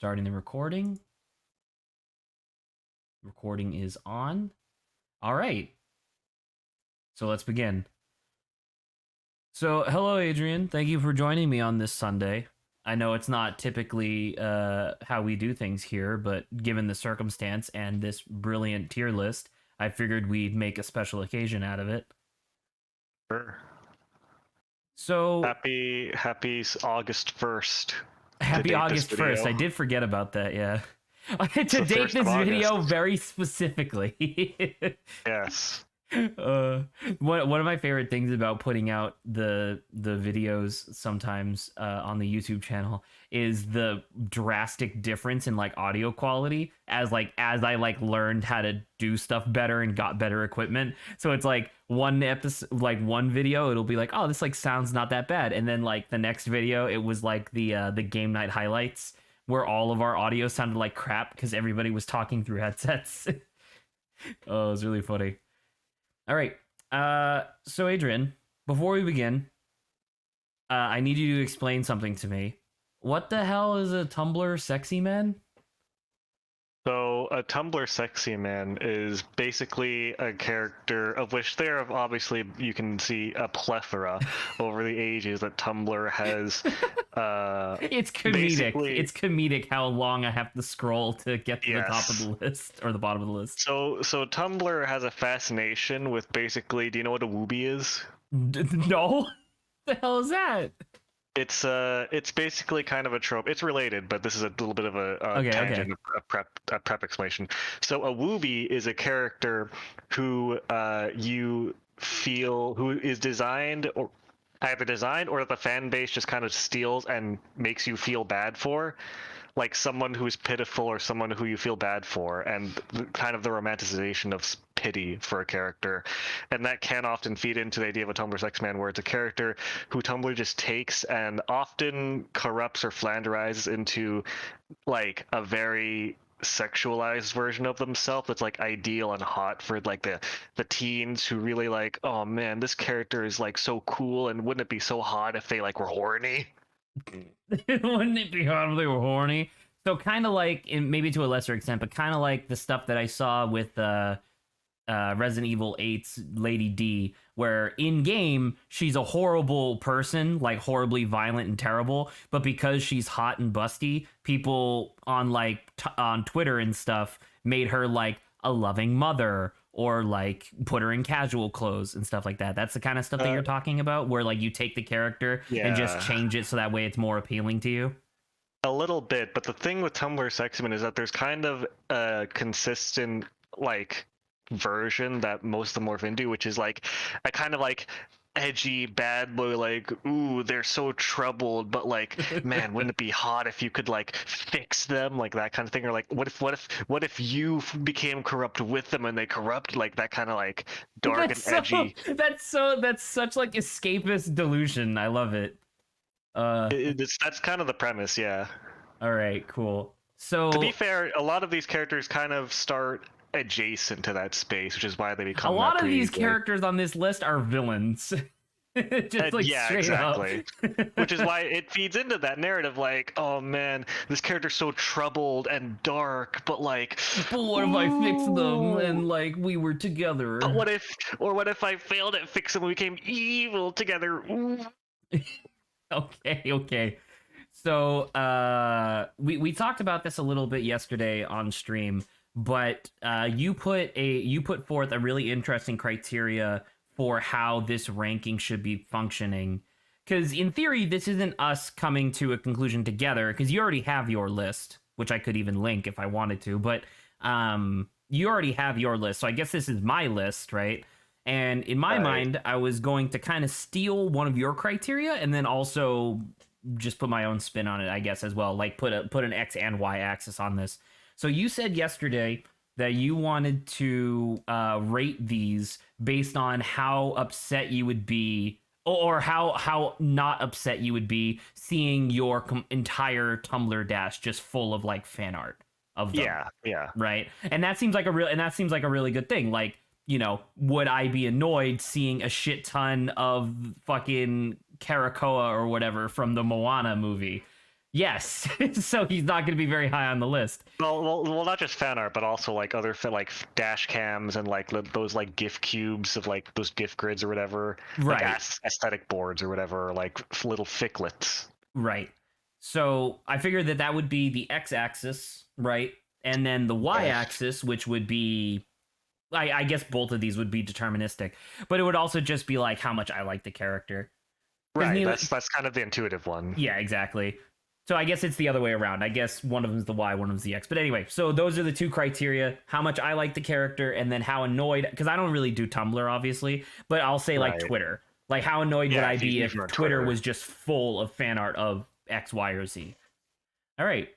Starting the recording. Recording is on. All right. So let's begin. So, hello, Adrian. Thank you for joining me on this Sunday. I know it's not typically how we do things here, but given the circumstance and this brilliant tier list, I figured we'd make a special occasion out of it. Sure. So, Happy August 1st. happy August 1st. I did forget about that, yeah. To the date 1st this of video August. very specifically. Yes. One of my favorite things about putting out the videos sometimes on the YouTube channel is the drastic difference in like audio quality as I learned how to do stuff better and got better equipment. So it's like one episode, like one video, it'll be like, oh, this like sounds not that bad, and then like the next video, it was like the game night highlights where all of our audio sounded like crap because everybody was talking through headsets. Oh, it was really funny. All right. So Adrian, before we begin, I need you to explain something to me. What the hell is a Tumblr SEXYMAN? So a Tumblr SEXYMAN is basically a character of which there have obviously, you can see a plethora over the ages that Tumblr has. It's comedic. It's comedic how long I have to scroll to get to the top of the list or the bottom of the list. So Tumblr has a fascination with basically, do you know what a wooby is? No? The hell is that? It's basically kind of a trope. It's related, but this is a little bit of a tangent, okay. a prep explanation. So a wooby is a character who you feel who is designed or either designed or that the fan base just kind of steals and makes you feel bad for, like someone who's pitiful or someone who you feel bad for, and kind of the romanticization of pity for a character. And that can often feed into the idea of a Tumblr SEXYMAN, where it's a character who Tumblr just takes and often corrupts or flanderizes into like a very sexualized version of themselves that's like ideal and hot for like the teens who really like, oh man, this character is like so cool, and wouldn't it be so hot if they like were horny? Wouldn't it be hot if they were horny? So kind of like, maybe to a lesser extent, but kind of like the stuff that I saw with Resident Evil 8's Lady D, where in game she's a horrible person, like horribly violent and terrible, but because she's hot and busty, people on like on Twitter and stuff made her like a loving mother, or like put her in casual clothes and stuff like that. That's the kind of stuff that you're talking about, where like you take the character and just change it so that way it's more appealing to you. A little bit, but the thing with Tumblr SEXYMAN is that there's kind of a consistent like version that most of them morph into, which is like a kind of like edgy bad boy, like, ooh, they're so troubled, but like, man, wouldn't it be hot if you could like fix them, like that kind of thing, or like what if you became corrupt with them and they corrupt, like that kind of like dark and edgy. That's such like escapist delusion. I love it. That's kind of the premise, yeah. All right, cool. So to be fair, a lot of these characters kind of start adjacent to that space, which is why they become a lot of these characters on this list are villains. Just like yeah, exactly. Which is why it feeds into that narrative, like, oh man, this character's so troubled and dark, but like, but what if I fixed them and like we were together? But what if I failed at fixing them, we became evil together? Okay. So we talked about this a little bit yesterday on stream, but you put forth a really interesting criteria for how this ranking should be functioning. Because in theory, this isn't us coming to a conclusion together, because you already have your list, which I could even link if I wanted to, but you already have your list. So I guess this is my list, right? And in my mind, I was going to kind of steal one of your criteria and then also just put my own spin on it, I guess, as well. Like put an X and Y axis on this. So you said yesterday that you wanted to rate these based on how upset you would be, or how not upset you would be seeing your entire Tumblr dash just full of like fan art of them. Yeah. Right. And that seems like a really good thing. Like, you know, would I be annoyed seeing a shit ton of fucking Caracoa or whatever from the Moana movie? Yes, so he's not going to be very high on the list. Well, not just fan art, but also like other like dash cams and like those like GIF cubes of like those GIF grids or whatever, Right. like aesthetic boards or whatever, like little ficlets. Right. So I figured that would be the x-axis, right? And then the y-axis, which would be, I guess both of these would be deterministic, but it would also just be like how much I like the character. Right. That's kind of the intuitive one. Yeah, exactly. So I guess it's the other way around. I guess one of them's the Y, one of them's the X. But anyway, so those are the two criteria: how much I like the character, and then how annoyed. Because I don't really do Tumblr, obviously, but I'll say like Twitter. Like, how annoyed would I be if Twitter was just full of fan art of X, Y, or Z? All right.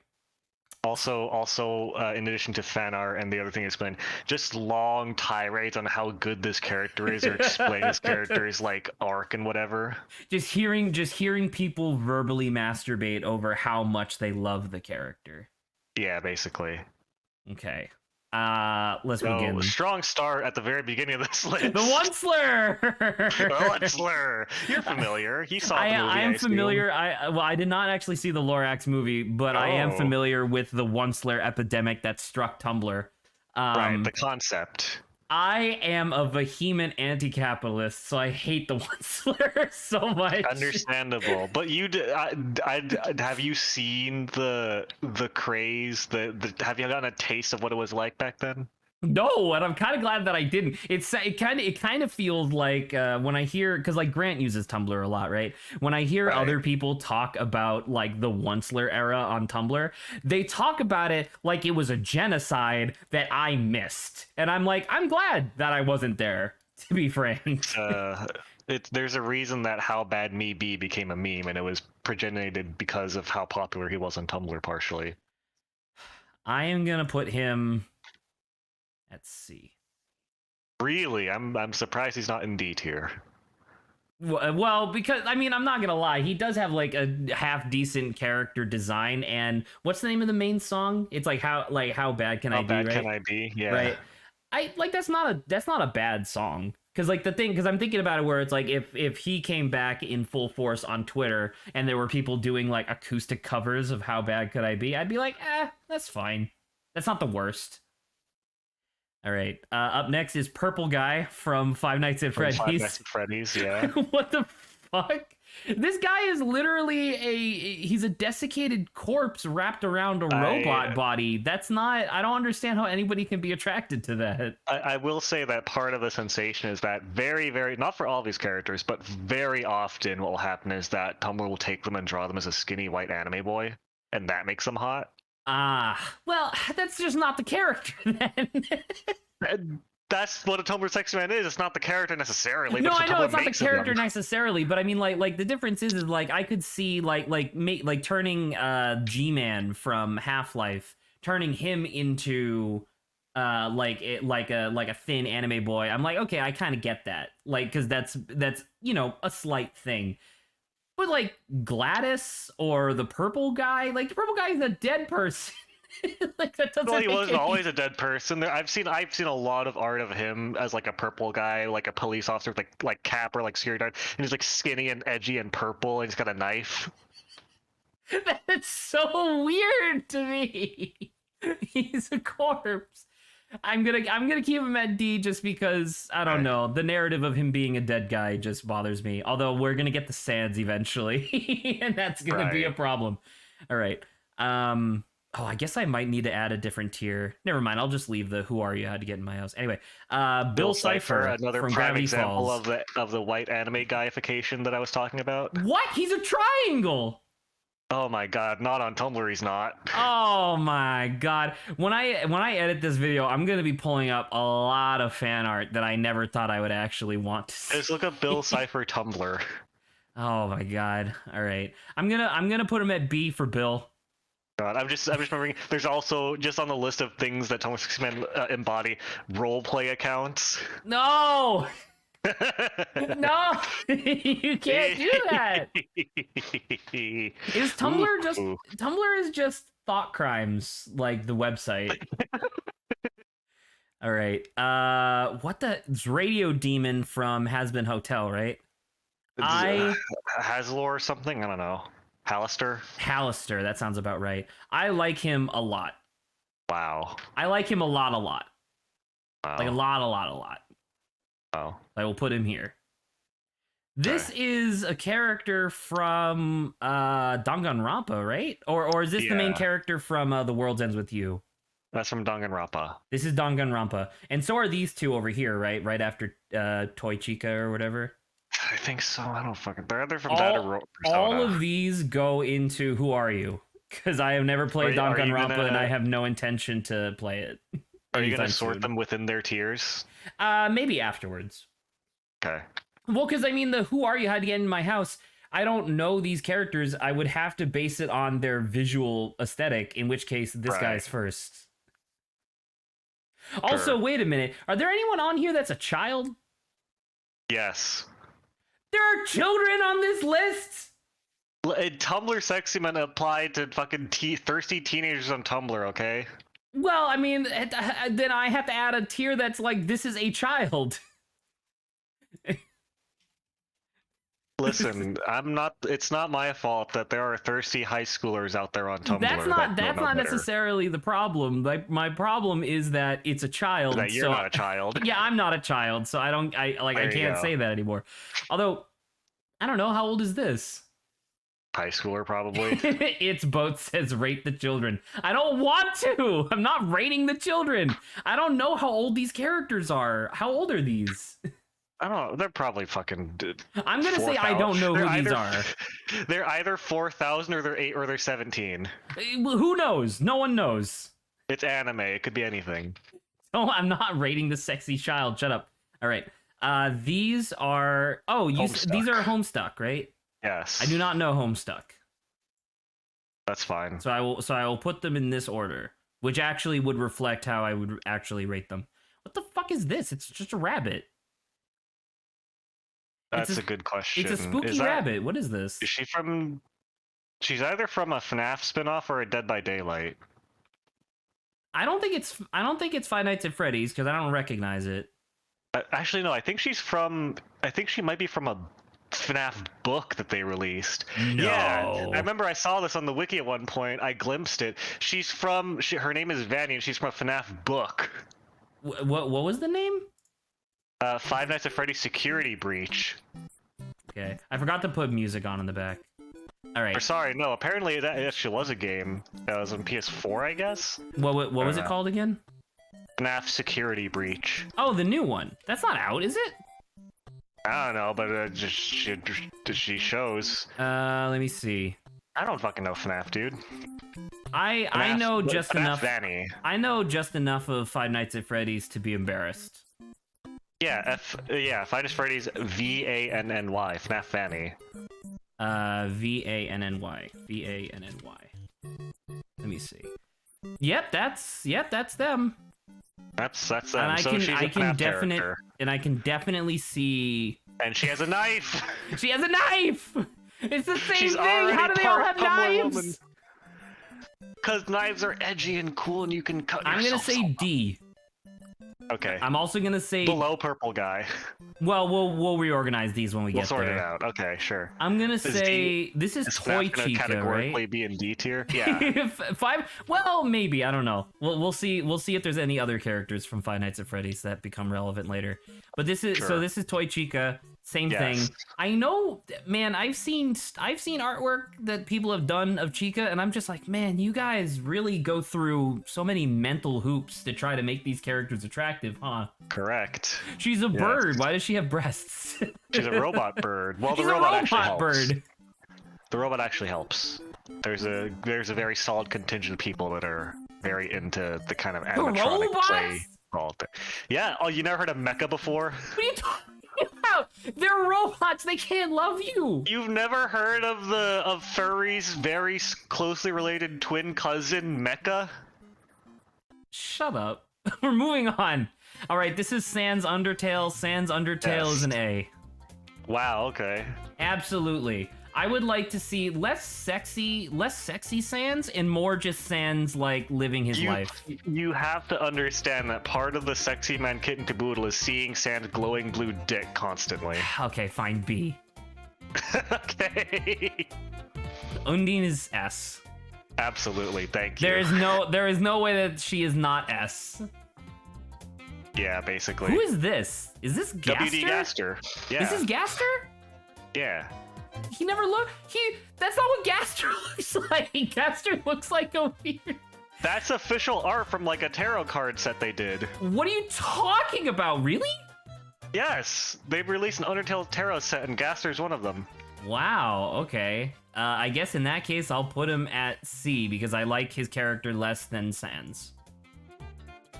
Also, in addition to fan art and the other thing explained, just long tirades on how good this character is, or explain this character's like arc and whatever. Just hearing people verbally masturbate over how much they love the character. Yeah, basically. Okay. Let's begin. Strong start at the very beginning of this list. The Onceler! The Onceler! You're familiar. You saw the movie. I am familiar. I did not actually see the Lorax movie, but I am familiar with the Onceler epidemic that struck Tumblr. Right, the concept. I am a vehement anti-capitalist, so I hate the Onceler so much. Understandable, but have you seen the craze? Have you gotten a taste of what it was like back then? No, and I'm kind of glad that I didn't. It kind of feels like when I hear, because like Grant uses Tumblr a lot, right? When I hear other people talk about like the Onceler era on Tumblr, they talk about it like it was a genocide that I missed, and I'm like, I'm glad that I wasn't there, to be frank. There's a reason that How Bad Me Be became a meme, and it was progenited because of how popular he was on Tumblr, partially. I am gonna put him. Let's see. Really? I'm surprised he's not in D tier. Well, because I mean, I'm not gonna lie, he does have like a half decent character design. And what's the name of the main song? It's like how bad can I be? How bad can I be? Yeah. Right. I like that's not a bad song. Because like because I'm thinking about it where it's like if he came back in full force on Twitter and there were people doing like acoustic covers of How Bad Could I Be, I'd be like, that's fine. That's not the worst. All right. Up next is Purple Guy from Five Nights at Freddy's. Five Nights at Freddy's, yeah. What the fuck? This guy is literally he's a desiccated corpse wrapped around a robot body. That's not, I don't understand how anybody can be attracted to that. I will say that part of the sensation is that very, very, not for all these characters, but very often what will happen is that Tumblr will take them and draw them as a skinny white anime boy, and that makes them hot. Well, that's just not the character then. That's what a Tumblr SEXYMAN is. It's not the character necessarily. No, I know it's not the character them. necessarily, but I mean, like the difference is like I could see like turning G-Man from Half-Life, turning him into like a thin anime boy. I'm like, okay, I kind of get that, like, because that's a slight thing. But like Gladys or the Purple Guy, like the Purple Guy is a dead person. Like that doesn't. Well, he wasn't always a dead person. I've seen a lot of art of him as like a purple guy, like a police officer, like cap or like security guard, and he's like skinny and edgy and purple, and he's got a knife. That's so weird to me. He's a corpse. I'm gonna keep him at D just because I don't know, the narrative of him being a dead guy just bothers me. Although we're gonna get the Sands eventually, and that's gonna be a problem. All right. Oh, I guess I might need to add a different tier. Never mind. I'll just leave the "Who are you?" I had to get in my house. Anyway, Bill Cipher, another from prime Gravity example Falls. of the white anime guyification that I was talking about. What? He's a triangle. Oh my god, not on Tumblr he's not. Oh my god. When I edit this video, I'm going to be pulling up a lot of fan art that I never thought I would actually want to see. Just look up Bill Cipher Tumblr. Oh my god. All right. I'm going to put him at B for Bill. God, I'm just remembering there's also just on the list of things that Tumblr SEXYMAN embody, roleplay accounts. No. No, you can't do that. Is Tumblr just Tumblr is just thought crimes, like the website. All right. It's Radio Demon from Has Been Hotel, right? Haslor or something? I don't know. Hallister, that sounds about right. I like him a lot. Wow. I like him a lot. Wow. Like a lot. Wow. I will put him here. This is a character from Danganronpa, right? Or is this the main character from The World Ends With You? That's from Danganronpa. This is Danganronpa. And so are these two over here, right? Right after Toy Chica or whatever. I think so. I don't fucking... They're either from that or Persona. All of these go into Who Are You? Because I have never played Danganronpa and I have no intention to play it. Are you going to sort them within their tiers? Maybe afterwards. Okay. Well, because I mean, the Who Are You had to get in my house. I don't know these characters. I would have to base it on their visual aesthetic, in which case this guy's first. Also, wait a minute. Are there anyone on here that's a child? Yes. There are children on this list? Tumblr SEXYMAN applied to fucking thirsty teenagers on Tumblr, okay? Well, I mean, then I have to add a tier that's like, this is a child. Listen, it's not my fault that there are thirsty high schoolers out there on Tumblr. That's not necessarily the problem. Like, my problem is that it's a child. That you're not a child. Yeah, I'm not a child, so I can't say that anymore. Although, I don't know, how old is this? High schooler, probably. Its boat says rate the children. I don't want to. I'm not rating the children. I don't know how old these characters are. How old are these? I don't know. They're probably fucking. I'm gonna say I don't know who these are. They're either 4,000 or they're 8 or they're 17. Who knows? No one knows. It's anime. It could be anything. Oh, I'm not rating the sexy child. Shut up. All right. These are. Oh, these are Homestuck, right? Yes. I do not know Homestuck. That's fine. So I will put them in this order, which actually would reflect how I would actually rate them. What the fuck is this? It's just a rabbit. That's a good question. It's a spooky rabbit. What is this? Is she from... She's either from a FNAF spinoff or a Dead by Daylight. I don't think it's Five Nights at Freddy's because I don't recognize it. Actually, no. I think she might be from a FNAF book that they released. No. Yeah, I remember I saw this on the wiki at one point. I glimpsed it. Her name is Vanny, and she's from a FNAF book. What was the name? Five Nights at Freddy's Security Breach. Okay, I forgot to put music on in the back. All right. Or sorry, no. Apparently that actually was a game. That was on PS4, I guess. What was it called again? FNAF Security Breach. Oh, the new one. That's not out, is it? I don't know, but she shows. Let me see. I don't fucking know FNAF, dude. I know just enough. Vanny. I know just enough of Five Nights at Freddy's to be embarrassed. Yeah, Five Nights at Freddy's VANNY, FNAF Vanny. VANNY. Let me see. Yep, that's them. That's them. And I can definitely see. And she has a knife. She has a knife. It's the same She's thing. How do they all have knives? Because knives are edgy and cool, and you can cut. I'm gonna say D. Okay. I'm also gonna say below purple guy. Well, we'll reorganize these when we get there. We'll sort it out. Okay, sure. I'm gonna say this is Toy Chica, categorically right? Be in D tier. Yeah. Five. Well, maybe I don't know. We'll see. We'll see if there's any other characters from Five Nights at Freddy's that become relevant later. But this is This is Toy Chica. Same thing. I know, man. I've seen artwork that people have done of Chica, and I'm just like, man, you guys really go through so many mental hoops to try to make these characters attractive, huh? Correct. She's a bird. Why does she have breasts? She's a robot bird. Well, the robot actually helps. The robot actually helps. There's a very solid contingent of people that are very into the kind of animatronic play. Yeah. Oh, you never heard of Mecha before? What are you talking about? They're robots. They can't love you. You've never heard of Furry's very closely related twin cousin Mecha? Shut up. We're moving on. All right, this is Sans Undertale. Sans Undertale is an A. Wow, okay. Absolutely. I would like to see less sexy Sans and more just Sans like living his life. You have to understand that part of the SEXYMAN kit and caboodle is seeing Sans glowing blue dick constantly. Okay, fine, B. Okay. Undine is S. Absolutely, thank you. There is no way that she is not S. Yeah, basically. Who is this? Is this Gaster? WD Gaster. Yeah. This is Gaster? Yeah. He never looked. That's not what Gaster looks like. Gaster looks like a weird. That's official art from like a tarot card set they did. What are you talking about? Really? Yes, they've released an Undertale tarot set, and Gaster's one of them. Wow. Okay. I guess in that case, I'll put him at C because I like his character less than Sans.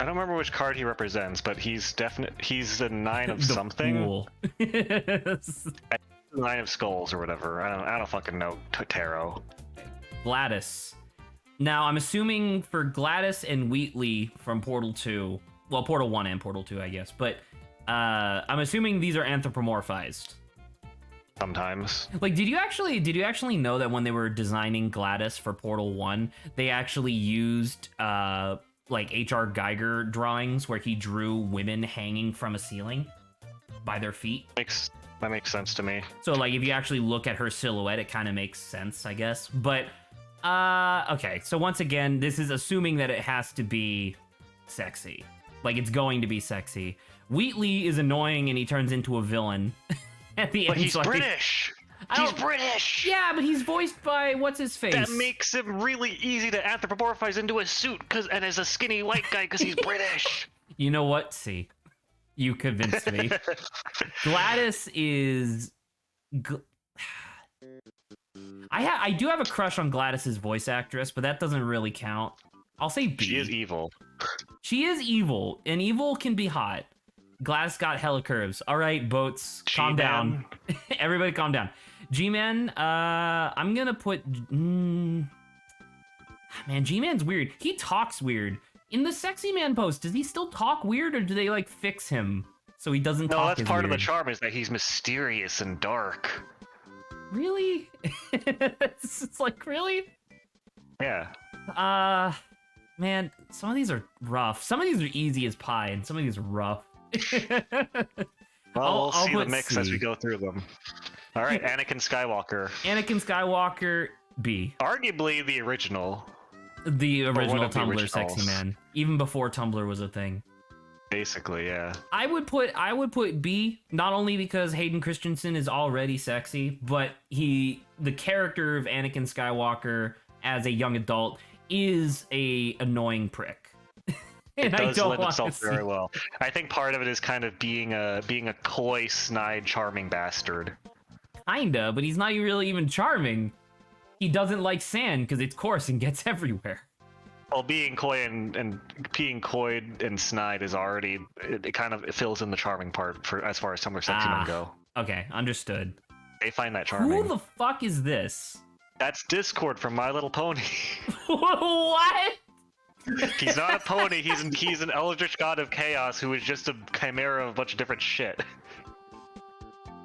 I don't remember which card he represents, but he's the 9 of The something. Fool. 9 of Skulls or whatever. I don't fucking know tarot. Gladys. Now, I'm assuming for Gladys and Wheatley from Portal 2, well, Portal 1 and Portal 2, I guess, but I'm assuming these are anthropomorphized. Sometimes. Like, did you actually know that when they were designing Gladys for Portal 1, they actually used like H.R. Geiger drawings where he drew women hanging from a ceiling by their feet? That makes sense to me. So like if you actually look at her silhouette, it kind of makes sense, I guess. But okay, so once again, this is assuming that it has to be sexy. Like it's going to be sexy. Wheatley is annoying and he turns into a villain at the end. But he's so British. He's British. Yeah, but he's voiced by what's his face. That makes him really easy to anthropomorphize into a suit and as a skinny white guy because he's British. You know what? See, you convinced me. Gladys is. I do have a crush on Gladys's voice actress, but that doesn't really count. I'll say B. She is evil. She is evil, and evil can be hot. Gladys got hella curves. All right, boats, calm down. Everybody calm down. G-Man, I'm gonna put... man, G-Man's weird. He talks weird. In the SEXYMAN post, does he still talk weird, or do they, like, fix him so he doesn't talk No, that's part weird? of the charm, is that he's mysterious and dark. Really? It's like, really? Yeah. Man, some of these are rough. Some of these are easy as pie, and some of these are rough. Well, we'll see the put mix C. as we go through them. All right, Anakin Skywalker. Anakin Skywalker, B. Arguably the original. The original of the Tumblr originals. SEXYMAN, even before Tumblr was a thing. Basically, yeah. I would put B, not only because Hayden Christensen is already sexy, but the character of Anakin Skywalker as a young adult is a annoying prick. And It does I don't lend want itself to very see... well. I think part of it is kind of being a coy, snide, charming bastard. Kinda, but he's not really even charming. He doesn't like sand because it's coarse and gets everywhere. Well, being coy and being coy and snide is already it kind of fills in the charming part for as far as Tumblr SEXYMAN go. Okay, understood. They find that charming. Who the fuck is this? That's Discord from My Little Pony. What? He's not a pony. He's an eldritch god of chaos who is just a chimera of a bunch of different shit.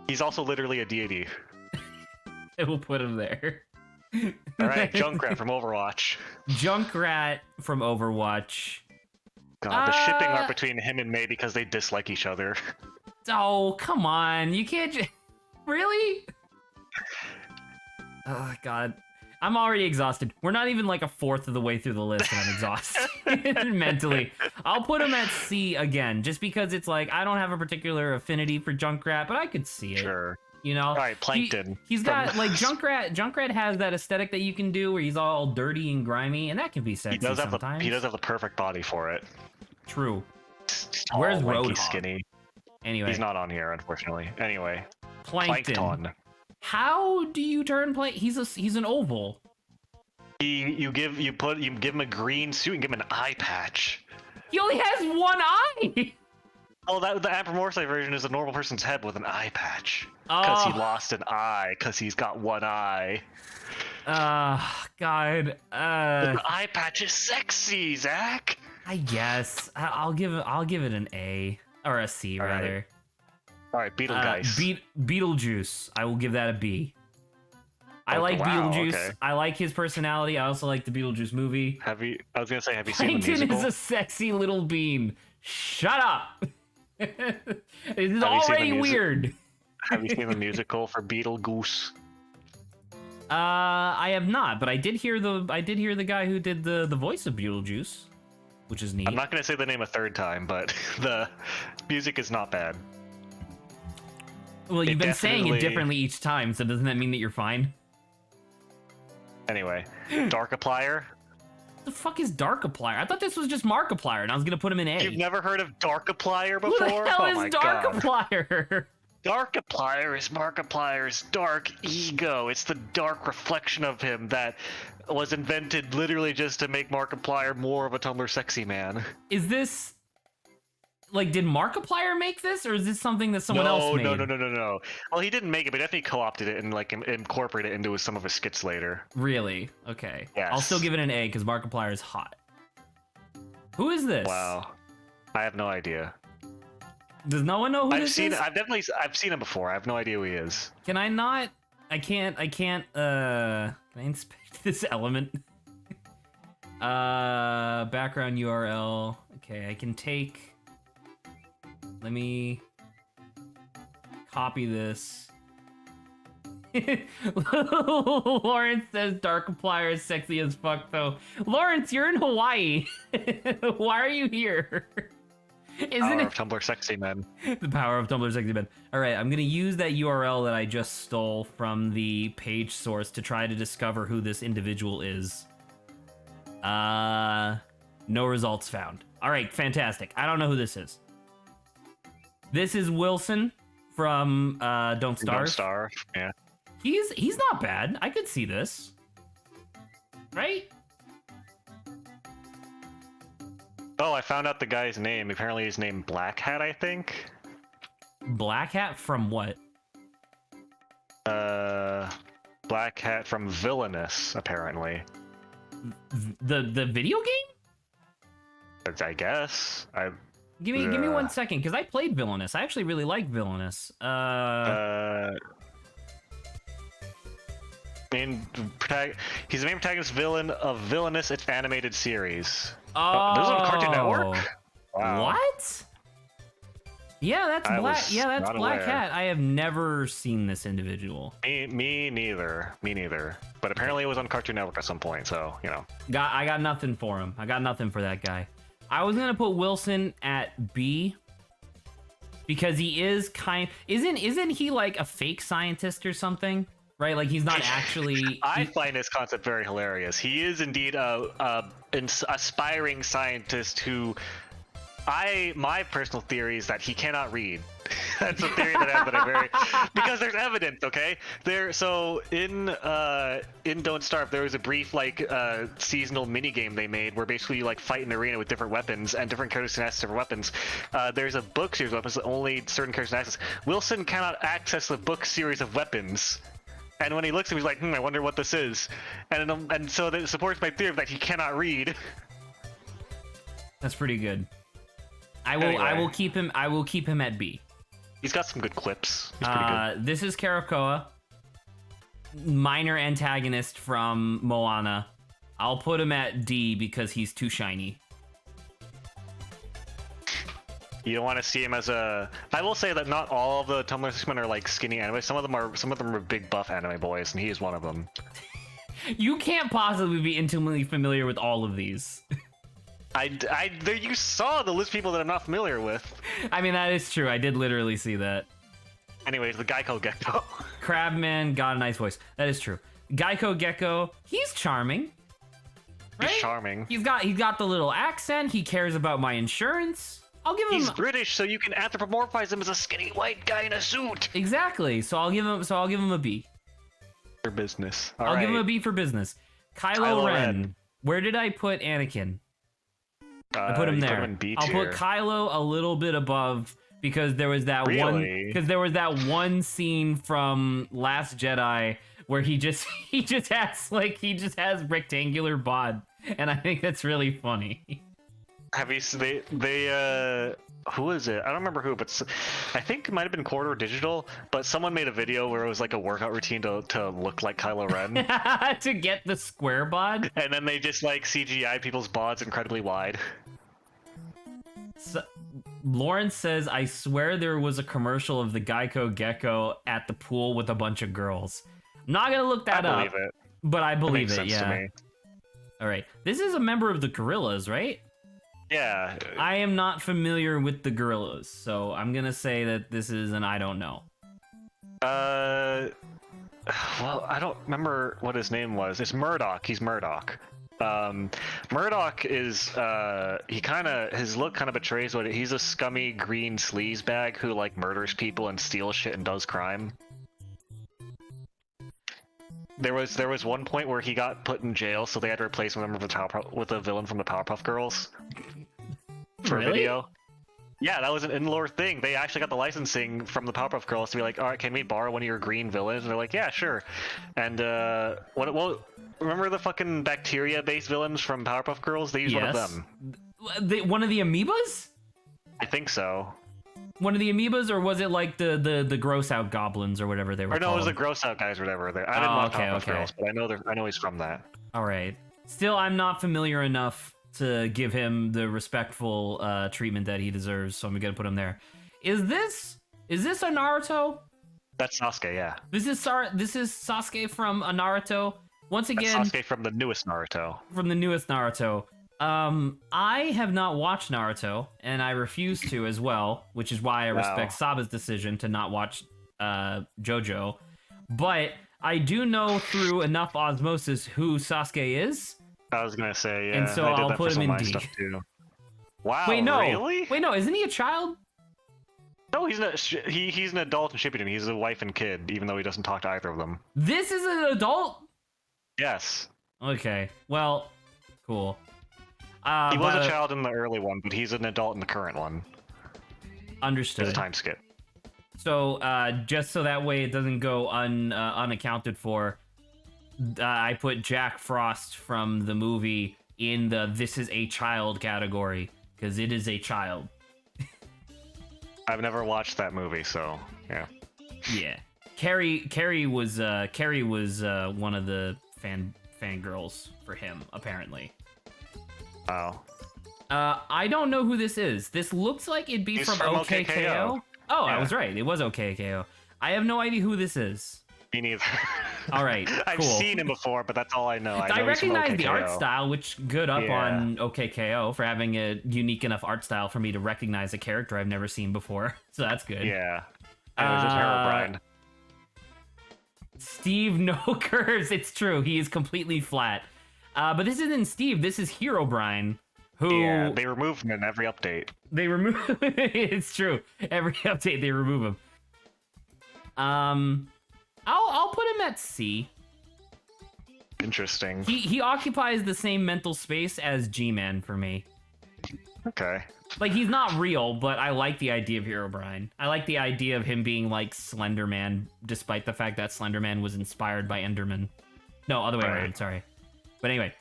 He's also literally a deity. I will put him there. All right, Junkrat from Overwatch. Junkrat from Overwatch. God, the shipping art between him and May because they dislike each other. Oh, come on. You can't just... Really? Oh, God. I'm already exhausted. We're not even like a fourth of the way through the list and I'm exhausted mentally. I'll put him at C again, just because it's like, I don't have a particular affinity for Junkrat, but I could see it. Sure. You know? All right, Plankton. He's got, like, Junkrat has that aesthetic that you can do where he's all dirty and grimy, and that can be sexy sometimes. He does have the perfect body for it. True. Tall, Where's lanky, Roadhog? skinny? Anyway. He's not on here, unfortunately. Anyway. Plankton. How do you turn he's an oval. You give him a green suit and give him an eye patch. He only has one eye. Oh, the anthropomorphized version is a normal person's head with an eye patch. Because he lost an eye, because he's got one eye. God. The eye patch is sexy, Zach. I guess I'll give it an A or a C rather. All right, Beetlejuice. Beetlejuice. I will give that a B. I like Beetlejuice. Okay. I like his personality. I also like the Beetlejuice movie. I was gonna say, have you seen the musical? Plankton is a sexy little bean. Shut up. It's already weird. Have you seen the musical for Beetlejuice? I have not, but I did hear the guy who did the voice of Beetlejuice, which is neat. I'm not going to say the name a third time, but the music is not bad. Well, you've been saying it differently each time, so doesn't that mean that you're fine? Anyway, Darkiplier. The fuck is Darkiplier? I thought this was just Markiplier, and I was gonna put him in A. You've never heard of Darkiplier before? Who the hell is Darkiplier? Darkiplier is Markiplier's dark ego. It's the dark reflection of him that was invented literally just to make Markiplier more of a Tumblr sexy man. Is this... Like, did Markiplier make this, or is this something that someone else made? No. Well, he didn't make it, but definitely co-opted it and like incorporated it into some of his skits later. Really? Okay. Yes. I'll still give it an A because Markiplier is hot. Who is this? Wow. I have no idea. Does no one know who this is? I've seen him before. I have no idea who he is. Can I not? Can I inspect this element? Background URL. Okay, I can take... Let me copy this. Lawrence says Darkiplier is sexy as fuck, though. Lawrence, you're in Hawaii. Why are you here? Isn't it Tumblr sexy men? The power of Tumblr sexy men. All right, I'm gonna use that URL that I just stole from the page source to try to discover who this individual is. No results found. All right, fantastic. I don't know who this is. This is Wilson from Don't Starve. Don't Starve, yeah. He's not bad. I could see this. Right? Oh, I found out the guy's name. Apparently he's named Black Hat, I think. Black Hat from what? Black Hat from Villainous, apparently. The video game? I guess. Give me 1 second, because I played Villainous. I actually really like Villainous. He's the main protagonist villain of Villainous, its animated series. Oh, this is on Cartoon Network? Wow. What? Yeah, that's Black. Yeah, that's Black Hat. I have never seen this individual. Me neither. But apparently it was on Cartoon Network at some point, so you know. I got nothing for him. I got nothing for that guy. I was gonna put Wilson at B because he is isn't he like a fake scientist or something? Right, like he's not actually. I find this concept very hilarious. He is indeed an aspiring scientist who, my personal theory is that he cannot read. That's a theory that I have that I very because there's evidence. Okay, so in Don't Starve there was a brief like seasonal mini game they made where basically you like fight in an arena with different weapons and different characters can access different weapons. There's a book series of weapons that only certain characters can access. Wilson cannot access the book series of weapons. And when he looks at him, he's like, I wonder what this is. And so that supports my theory that he cannot read. That's pretty good. I will keep him at B. He's got some good clips. He's pretty good. This is Karakoa, minor antagonist from Moana. I'll put him at D because he's too shiny. You don't want to see him as a. I will say that not all of the Tumblr SEXYMAN are like skinny anime. Some of them are big buff anime boys, and he is one of them. You can't possibly be intimately familiar with all of these. You saw the list of people that I'm not familiar with. I mean, that is true. I did literally see that. Anyways, the Geico Gecko. Crabman got a nice voice. That is true. Geico Gecko, he's charming. Right? He's charming. He's got the little accent. He cares about my insurance. I'll give him. He's British, so you can anthropomorphize him as a skinny white guy in a suit. Exactly. So I'll give him a B. For business. I'll give him a B for business. Kylo Ren. Where did I put Anakin? I put him there. I'll put Kylo a little bit above because there was that one scene from Last Jedi where he just has rectangular bod, and I think that's really funny. Have you seen who is it? I don't remember who, but I think it might have been Corridor Digital, but someone made a video where it was like a workout routine to look like Kylo Ren. To get the square bod? And then they just like CGI people's bods incredibly wide. So, Lawrence says, I swear there was a commercial of the Geico Gecko at the pool with a bunch of girls. I'm not going to look that up. I believe it. But I believe it, yeah. to me. All right. This is a member of the Gorillas, right? Yeah. I am not familiar with the Gorillas, so I'm going to say that this is an I don't know. Well, I don't remember what his name was. It's Murdock. He's Murdock. Murdock is his look kind of betrays what he's a scummy green sleazebag who like murders people and steals shit and does crime. There was one point where he got put in jail, so they had to replace him with a villain from the Powerpuff Girls for a video. Yeah, that was an in-lore thing. They actually got the licensing from the Powerpuff Girls to be like, all right, can we borrow one of your green villains? And they're like, yeah, sure. And remember the fucking bacteria-based villains from Powerpuff Girls? They used one of them. One of the amoebas? I think so. One of the amoebas, or was it like the gross out goblins or whatever they were called? No, it was the gross out guys or whatever. I didn't watch Powerpuff Girls, but I know he's from that. All right. Still, I'm not familiar enough to give him the respectful treatment that he deserves, so I'm gonna put him there. Is this a Naruto? That's Sasuke, yeah. This is Sasuke from a Naruto. Once again, that's Sasuke from the newest Naruto. From the newest Naruto. I have not watched Naruto, and I refuse to as well, which is why I respect Saba's decision to not watch JoJo. But I do know through enough osmosis who Sasuke is. I was gonna say, yeah. And so I'll put him in D. Wow, Wait, no. Really? Wait, no, isn't he a child? No, he's not. He's an adult in Shippuden. He's a wife and kid, even though he doesn't talk to either of them. This is an adult? Yes. Okay, well, cool. He was a child in the early one, but he's an adult in the current one. Understood. It's a time skip. So, just so that way it doesn't go unaccounted for, I put Jack Frost from the movie in the "This is a child" category because it is a child. I've never watched that movie, so yeah. Yeah, Carrie was one of the fangirls for him apparently. Oh. I don't know who this is. This looks like it'd be from OKKO. Oh, yeah. I was right. It was OKKO. I have no idea who this is. Me neither. All right, cool. I've seen him before, but that's all I know. I recognize the art style, which good up on OKKO for having a unique enough art style for me to recognize a character I've never seen before. So that's good. Yeah. And it was just Herobrine. Steve, no curves. It's true. He is completely flat. But this isn't Steve. This is Herobrine. Who? Yeah, they remove him in every update. They remove. It's true. Every update they remove him. I'll put him at C. Interesting. He occupies the same mental space as G-Man for me. Okay. Like, he's not real, but I like the idea of Herobrine. I like the idea of him being like Slender Man, despite the fact that Slender Man was inspired by Enderman. No, other way around, sorry. But anyway,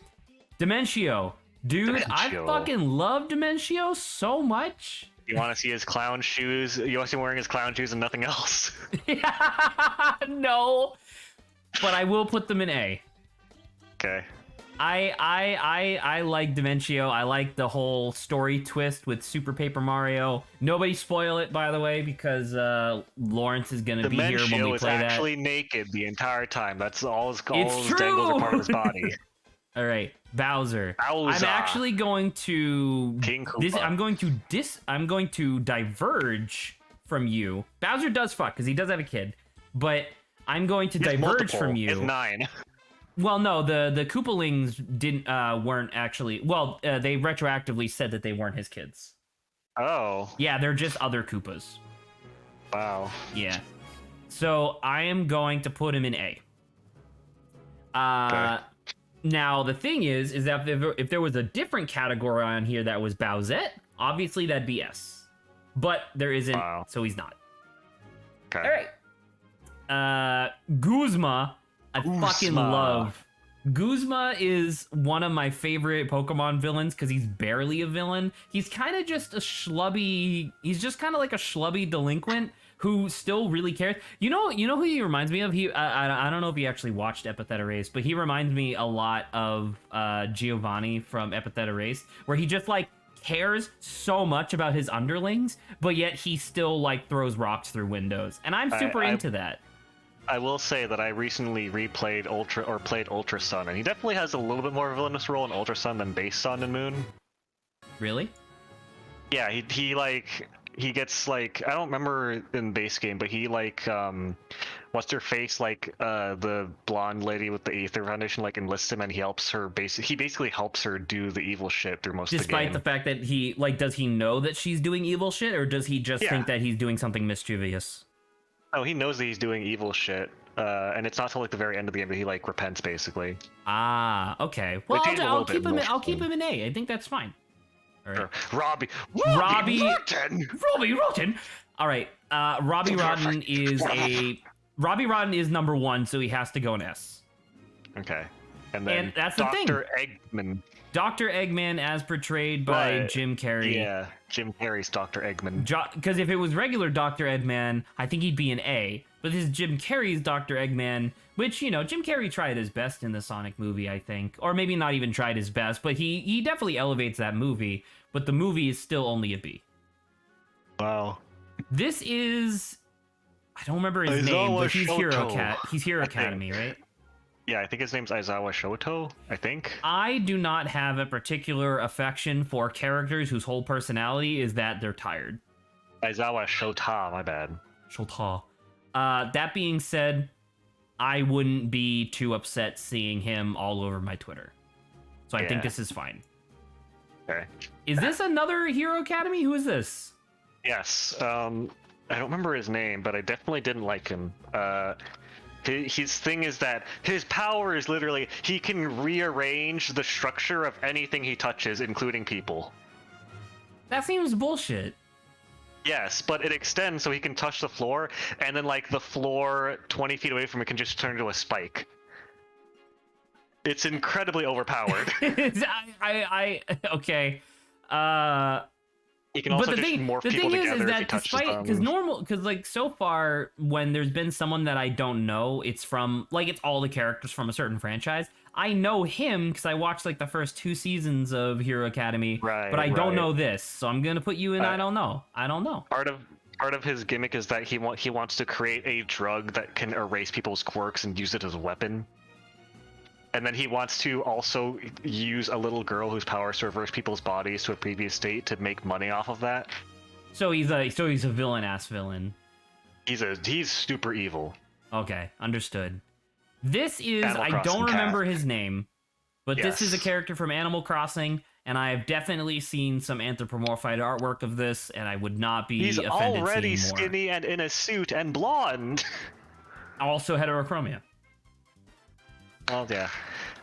Dimentio. Dude, I fucking love Dimentio so much. You want to see his clown shoes? You want to see him wearing his clown shoes and nothing else? No. But I will put them in A. Okay. I like Dimentio. I like the whole story twist with Super Paper Mario. Nobody spoil it, by the way, because Lawrence is going to be here when we play that. Dimentio is actually naked the entire time. That's all his dangles are part of his body. All right, Bowser. I'm actually going to King Koopa. I'm going to diverge from you. Bowser does fuck because he does have a kid, but I'm going to diverge from you. It's 9. Well, no, the Koopalings weren't actually. Well, they retroactively said that they weren't his kids. Oh. Yeah, they're just other Koopas. Wow. Yeah. So I am going to put him in A. Okay. Now, the thing is that if there was a different category on here that was Bowsette, obviously that'd be S. But there isn't, so he's not. Okay. All right. Guzma, I fucking love. Guzma is one of my favorite Pokemon villains because he's barely a villain. He's kind of just a schlubby... He's just kind of like a schlubby delinquent who still really cares. You know who he reminds me of? I don't know if he actually watched Epitheta Race, but he reminds me a lot of Giovanni from Epitheta Race, where he just like cares so much about his underlings, but yet he still like throws rocks through windows, and I'm super into that. I will say that I recently replayed played Ultra Sun, and he definitely has a little bit more of a villainous role in Ultra Sun than base Sun and Moon. Really? Yeah, he gets like, I don't remember in base game, but he like what's her face, like the blonde lady with the Aether Foundation like enlists him, and he basically helps her do the evil shit through most of the game. Despite the fact that he like, does he know that she's doing evil shit, or does he just think that he's doing something mischievous? Oh, he knows that he's doing evil shit, and it's not till like the very end of the game that he like repents, basically. Ah, okay. Well, I'll keep him in A. I think that's fine. All right. Robbie Rotten. All right. Robbie Rotten Robbie Rotten is number 1, so he has to go in S. Okay. And then that's the thing. Dr. Eggman. Dr. Eggman, as portrayed by Jim Carrey. Yeah, Jim Carrey's Dr. Eggman. Because if it was regular Dr. Eggman, I think he'd be an A. But this is Jim Carrey's Dr. Eggman, which, you know, Jim Carrey tried his best in the Sonic movie, I think. Or maybe not even tried his best, but he definitely elevates that movie. But the movie is still only a B. Wow. This is... I don't remember his name, but he's Hero Academy, right? Yeah, I think his name's Aizawa Shoto, I think. I do not have a particular affection for characters whose whole personality is that they're tired. Aizawa Shota, my bad. Shota. That being said, I wouldn't be too upset seeing him all over my Twitter. So I think this is fine. Okay. Is this another Hero Academy? Who is this? Yes. I don't remember his name, but I definitely didn't like him. His thing is that his power is literally he can rearrange the structure of anything he touches, including people. That seems bullshit. Yes, but it extends so he can touch the floor, and then like the floor 20 feet away from it can just turn into a spike. It's incredibly overpowered. Okay. You can also just morph people together if you touch them. Because like so far, when there's been someone that I don't know, it's from like it's all the characters from a certain franchise. I know him because I watched like the first 2 seasons of Hero Academy, but I don't know this, so I'm gonna put you in. I don't know. Part of his gimmick is that he wants to create a drug that can erase people's quirks and use it as a weapon. And then he wants to also use a little girl whose power is to reverse people's bodies to a previous state to make money off of that. So he's a villain-ass villain. He's super evil. Okay, understood. This is I don't remember his name, but this is a character from Animal Crossing, and I've definitely seen some anthropomorphized artwork of this, and I would not be offended seeing more. He's already skinny and in a suit and blonde. Also heterochromia. Oh yeah,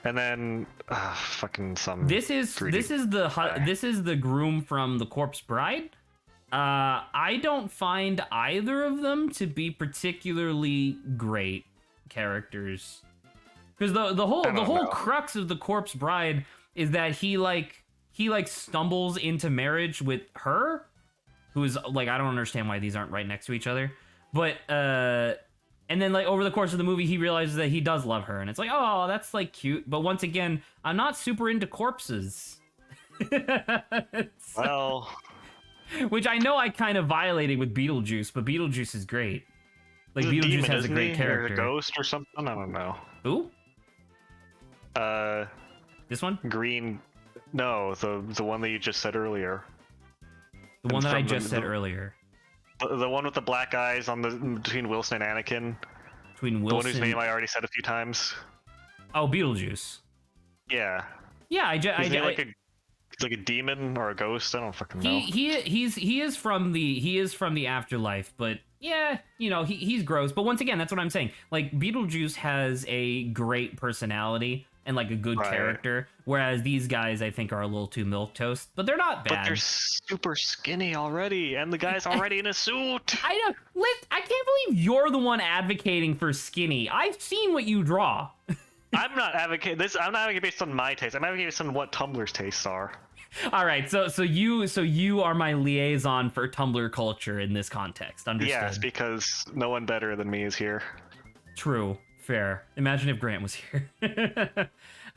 and then fucking some. This is the groom from The Corpse Bride. I don't find either of them to be particularly great characters, because the whole crux of The Corpse Bride is that he stumbles into marriage with her, who is like, I don't understand why these aren't right next to each other, but and then, like, over the course of the movie, he realizes that he does love her. And it's like, oh, that's, like, cute. But once again, I'm not super into corpses. Well... Which I know I kind of violated with Beetlejuice, but Beetlejuice is great. Like, Beetlejuice has a great character. Or a ghost or something? I don't know. Who? This one? Green... No, the one that you just said earlier. The one that I just said earlier. The one with the black eyes between Wilson and Anakin. Between Wilson. The one whose name I already said a few times. Oh, Beetlejuice. Yeah. Yeah, he's like a demon or a ghost. I don't fucking know. He is from the afterlife, but yeah, you know, he's gross. But once again, that's what I'm saying. Like, Beetlejuice has a great personality and like a good character, whereas these guys I think are a little too milquetoast, but they're not bad. But they're super skinny already, and the guy's already in a suit. I know. I can't believe you're the one advocating for skinny. I've seen what you draw. I'm not advocating this. I'm not advocating based on my taste. I'm advocating based on what Tumblr's tastes are. All right, so you are my liaison for Tumblr culture in this context. Understood? Yes, because no one better than me is here. True. Fair. Imagine if Grant was here.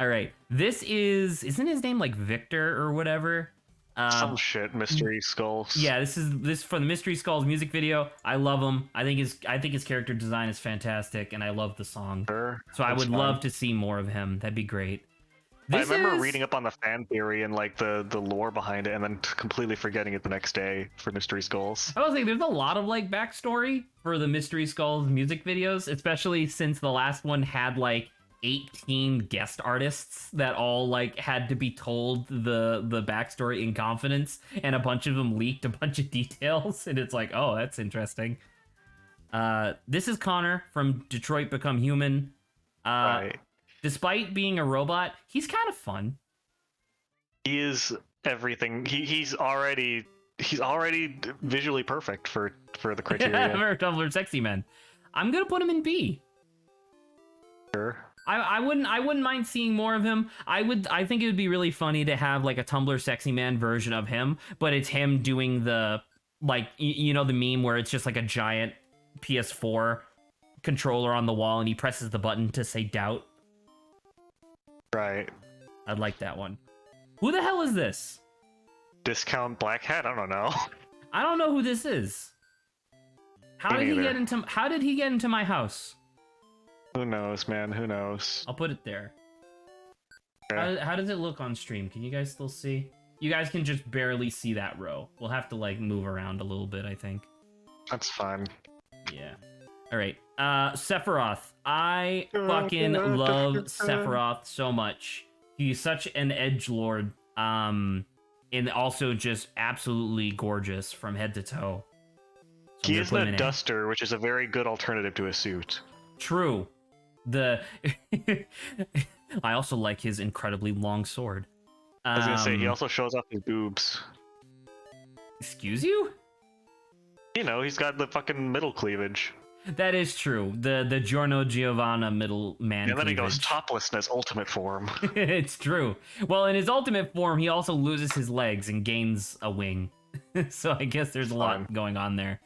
All right. Isn't his name like Victor or whatever? Some shit, Mystery Skulls. Yeah, this for the Mystery Skulls music video. I love him. I think his character design is fantastic, and I love the song. Sure, so I would love to see more of him. That'd be great. I remember reading up on the fan theory and like the lore behind it, and then completely forgetting it the next day for Mystery Skulls. I was like, there's a lot of like backstory for the Mystery Skulls music videos, especially since the last one had like 18 guest artists that all like had to be told the backstory in confidence, and a bunch of them leaked a bunch of details, and it's like, oh, that's interesting. This is Conor from Detroit Become Human. Right. Despite being a robot, he's kind of fun. He is everything. He's already visually perfect for the criteria. For Tumblr SEXYMAN. I'm gonna put him in B. Sure. I wouldn't mind seeing more of him. I think it would be really funny to have like a Tumblr SEXYMAN version of him, but it's him doing the like you know the meme where it's just like a giant PS4 controller on the wall and he presses the button to say doubt. Right. I'd like that one. Who the hell is this? Discount Black Hat? I don't know. I don't know who this is. How did he get into my house? Who knows, man? Who knows? I'll put it there. Okay. How does it look on stream? Can you guys still see? You guys can just barely see that row. We'll have to like move around a little bit, I think. That's fine. Yeah. All right. Sephiroth. I fucking love Sephiroth so much. He's such an edgelord. And also just absolutely gorgeous from head to toe. So He isn't a duster, which is a very good alternative to a suit. True. I also like his incredibly long sword. I was gonna say, he also shows off his boobs. Excuse you? You know, he's got the fucking middle cleavage. That is true. The Giorno Giovanna middle man. And then cleavage. he goes topless in his ultimate form. It's true. Well, in his ultimate form, he also loses his legs and gains a wing. So I guess there's a lot going on there.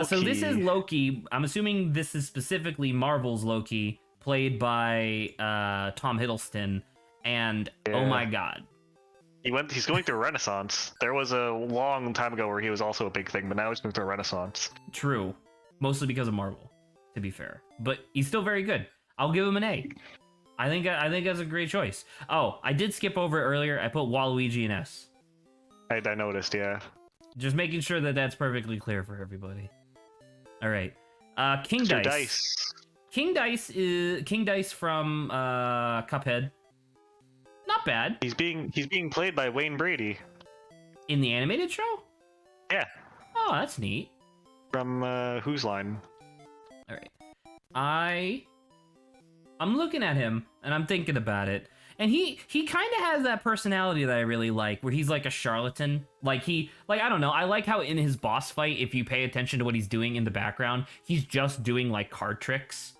So this is Loki. I'm assuming this is specifically Marvel's Loki, played by Tom Hiddleston. And oh my god. He's going through a renaissance. There was a long time ago where he was also a big thing, but now he's going through a renaissance. True. Mostly because of Marvel, to be fair. But he's still very good. I'll give him an A. I think that's a great choice. Oh, I did skip over it earlier. I put Waluigi in S. I noticed, yeah. Just making sure that that's perfectly clear for everybody. All right. King Dice. King Dice from Cuphead. Not bad. He's being played by Wayne Brady. In the animated show? Yeah. Oh, that's neat. From Whose Line? All right. I'm looking at him and I'm thinking about it, and he kind of has that personality that I really like, where he's like a charlatan. Like I don't know. I like how in his boss fight, if you pay attention to what he's doing in the background, he's just doing like card tricks,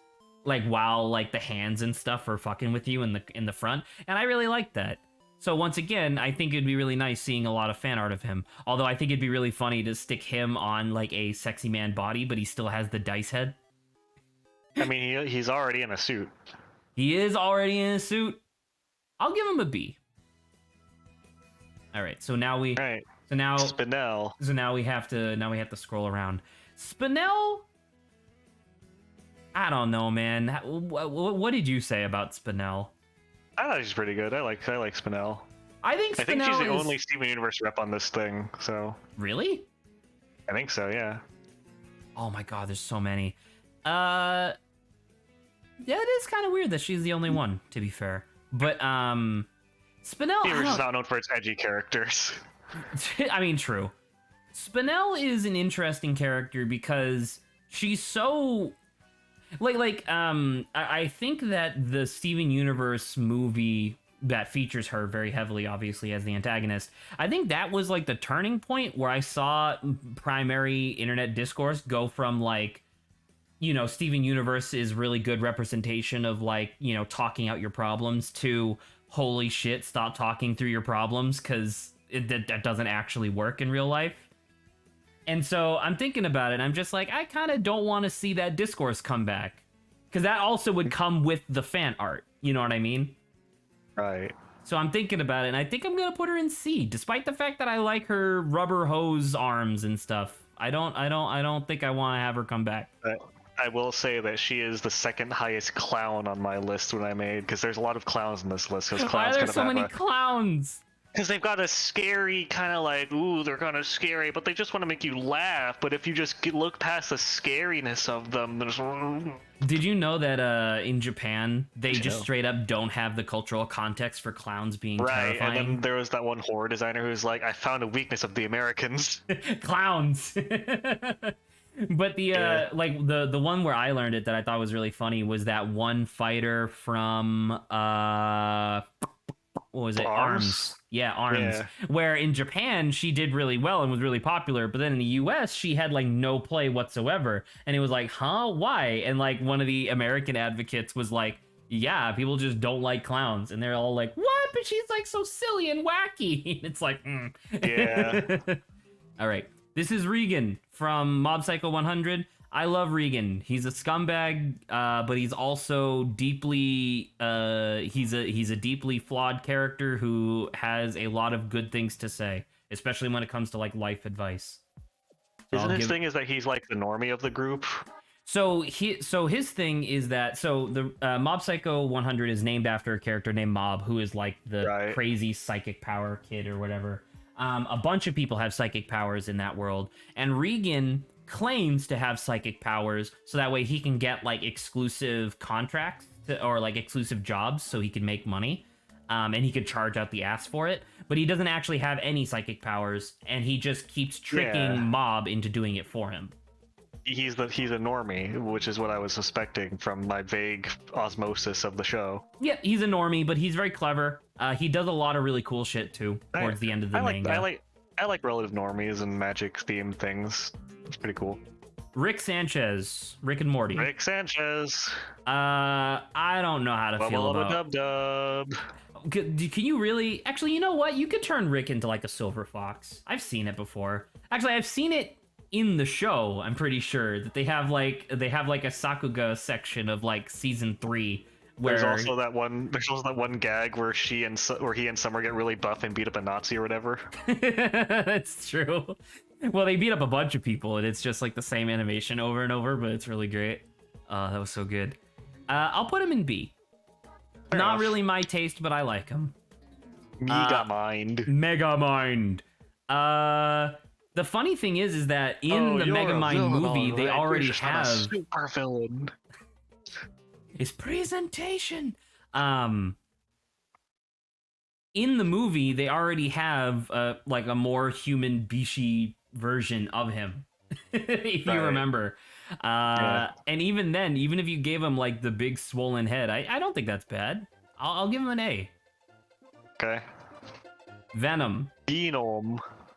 like while like the hands and stuff are fucking with you in the front, and I really like that. So once again, I think it'd be really nice seeing a lot of fan art of him. Although I think it'd be really funny to stick him on like a SEXYMAN body, but he still has the dice head. I mean, he's already in a suit. He is already in a suit. I'll give him a B. All right, so now Spinel. So now we have to scroll around. Spinel. I don't know, man. What did you say about Spinel? I thought he's pretty good. I like Spinel. I think she's the only Steven Universe rep on this thing. So really, I think so. Yeah. Oh my god, there's so many. Yeah, it is kind of weird that she's the only one, to be fair. But Spinel. Universe is not known for its edgy characters. I mean, true. Spinel is an interesting character because she's so. I think that the Steven Universe movie that features her very heavily, obviously, as the antagonist, I think that was like the turning point where I saw primary internet discourse go from like, you know, Steven Universe is really good representation of like, you know, talking out your problems to holy shit, stop talking through your problems because that doesn't actually work in real life. And so I'm thinking about it. I'm just like, I kind of don't want to see that discourse come back. Because that also would come with the fan art. You know what I mean? Right. So I'm thinking about it, and I think I'm gonna put her in C, despite the fact that I like her rubber hose arms and stuff. I don't think I want to have her come back. I will say that she is the second highest clown on my list when I made, because there's a lot of clowns in this list. Why are there so many clowns? Because they've got a scary kind of like, ooh, they're kind of scary, but they just want to make you laugh. But if you just look past the scariness of them, there's. Did you know that in Japan they just straight up don't have the cultural context for clowns being terrifying? And then there was that one horror designer who's like, I found a weakness of the Americans. Clowns. But the like the one where I learned it that I thought was really funny was that one fighter from what was it? Arms. Yeah, Arms. Yeah. Where in Japan she did really well and was really popular, but then in the US she had like no play whatsoever. And it was like, huh? Why? And like one of the American advocates was like, yeah, people just don't like clowns. And they're all like, what? But she's like so silly and wacky. It's like, Yeah. All right. This is Regan from Mob Psycho 100. I love Regan. He's a scumbag, but he's also deeply he's a deeply flawed character who has a lot of good things to say, especially when it comes to like life advice. Isn't his thing is that he's like the normie of the group? So his thing is that the Mob Psycho 100 is named after a character named Mob, who is like the crazy psychic power kid or whatever. A bunch of people have psychic powers in that world, and Regan claims to have psychic powers so that way he can get like exclusive contracts or like exclusive jobs so he can make money, and he could charge out the ass for it, but he doesn't actually have any psychic powers, and he just keeps tricking Mob into doing it for him. He's a normie, which is what I was suspecting from my vague osmosis of the show. Yeah, he's a normie, but he's very clever. He does a lot of really cool shit too towards the end of the manga. I like relative normies and magic themed things. It's pretty cool. Rick Sanchez, Rick and Morty. Rick Sanchez. I don't know how to feel about. Dub. Can you really? Actually, you know what? You could turn Rick into like a silver fox. I've seen it before. Actually, I've seen it in the show. I'm pretty sure that they have like a Sakuga section of like season 3. Where... There's also that one gag where he and Summer get really buff and beat up a Nazi or whatever. That's true. Well, they beat up a bunch of people, and it's just like the same animation over and over, but it's really great. That was so good. I'll put him in B. Fair enough. Really my taste, but I like him. Megamind. Megamind. The funny thing is that in the Megamind movie, they already have super villain. His presentation. In the movie, they already have like a more human Bishi version of him, if you remember. And even then, even if you gave him like the big swollen head, I don't think that's bad. I'll give him an A. Okay. Venom.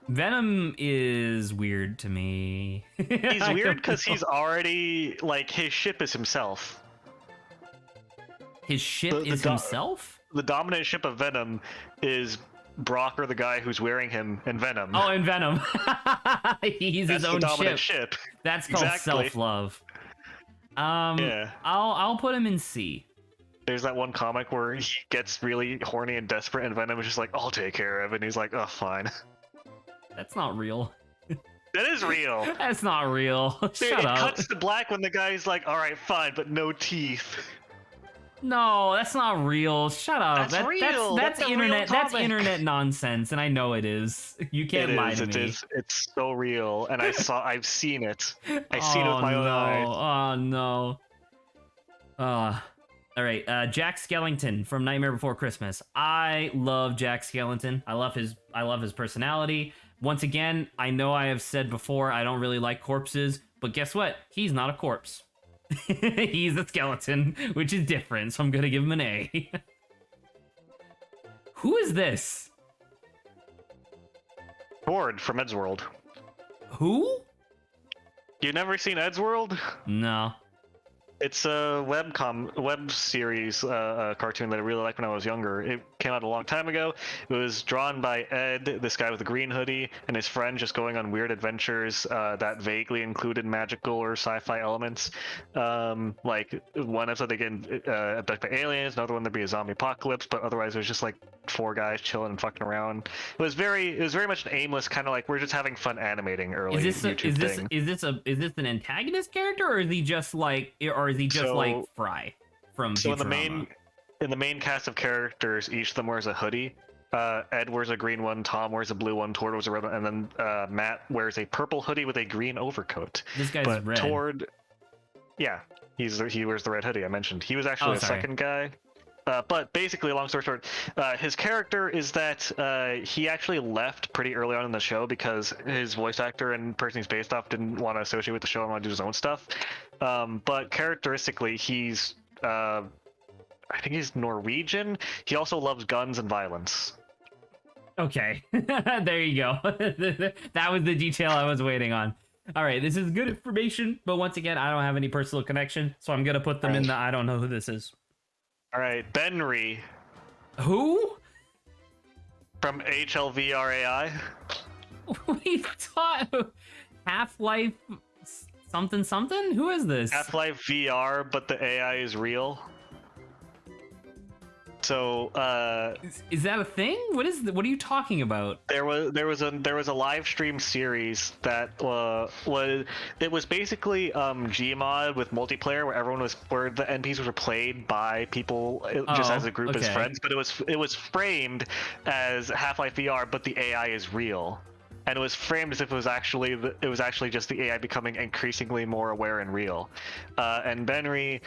Venom is weird to me. He's weird because he's already like his ship is himself. His ship is himself? The dominant ship of Venom is Brock, or the guy who's wearing him, and Venom. Oh, and Venom. He's his own ship. That's called self-love. Yeah. I'll put him in C. There's that one comic where he gets really horny and desperate, and Venom is just like, I'll take care of it. And he's like, oh, fine. That's not real. That is real. That's not real. Dude, it cuts to black when the guy's like, all right, fine, but no teeth. No, that's not real. Shut up. That's real. That's internet. That's internet nonsense, and I know it is. You can't lie to me. It's so real, and I've seen it. I've seen it with my own eyes. Oh no. All right. Jack Skellington from Nightmare Before Christmas. I love Jack Skellington. I love his personality. Once again, I know I have said before I don't really like corpses, but guess what? He's not a corpse. He's a skeleton, which is different, so I'm gonna give him an A. Who is this? Ford from Eddsworld. Who? You never seen Eddsworld? No. It's a web series cartoon that I really liked when I was younger. came out a long time ago. It was drawn by Ed, this guy with the green hoodie, and his friend just going on weird adventures that vaguely included magical or sci-fi elements. Like one episode they get abducted by aliens, another one there'd be a zombie apocalypse, but otherwise it was just like 4 guys chilling and fucking around. It was very much an aimless kind of like we're just having fun animating early YouTube thing. Is this an antagonist character, or is he just like like Fry from Futurama? In the main cast of characters, each of them wears a hoodie. Ed wears a green one, Tom wears a blue one, Tord wears a red one, and then Matt wears a purple hoodie with a green overcoat. This guy's red. Tord, yeah, he wears the red hoodie I mentioned. He was actually the second guy. But basically, long story short, his character is that he actually left pretty early on in the show because his voice actor and person he's based off didn't want to associate with the show and want to do his own stuff. But characteristically, he's I think he's Norwegian. He also loves guns and violence. Okay, there you go. That was the detail I was waiting on. All right, this is good information, but once again, I don't have any personal connection, so I'm gonna put them in the I don't know who this is. All right, Benry. Who? From HLVRAI. We thought Half-Life something something? Who is this? Half-Life VR, but the AI is real. So is that a thing? What are you talking about? There was a live stream series that was basically Gmod with multiplayer where the NPCs were played by people just as a group as friends, but it was framed as Half-Life VR, but the AI is real. And it was framed as if it was actually just the AI becoming increasingly more aware and real. And Benry,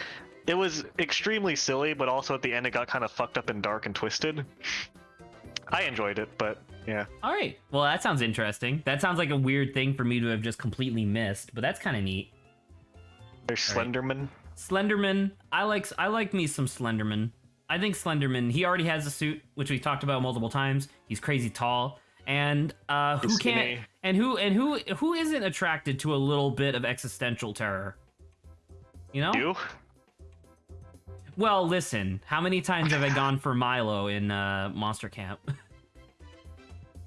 it was extremely silly, but also at the end it got kind of fucked up and dark and twisted. I enjoyed it, but yeah. All right. Well, that sounds interesting. That sounds like a weird thing for me to have just completely missed, but that's kind of neat. There's Slenderman. Right. Slenderman. I like me some Slenderman. I think Slenderman, he already has a suit, which we talked about multiple times. He's crazy tall. And who can't and who isn't attracted to a little bit of existential terror? You know? You? Well, listen, how many times have I gone for Milo in Monster Camp?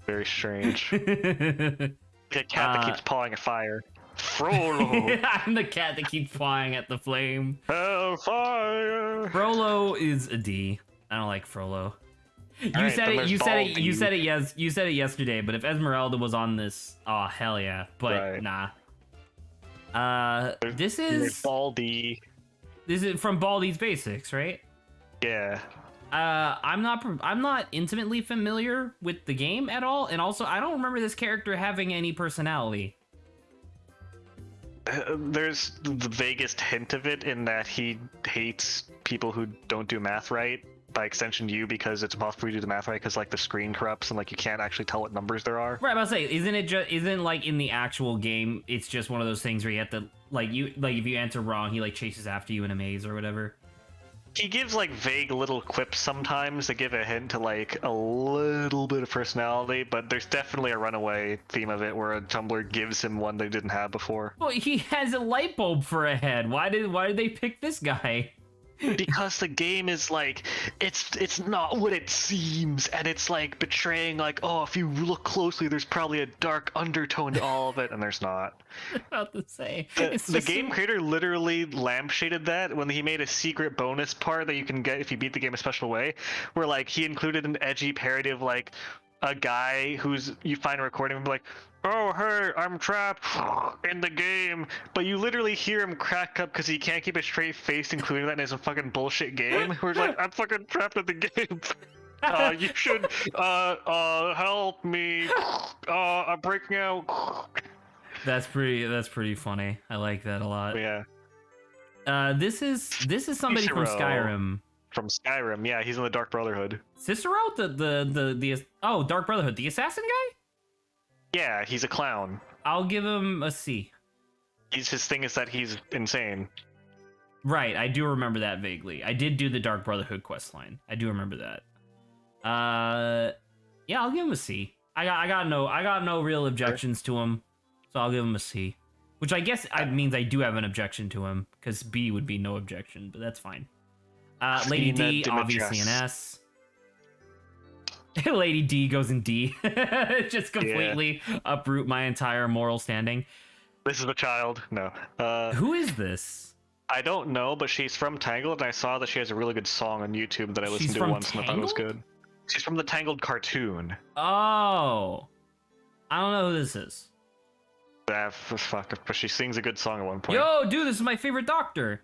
Very strange. The cat that keeps pawing at fire. Frollo! I'm the cat that keeps pawing at the flame. Hellfire! Brolo is a D. I don't like Frollo. You said it yesterday, but if Esmeralda was on this, oh hell yeah. But nah. This is Baldy. This is from Baldi's Basics, right? Yeah. I'm not intimately familiar with the game at all, and also I don't remember this character having any personality. There's the vaguest hint of it in that he hates people who don't do math right. By extension, you, because it's impossible for you to do the math right because like the screen corrupts and like you can't actually tell what numbers there are. Right, I was saying, isn't like in the actual game, it's just one of those things where you have to like if you answer wrong, he like chases after you in a maze or whatever. He gives like vague little quips sometimes that give a hint to like a little bit of personality, but there's definitely a runaway theme of it where a Tumblr gives him one they didn't have before. Well, he has a light bulb for a head. Why did they pick this guy? Because the game is like it's not what it seems, and it's like betraying like, oh, if you look closely there's probably a dark undertone to all of it, and there's not. About to say the game creator literally lampshaded that when he made a secret bonus part that you can get if you beat the game a special way, where like he included an edgy parody of like a guy you find a recording and be like, oh hey, I'm trapped in the game, but you literally hear him crack up because he can't keep a straight face, including that in his fucking bullshit game. Where he's like, I'm fucking trapped in the game. You should help me. I'm breaking out. That's pretty funny. I like that a lot. Yeah. This is somebody from Skyrim. From Skyrim, yeah, he's in the Dark Brotherhood. Cicero, the Dark Brotherhood, the assassin guy? Yeah, he's a clown. I'll give him a C. His thing is that he's insane. Right, I do remember that vaguely. I did do the Dark Brotherhood questline. I do remember that. Yeah, I'll give him a C. I got no real objections to him, so I'll give him a C. Which I guess means I do have an objection to him, because B would be no objection, but that's fine. Lady D, obviously an S. Lady D goes in D. Just completely uproot my entire moral standing. This is a child. No. Who is this? I don't know, but she's from Tangled, and I saw that she has a really good song on YouTube that I listened to once, and I thought it was good. She's from the Tangled cartoon. Oh. I don't know who this is. Fuck, but she sings a good song at one point. Yo, dude, this is my favorite Doctor.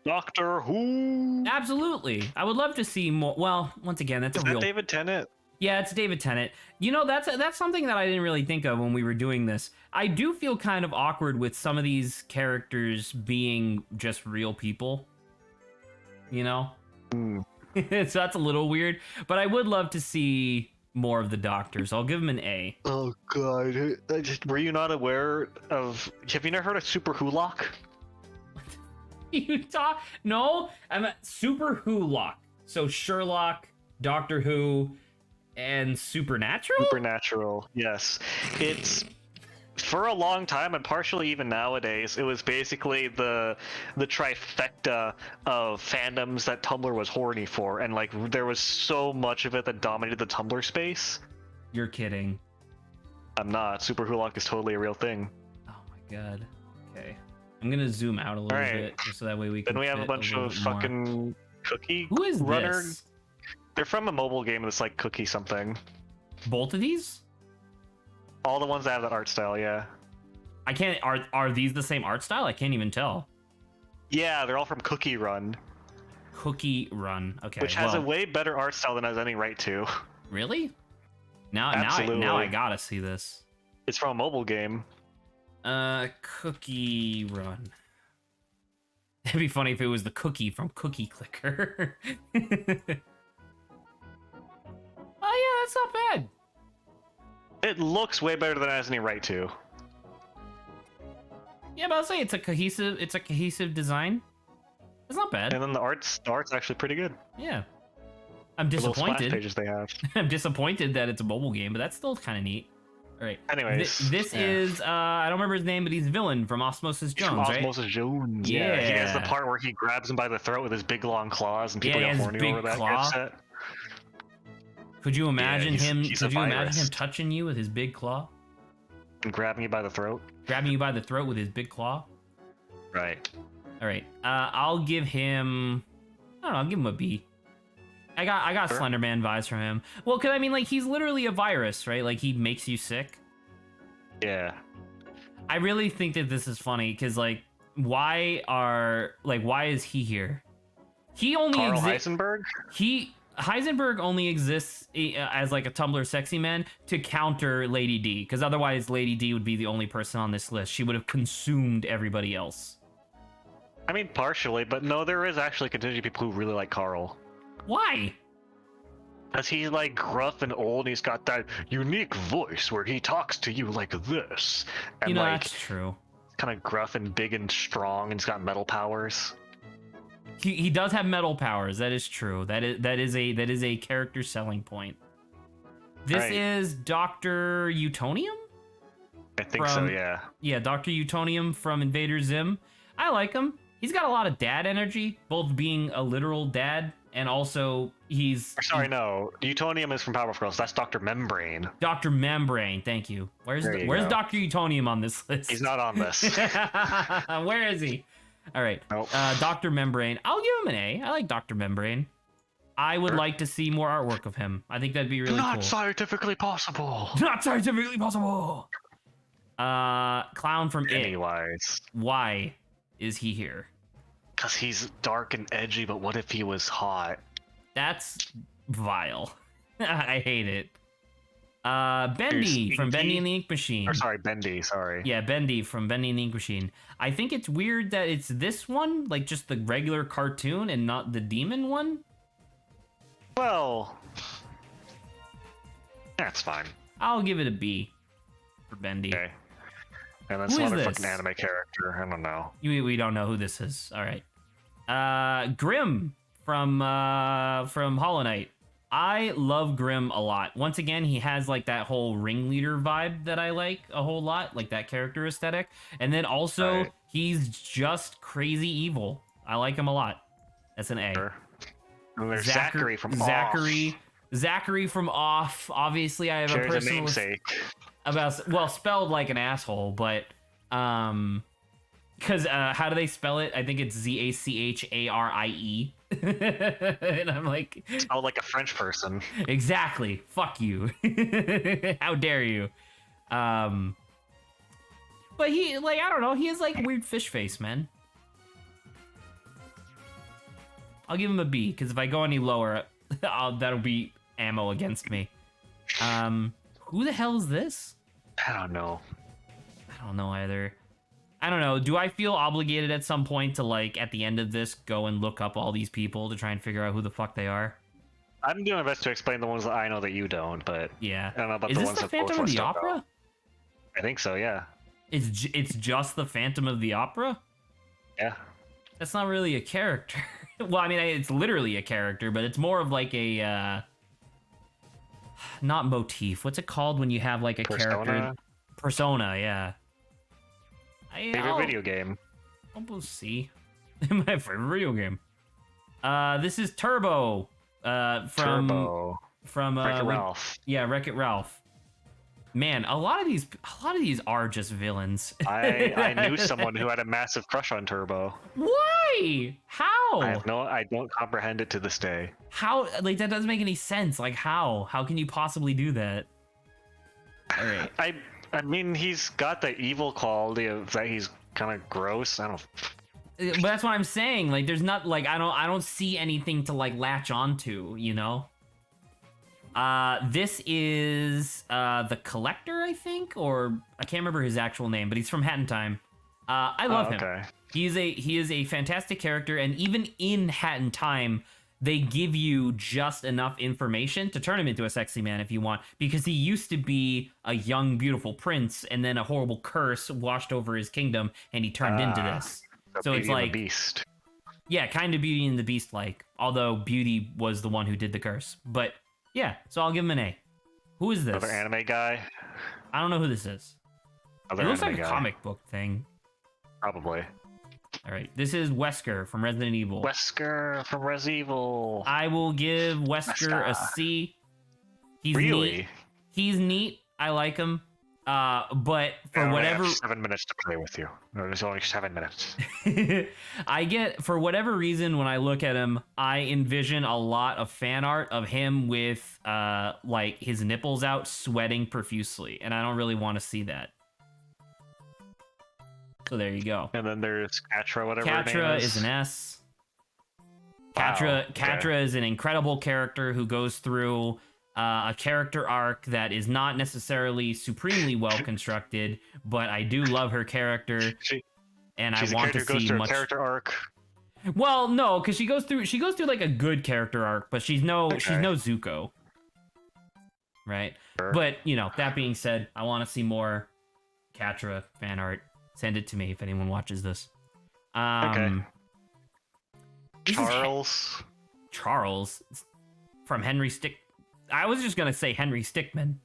Doctor Who. Absolutely. I would love to see more. Well, once again, that's a real... David Tennant? Yeah, it's David Tennant. You know, that's something that I didn't really think of when we were doing this. I do feel kind of awkward with some of these characters being just real people. You know? So that's a little weird. But I would love to see more of the Doctors. I'll give him an A. Oh, God. Were you not aware of... Have you never heard of Super Wholock? No, I'm at Super Wholock. So Sherlock, Doctor Who, and Supernatural? Supernatural, yes. It's... For a long time, and partially even nowadays, it was basically the trifecta of fandoms that Tumblr was horny for, and like there was so much of it that dominated the Tumblr space. You're kidding. I'm not. Super Wholock is totally a real thing. Oh my god. Okay. I'm gonna zoom out a little bit just so that way we can. Then we have a bunch of fucking cookie Who is runner. This? They're from a mobile game that's like cookie something. Both of these? All the ones that have that art style, yeah. I can't. Are these the same art style? I can't even tell. Yeah, they're all from Cookie Run. Cookie Run. Okay. Which has a way better art style than it has any right to. Really? Now I gotta see this. It's from a mobile game. Cookie Run. It'd be funny if it was the cookie from Cookie Clicker. Oh yeah, that's not bad. It looks way better than it has any right to. Yeah, but I'll say it's a cohesive design. It's not bad. And then the art's actually pretty good. Yeah. I'm disappointed. The little splash pages they have. I'm disappointed that it's a mobile game, but that's still kind of neat. All right. Anyways, this is I don't remember his name, but he's villain from Osmosis Jones, right? Osmosis Jones. Yeah. He has the part where he grabs him by the throat with his big long claws, and people get horny over that. Claw. Could you imagine him? He's could you imagine him touching you with his big claw? And grabbing you by the throat. Grabbing you by the throat with his big claw. Right. All right. I'll give him. I don't know. I'll give him a B. I got sure. Slender Man vibes from him. Well, cause I mean, like he's literally a virus, right? Like he makes you sick. Yeah. I really think that this is funny because like, why is he here? He only exists. Heisenberg. Heisenberg only exists as like a Tumblr sexy man to counter Lady D, because otherwise Lady D would be the only person on this list. She would have consumed everybody else. I mean, partially, but no, there is actually a contingent of people who really like Carl. Why? Because he's like gruff and old, and he's got that unique voice where he talks to you like this. And you know, like, that's true. Kind of gruff and big and strong, and he's got metal powers. He does have metal powers. That is true. That is a character selling point. This is Dr. Utonium? I think so, yeah. Yeah, Dr. Utonium from Invader Zim. I like him. He's got a lot of dad energy, both being a literal dad and also Sorry, no. Utonium is from Powerpuff Girls. That's Dr. Membrane. Dr. Membrane, thank you. Where's Dr. Utonium on this list? He's not on this. Where is he? All right. Nope. Dr. Membrane. I'll give him an A. I like Dr. Membrane. I would like to see more artwork of him. I think that'd be really cool. Not scientifically possible. Not scientifically possible. Clown from Pennywise. Why is he here? Because he's dark and edgy, but what if he was hot? That's vile. I hate it. Bendy from Bendy and the Ink Machine. Or sorry, Bendy, sorry. Yeah, Bendy from Bendy and the Ink Machine. I think it's weird that it's this one, like just the regular cartoon and not the demon one. Well, that's fine. I'll give it a B for Bendy. Okay. And then some other fucking anime character. I don't know. We don't know who this is. All right. Grimm from Hollow Knight. I love Grimm a lot. Once again, he has like that whole ringleader vibe that I like a whole lot, like that character aesthetic. And then also he's just crazy evil. I like him a lot. That's an A. Sure. And there's Zachary from Zachary Zachary from Off. Obviously, I have Shares a a personal namesake. about, well, spelled like an asshole, but because how do they spell it? I think it's Zacharie. And I'm like, Oh, like a French person. exactly. Fuck you. How dare you? But he, like, I don't know. He has like weird fish face, man. I'll give him a B, because if I go any lower, that'll be ammo against me. Who the hell is this? I don't know. I don't know either. I don't know. Do I feel obligated at some point to, like, at the end of this, go and look up all these people to try and figure out who the fuck they are? I'm doing my best to explain the ones that I know that you don't, but Yeah. I don't know about Is the this ones the that both Phantom of of us the don't Opera? know. I think so, yeah. It's just the Phantom of the Opera? Yeah. That's not really a character. Well, I mean, it's literally a character, but it's more of like a, not motif. What's it called when you have like a character? Persona, yeah. Favorite video game. We'll see. My favorite video game. This is Turbo. From Wreck-It Ralph. Yeah, Wreck-It Ralph. Man, a lot of these are just villains. I knew someone who had a massive crush on Turbo. Why? How? I don't comprehend it to this day. How? Like, that doesn't make any sense. Like, how? How can you possibly do that? All right. I mean, he's got the evil quality of that he's kind of gross. I don't. But that's what I'm saying. Like, there's not, like, I don't see anything to, like, latch onto, you know? This is the Collector, I think, or I can't remember his actual name, but he's from Hat in Time. I love him. He is a fantastic character, and even in Hat in Time, they give you just enough information to turn him into a sexy man if you want, because he used to be a young, beautiful prince, and then a horrible curse washed over his kingdom, and he turned into this. So it's like Beast. Yeah, kind of Beauty and the Beast like, although Beauty was the one who did the curse. But yeah, so I'll give him an A. Who is this? Another anime guy? I don't know who this is. It looks like a comic book thing. Probably. All right, this is Wesker from Resident Evil. Wesker from Resident Evil. I will give Wesker a C. He's really? Neat. He's neat. I like him. But for whatever... I have 7 minutes to play with you. No, there's only 7 minutes. For whatever reason, when I look at him, I envision a lot of fan art of him with, like, his nipples out, sweating profusely. And I don't really want to see that. So there you go. And then there's Catra, whatever her name Catra is an S. Catra is an incredible character who goes through a character arc that is not necessarily supremely well constructed, but I do love her character, and I want to see much character arc. Well, no, because she goes through like a good character arc, but she's no Zuko, right? Sure. But you know, that being said, I want to see more Catra fan art. Send it to me if anyone watches this. Okay. Charles from Henry Stick. I was just gonna say Henry Stickmin.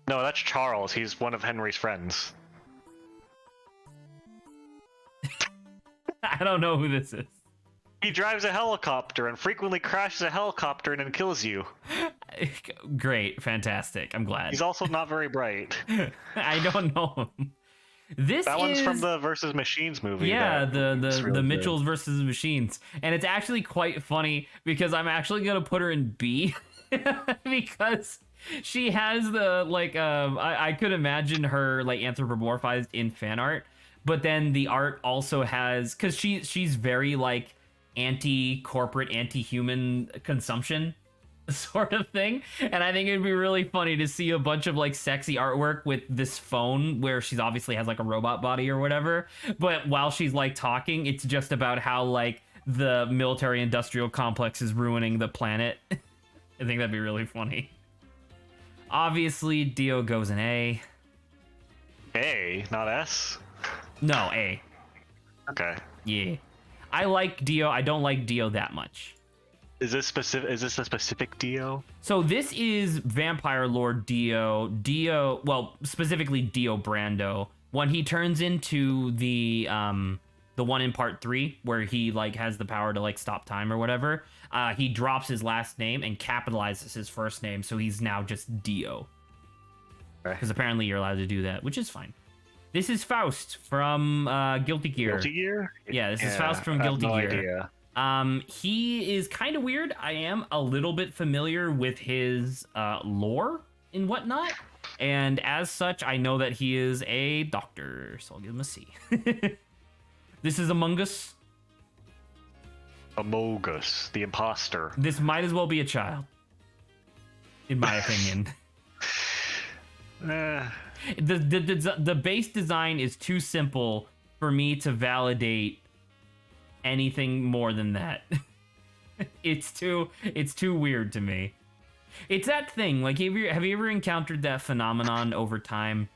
No, that's Charles. He's one of Henry's friends. I don't know who this is. He drives a helicopter and frequently crashes a helicopter and then kills you. Great, fantastic. I'm glad. He's also not very bright. I don't know him. That one's from the Versus Machines movie. Yeah, the Mitchells versus Machines. And it's actually quite funny because I'm actually going to put her in B because she has the, like, I could imagine her, like, anthropomorphized in fan art, but then the art also has, because she's very, like, anti-corporate, anti-human consumption sort of thing, and I think it'd be really funny to see a bunch of like sexy artwork with this phone where she's obviously has like a robot body or whatever, but while she's like talking, it's just about how like the military industrial complex is ruining the planet. I think that'd be really funny. Obviously Dio goes an A. A, not S? No, A. Okay. Yeah, I like Dio. I don't like Dio that much. Is this a specific Dio? So this is Vampire Lord Dio. Well, specifically Dio Brando. When he turns into the the one in part 3 where he like has the power to like stop time or whatever, he drops his last name and capitalizes his first name, so he's now just Dio. Because apparently you're allowed to do that, which is fine. This is Faust from Guilty Gear. Guilty Gear? Yeah, this is Faust from Guilty Gear. Idea. He is kind of weird. I am a little bit familiar with his lore and whatnot, and as such, I know that he is a doctor, so I'll give him a C. This is Among Us. Amogus, the imposter. This might as well be a child, in my opinion. The base design is too simple for me to validate anything more than that. It's too weird to me. It's that thing, like, have you ever encountered that phenomenon over time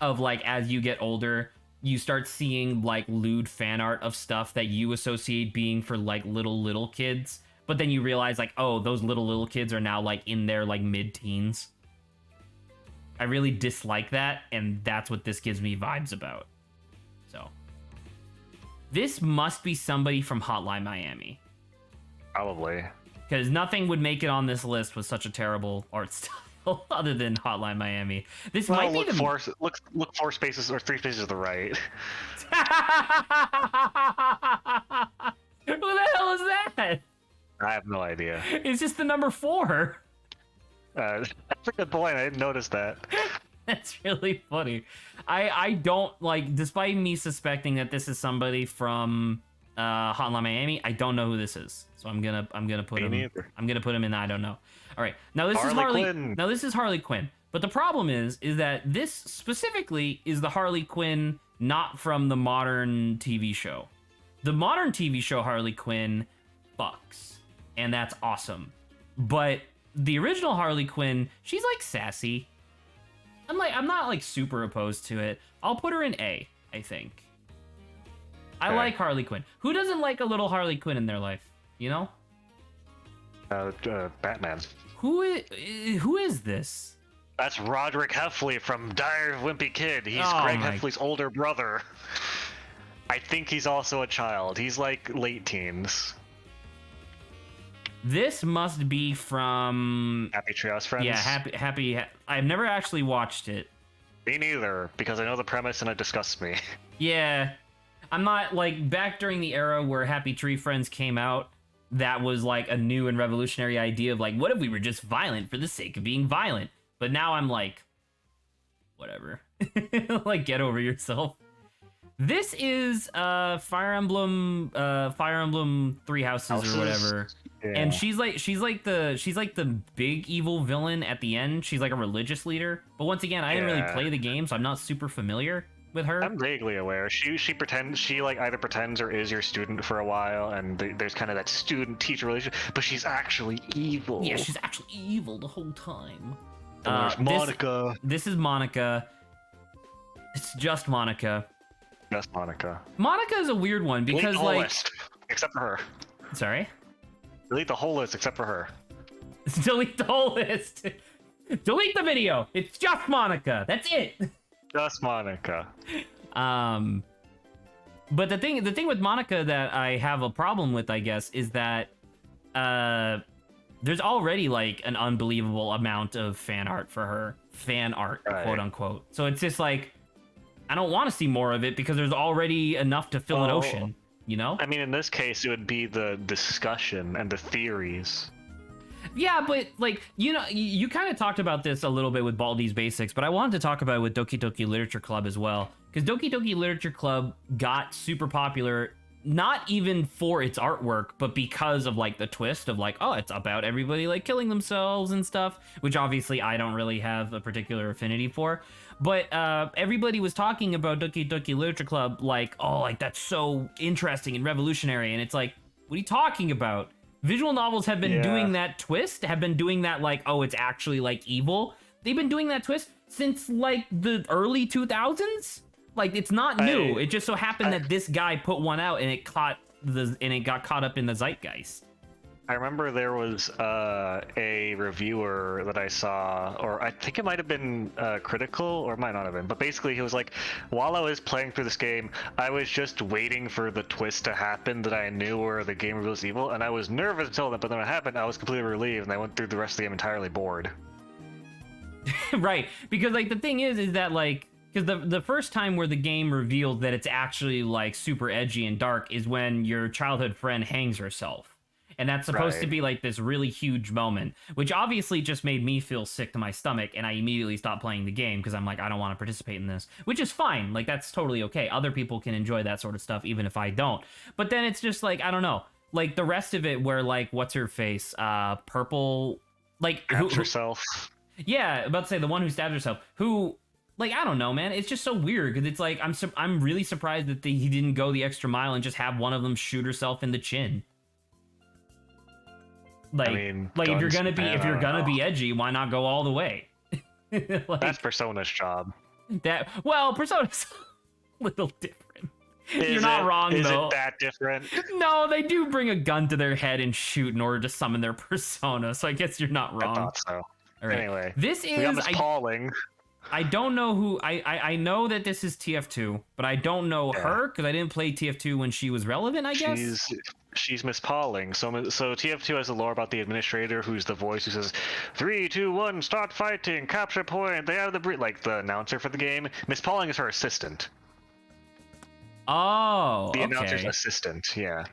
of, like, as you get older, you start seeing, like, lewd fan art of stuff that you associate being for, like, little kids, but then you realize, like, oh, those little kids are now, like, in their, like, mid-teens. I really dislike that, and that's what this gives me vibes about. So, this must be somebody from Hotline Miami. Probably. Because nothing would make it on this list with such a terrible art style other than Hotline Miami. This might be look 4 spaces or 3 spaces to the right. Who the hell is that? I have no idea. It's just the number 4. That's a good point. I didn't notice that. That's really funny. I don't like, despite me suspecting that this is somebody from Hotline Miami, I don't know who this is. So I'm gonna put him. Neither. I'm gonna put him in I don't know. All right. Now this is Harley Quinn. Now this is Harley Quinn. But the problem is that this specifically is the Harley Quinn not from the modern TV show. The modern TV show Harley Quinn fucks, and that's awesome. But the original Harley Quinn, she's like sassy. I'm not like super opposed to it. I'll put her in A, I think. I like Harley Quinn. Who doesn't like a little Harley Quinn in their life? You know? Batman. Who is this? That's Roderick Heffley from Diary of a Wimpy Kid. He's Greg Heffley's older brother. I think he's also a child. He's like late teens. This must be from Happy Treehouse Friends. Yeah, Happy. I've never actually watched it. Me neither, because I know the premise and it disgusts me. Yeah, I'm not like back during the era where Happy Tree Friends came out. That was like a new and revolutionary idea of like, what if we were just violent for the sake of being violent? But now I'm like, whatever. Like, get over yourself. This is Fire Emblem 3 Houses or whatever. Yeah. And she's like the big evil villain at the end. She's like a religious leader. But once again, I didn't really play the game, so I'm not super familiar with her. I'm vaguely aware. She like either pretends or is your student for a while, and there's kind of that student-teacher relationship, but she's actually evil. Yeah, she's actually evil the whole time. There's Monica. This is Monica. It's just Monica. Just Monica. Monica is a weird one because delete the whole like list, except for her. Sorry? Delete the whole list except for her. Delete the whole list. Delete the video. It's just Monica. That's it. Just Monica. But the thing with Monica that I have a problem with, I guess, is that there's already like an unbelievable amount of fan art for her. Fan art, quote unquote. So it's just like, I don't want to see more of it because there's already enough to fill an ocean, you know? I mean, in this case, it would be the discussion and the theories. Yeah, but like, you know, you kind of talked about this a little bit with Baldi's Basics, but I wanted to talk about it with Doki Doki Literature Club as well. Because Doki Doki Literature Club got super popular, not even for its artwork, but because of like the twist of like, oh, it's about everybody like killing themselves and stuff, which obviously I don't really have a particular affinity for. But everybody was talking about Doki Doki Literature Club like, oh, like that's so interesting and revolutionary. And it's like, what are you talking about? Visual novels have been doing that twist, have been doing that like, oh, it's actually like evil. They've been doing that twist since like the early 2000s. Like, it's not new. It just so happened that this guy put one out and it got caught up in the zeitgeist. I remember there was a reviewer that I saw, or I think it might have been critical, or it might not have been, but basically he was like, while I was playing through this game, I was just waiting for the twist to happen that I knew where the game was evil, and I was nervous until then, but then when it happened, I was completely relieved, and I went through the rest of the game entirely bored. Right, because like the thing is that like, because the first time where the game revealed that it's actually like super edgy and dark is when your childhood friend hangs herself. And that's supposed to be like this really huge moment, which obviously just made me feel sick to my stomach. And I immediately stopped playing the game because I'm like, I don't want to participate in this, which is fine. Like, that's totally okay. Other people can enjoy that sort of stuff, even if I don't. But then it's just like, I don't know, like the rest of it where like, what's her face? Purple, like Stabs herself. Yeah, about to say the one who stabs herself, who, like, I don't know, man. It's just so weird because it's like, I'm really surprised that he didn't go the extra mile and just have one of them shoot herself in the chin. Like, I mean, like if you're gonna be edgy, why not go all the way? Like, that's Persona's job. Persona's a little different. You're not wrong, though. Is it that different? No, they do bring a gun to their head and shoot in order to summon their persona, so I guess you're not wrong. I thought so. All right. Anyway, this is appalling. I don't know who. I know that this is TF2, but I don't know her because I didn't play TF2 when she was relevant, I guess. She's Miss Pauling. So TF2 has a lore about the administrator, who's the voice who says, 3, 2, 1, start fighting, capture point, they have like the announcer for the game. Miss Pauling is her assistant. Oh, the announcer's assistant, yeah.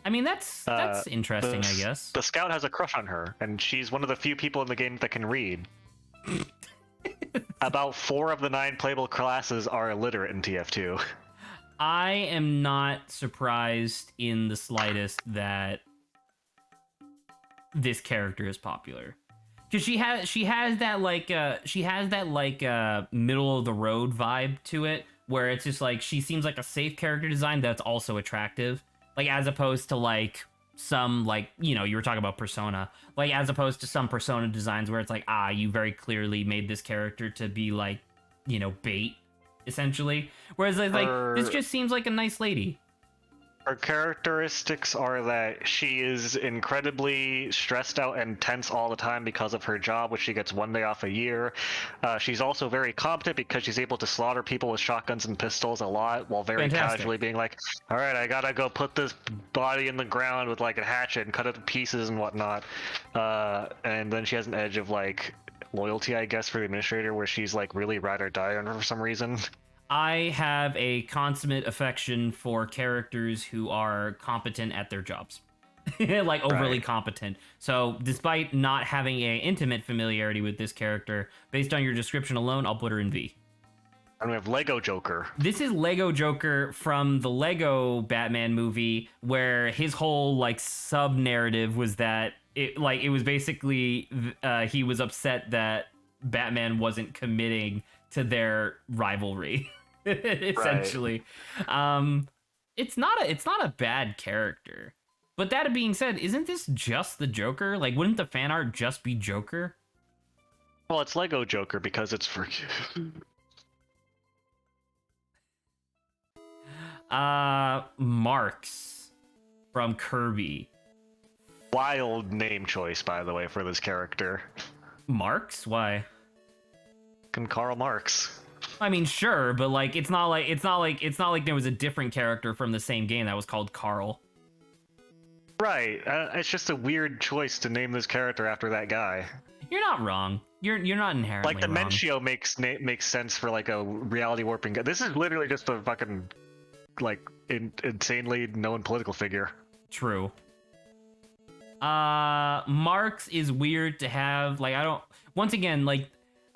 I mean, that's interesting, I guess. The scout has a crush on her, and she's one of the few people in the game that can read. About 4 of the 9 playable classes are illiterate in TF2. I am not surprised in the slightest that this character is popular, because she has that middle of the road vibe to it, where it's just like she seems like a safe character design that's also attractive, like as opposed to like some, like, you know, you were talking about Persona, like as opposed to some Persona designs where it's like, you very clearly made this character to be like, you know, bait, essentially. Whereas like this just seems like a nice lady. Her characteristics are that she is incredibly stressed out and tense all the time because of her job, which she gets 1 day off a year. She's also very competent because she's able to slaughter people with shotguns and pistols a lot, while very casually being like, all right, I gotta go put this body in the ground with like a hatchet and cut it to pieces and whatnot. And then she has an edge of like loyalty, I guess, for the administrator, where she's like really ride or die on her for some reason. I have a consummate affection for characters who are competent at their jobs. Like overly competent. So despite not having an intimate familiarity with this character, based on your description alone, I'll put her in V. And we have Lego Joker. This is Lego Joker from the Lego Batman movie, where his whole like sub narrative was that it was basically he was upset that Batman wasn't committing to their rivalry. Essentially. It's not a bad character. But that being said, isn't this just the Joker? Like, wouldn't the fan art just be Joker? Well, it's Lego Joker because it's for Marks from Kirby. Wild name choice, by the way, for this character. Marks? Why? Karl Marx. I mean, sure, but like it's not like there was a different character from the same game that was called Carl. Right. It's just a weird choice to name this character after that guy. You're not wrong. You're not inherently like the wrong. Mentio makes sense for like a reality warping guy. This is literally just a fucking like insanely known political figure. True. Marx is weird to have. Like, I don't. Once again, like,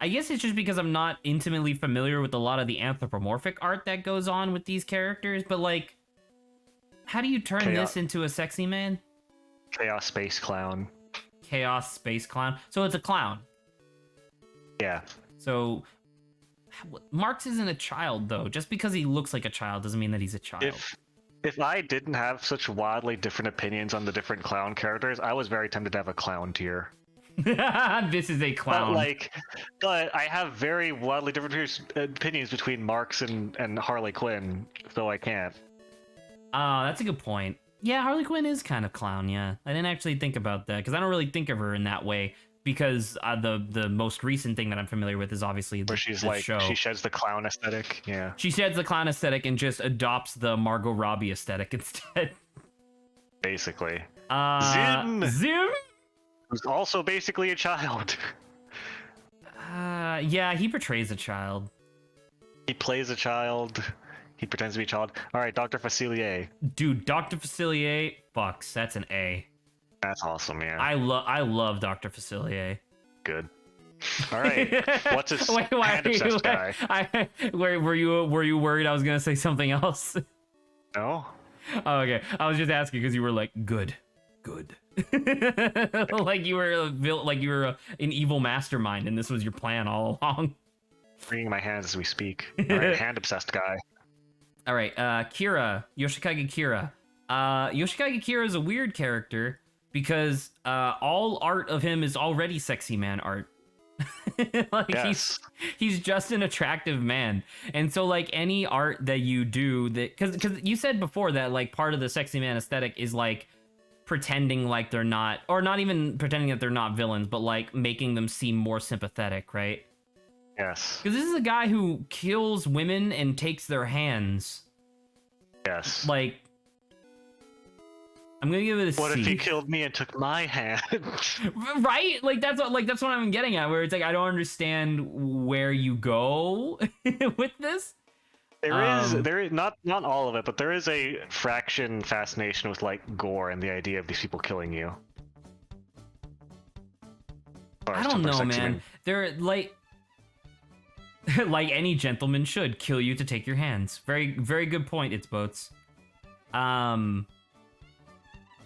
I guess it's just because I'm not intimately familiar with a lot of the anthropomorphic art that goes on with these characters. But like, how do you turn this into a sexy man? Chaos Space Clown. Chaos Space Clown. So it's a clown. Yeah. So Marx isn't a child, though. Just because he looks like a child doesn't mean that he's a child. If I didn't have such wildly different opinions on the different clown characters, I was very tempted to have a clown tier. This is a clown. But I have very wildly different opinions between Marx and Harley Quinn, so I can't. That's a good point. Yeah, Harley Quinn is kind of clown. Yeah, I didn't actually think about that because I don't really think of her in that way. Because the most recent thing that I'm familiar with is obviously where she's the like show. she sheds the clown aesthetic. Yeah, She sheds the clown aesthetic and just adopts the Margot Robbie aesthetic instead. basically. Zim. Who's also basically a child. Yeah, he portrays a child. He plays a child. He pretends to be a child. All right, Dr. Facilier. Dude, Dr. Facilier, fucks. That's an A. That's awesome, yeah. I love Dr. Facilier. Good. All right. What's his hand obsessed guy? Were you worried I was gonna say something else? No. Oh, okay. I was just asking because you were like good. like you were an evil mastermind, and this was your plan all along. Freeing my hands as we speak. All right, hand obsessed guy. All right, Kira, Yoshikage Kira. Yoshikage Kira is a weird character because all art of him is already sexy man art. Like yes. he's just an attractive man, and so like any art that you do that because you said before that like part of the sexy man aesthetic is like pretending like they're not, or not even pretending that they're not villains, but like making them seem more sympathetic, right? Yes. Because this is a guy who kills women and takes their hands. Yes. Like, I'm gonna give it a C. What if he killed me and took my hand? Right? Like that's what I'm getting at. Where it's like I don't understand where you go with this. There is not all of it, but there is a fraction fascination with like gore and the idea of these people killing you. I don't know, man. They're like like any gentleman should kill you to take your hands. Very, very good point. It's boats.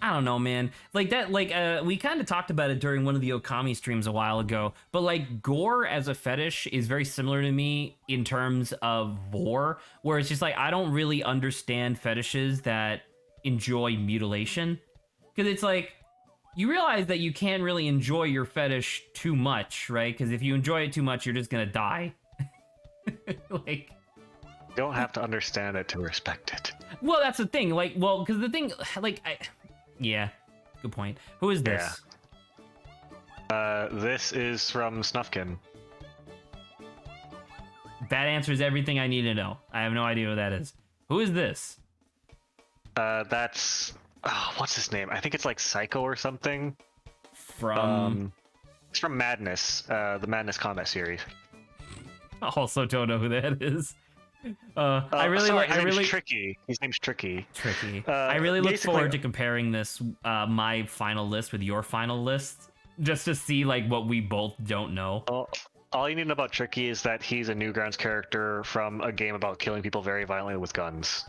I don't know, man. Like that, like we kind of talked about it during one of the Okami streams a while ago. But like gore as a fetish is very similar to me in terms of vor, where it's just like I don't really understand fetishes that enjoy mutilation, because it's like you realize that you can't really enjoy your fetish too much, right? Because if you enjoy it too much, you're just gonna die. Like, you don't have to understand it to respect it. Well, that's the thing. Like, well, because the thing, like, yeah, good point. Who is this? Yeah. This is from Snufkin. That answers everything I need to know. I have no idea what that is. Who is this? That's what's his name? I think it's like Psycho or something. It's from Madness, the Madness Combat series. Also don't know who that is. I really Tricky. His name's Tricky. I really look forward to comparing this my final list with your final list, just to see like what we both don't know. All you need to know about Tricky is that he's a Newgrounds character from a game about killing people very violently with guns.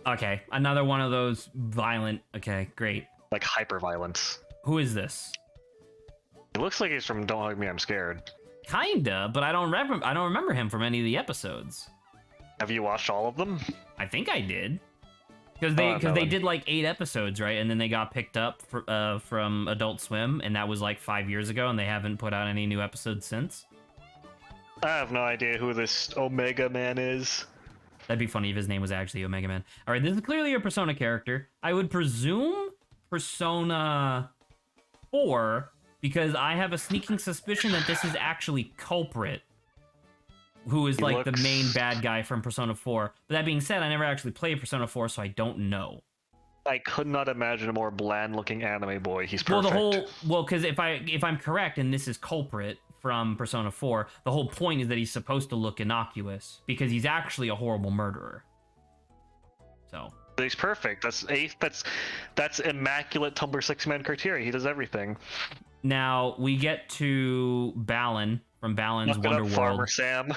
Okay, another one of those violent. Okay, great. Like hyper violence. Who is this? It looks like he's from Don't Hug Me, I'm Scared. Kinda, but I don't remember him from any of the episodes. Have you watched all of them? I think I did. Because they did like 8 episodes, right? And then they got picked up from Adult Swim, and that was like 5 years ago, and they haven't put out any new episodes since. I have no idea who this Omega Man is. That'd be funny if his name was actually Omega Man. All right, this is clearly a Persona character. I would presume Persona 4, because I have a sneaking suspicion that this is actually Culprit, who is like the main bad guy from Persona 4. But that being said, I never actually played Persona 4, so I don't know. I could not imagine a more bland-looking anime boy. He's perfect. Because if I'm correct, and this is Culprit from Persona 4, the whole point is that he's supposed to look innocuous because he's actually a horrible murderer. So he's perfect. That's immaculate Tumblr SEXYMAN criteria. He does everything. Now we get to Balan from Balan's Wonderworld. Farmer Sam.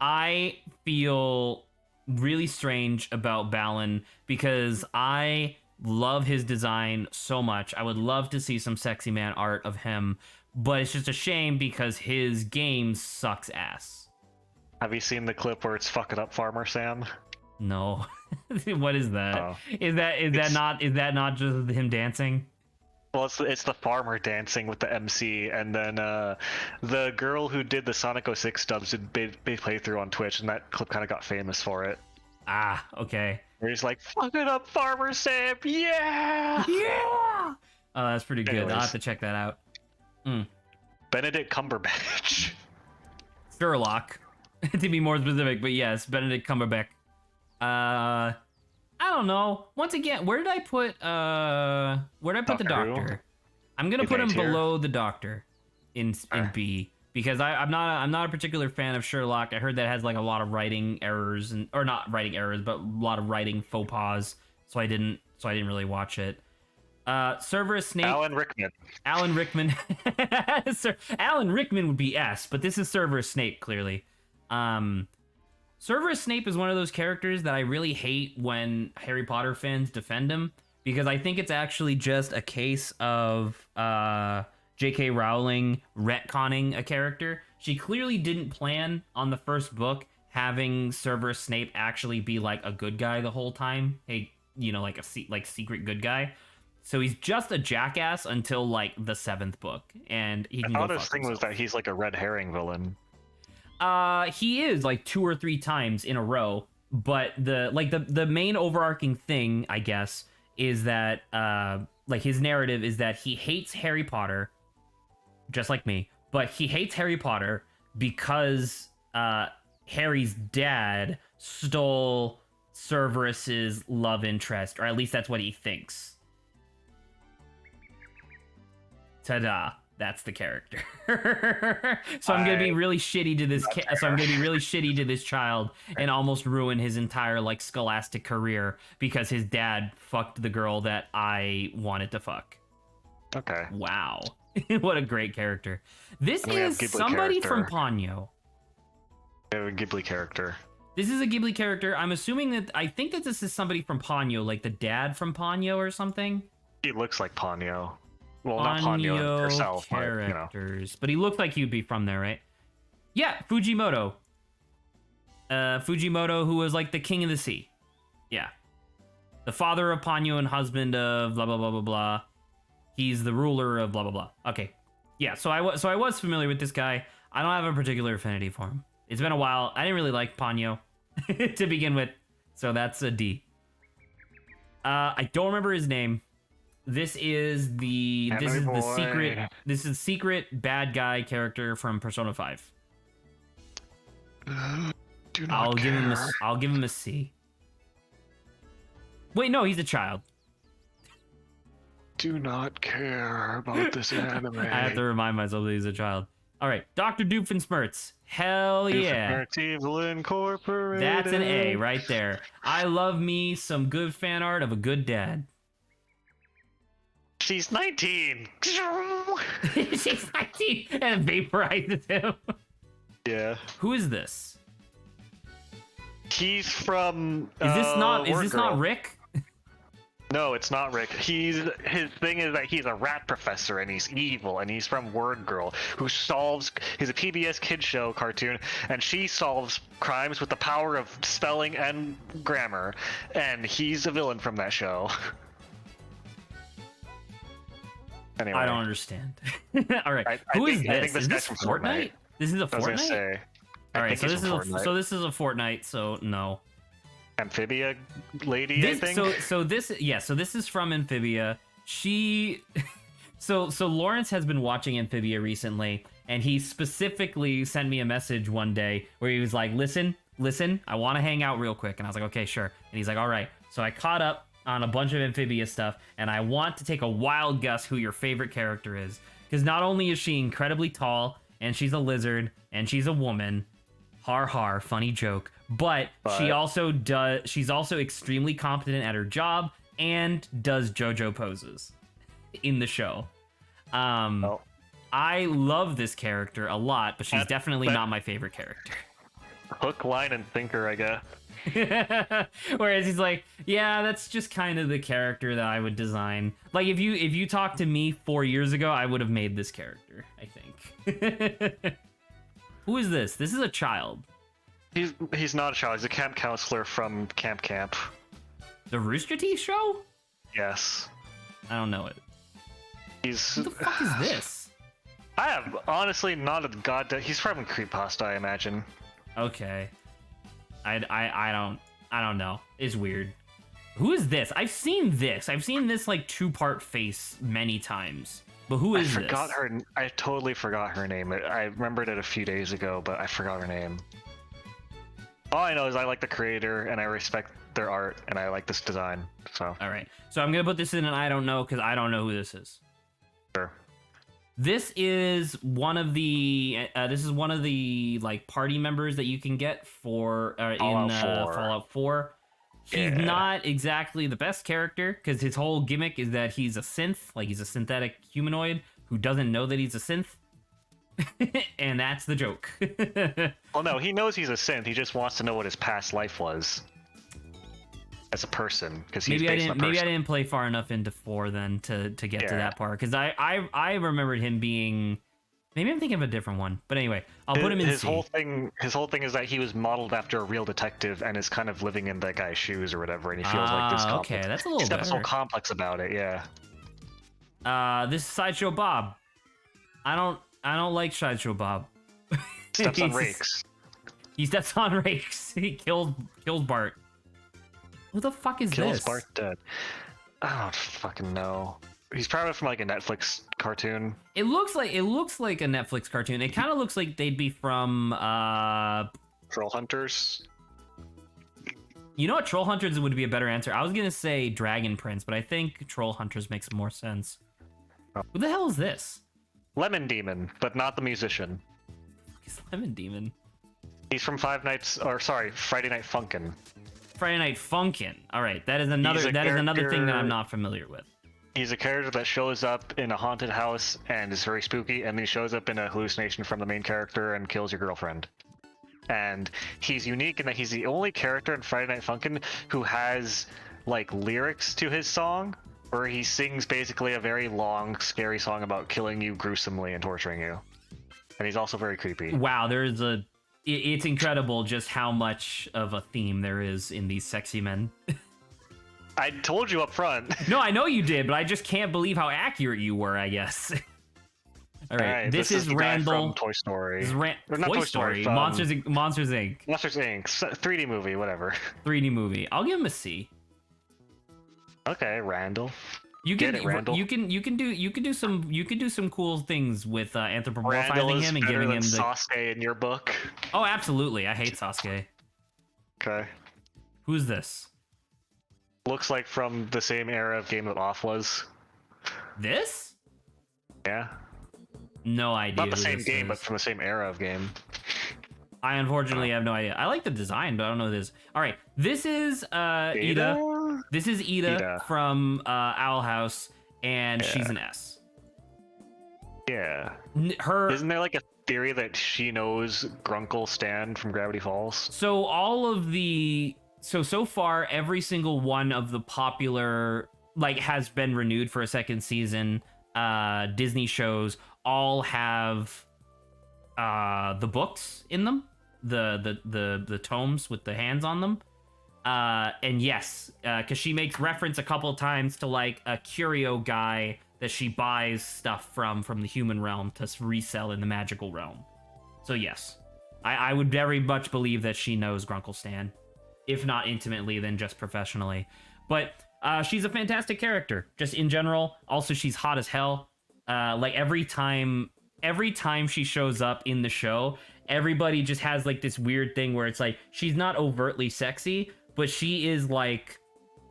I feel really strange about Balan because I love his design so much. I would love to see some sexy man art of him, but it's just a shame because his game sucks ass. Have you seen the clip where it's "Fuck It Up, Farmer Sam"? No. What is that? Oh. Is that not just him dancing? Well, it's the farmer dancing with the MC, and then the girl who did the Sonic 06 dubs did big playthrough on Twitch, and that clip kind of got famous for it. Ah, okay. Where he's like, "Fuck it up, Farmer Sam, yeah!" Yeah! Oh, that's pretty good. Anyways. I'll have to check that out. Benedict Cumberbatch. Sherlock, to be more specific, but yes, Benedict Cumberbatch. I don't know. Once again, where did I put the Doctor? I'm gonna put him below the Doctor in B, because I'm not a particular fan of Sherlock. I heard that has like a lot of writing errors, or not writing errors, but a lot of writing faux pas. So I didn't really watch it. Cerberus Snape. Alan Rickman. Alan Rickman. Alan Rickman would be S, but this is Cerberus Snape, clearly. Cerberus Snape is one of those characters that I really hate when Harry Potter fans defend him, because I think it's actually just a case of J.K. Rowling retconning a character. She clearly didn't plan on the first book having Cerberus Snape actually be like a good guy the whole time. Hey, like a secret good guy. So he's just a jackass until like the 7th book, and he can go fuck himself. I thought his thing was that he's like a red herring villain. He is like 2 or 3 times in a row, but the main overarching thing, I guess, is that like his narrative is that he hates Harry Potter, just like me, but he hates Harry Potter because Harry's dad stole Cerberus's love interest, or at least that's what he thinks. Ta-da! That's the character. So I'm gonna be really shitty to this. So I'm gonna be really shitty to this child and almost ruin his entire like scholastic career because his dad fucked the girl that I wanted to fuck. Okay. Wow, what a great character. This is somebody from Ponyo. We have a Ghibli character. This is a Ghibli character. I think that this is somebody from Ponyo, like the dad from Ponyo or something. He looks like Ponyo. Well, not Ponyo herself, characters, but he looked like he would be from there, right? Yeah, Fujimoto. Fujimoto, who was like the king of the sea. Yeah. The father of Ponyo and husband of blah, blah, blah, blah, blah. He's the ruler of blah, blah, blah. Okay. Yeah, so I was familiar with this guy. I don't have a particular affinity for him. It's been a while. I didn't really like Ponyo to begin with, so that's a D. I don't remember his name. This is the secret bad guy character from Persona 5. I'll give him a C. Wait, no, he's a child. Do not care about this anime. I have to remind myself that he's a child. All right, Dr. Doofenshmirtz. Hell yeah. Evil Incorporated. That's an A right there. I love me some good fan art of a good dad. She's 19. She's 19 and vaporizes him. Yeah. Who is this? He's from. Is this not Rick? No, it's not Rick. His thing is that he's a rat professor and he's evil and he's from Word Girl who solves. He's a PBS kids show cartoon and she solves crimes with the power of spelling and grammar, and he's a villain from that show. Anyway. I don't understand. All right, who is this? Is this Fortnite? This is a Fortnite? I was gonna say. All right, so this is a Fortnite. So no. Amphibia lady, I think. So this is from Amphibia. So Lawrence has been watching Amphibia recently, and he specifically sent me a message one day where he was like, listen, I want to hang out real quick. And I was like, okay, sure. And he's like, all right. So I caught up on a bunch of Amphibia stuff, and I want to take a wild guess who your favorite character is. Because not only is she incredibly tall, and she's a lizard, and she's a woman, har, funny joke, but she's also extremely competent at her job, and does JoJo poses in the show. I love this character a lot, but she's definitely not my favorite character. Hook, line, and sinker, I guess. Whereas he's like, yeah, that's just kind of the character that I would design. Like if you talked to me 4 years ago, I would have made this character, I think. Who is this? This is a child. He's not a child. He's a camp counselor from Camp. The Rooster Teeth show? Yes. I don't know it. Who the fuck is this? I have honestly not a goddamn. He's from Creepypasta, I imagine. Okay. I don't know. It's weird. Who is this? I've seen this. I've seen this like two-part face many times. But who is this? I totally forgot her name. I remembered it a few days ago, but I forgot her name. All I know is I like the creator and I respect their art and I like this design. So. All right. So I'm gonna put this in an I don't know because I don't know who this is. Sure. This is one of the like party members that you can get for in Fallout 4. He's not exactly the best character because his whole gimmick is that he's a synth, like he's a synthetic humanoid who doesn't know that he's a synth. And that's the joke. Well, no, he knows he's a synth. He just wants to know what his past life was as a person. Because maybe I didn't play far enough into 4 then to get to that part. Because I remembered him being. Maybe I'm thinking of a different one. But anyway, I'll put him in his whole thing is that he was modeled after a real detective and is kind of living in that guy's shoes or whatever, and he feels like this complex. Okay, that's a little He's got better. this whole complex about it, yeah. This is Sideshow Bob. I don't like Sideshow Bob. Steps on rakes. He steps on rakes. He kills Bart. Who the fuck is this? Kills Bart dead. I don't fucking know. He's probably from like a Netflix cartoon. It looks like a Netflix cartoon. It kind of looks like they'd be from Troll Hunters. You know what? Troll Hunters would be a better answer. I was gonna say Dragon Prince, but I think Troll Hunters makes more sense. Oh. Who the hell is this? Lemon Demon, but not the musician. He's Lemon Demon. He's from Friday Night Funkin'. Friday Night Funkin'. All right, that is another thing that I'm not familiar with. He's a character that shows up in a haunted house and is very spooky, and then he shows up in a hallucination from the main character and kills your girlfriend. And he's unique in that he's the only character in Friday Night Funkin' who has like lyrics to his song, where he sings basically a very long, scary song about killing you gruesomely and torturing you. And he's also very creepy. Wow, it's incredible just how much of a theme there is in these sexy men. I told you up front. No, I know you did, but I just can't believe how accurate you were, I guess. All right, this is Randall. From Toy Story. This is Toy Story. Monsters Inc. Monsters Inc. 3D movie, whatever. 3D movie. I'll give him a C. Okay, Randall. You can do some cool things with anthropomorphizing him and giving him the Sasuke in your book. Oh, absolutely. I hate Sasuke. Okay. Who's this? Looks like from the same era of Game that Off was. This? Yeah. No idea. Not the same game, but from the same era of game. I unfortunately have no idea. I like the design, but I don't know this. All right, this is Ida. This is Ida from Owl House, and she's an S. Yeah. Isn't there like a theory that she knows Grunkle Stan from Gravity Falls? So so far, every single one of the popular has been renewed for a second season. Disney shows all have the books in them, the tomes with the hands on them, and yes, because she makes reference a couple of times to like a curio guy that she buys stuff from the human realm to resell in the magical realm. So yes, I would very much believe that she knows Grunkle Stan, if not intimately, then just professionally. But she's a fantastic character, just in general. Also, she's hot as hell. Every time she shows up in the show, everybody just has like this weird thing where it's like she's not overtly sexy, but she is like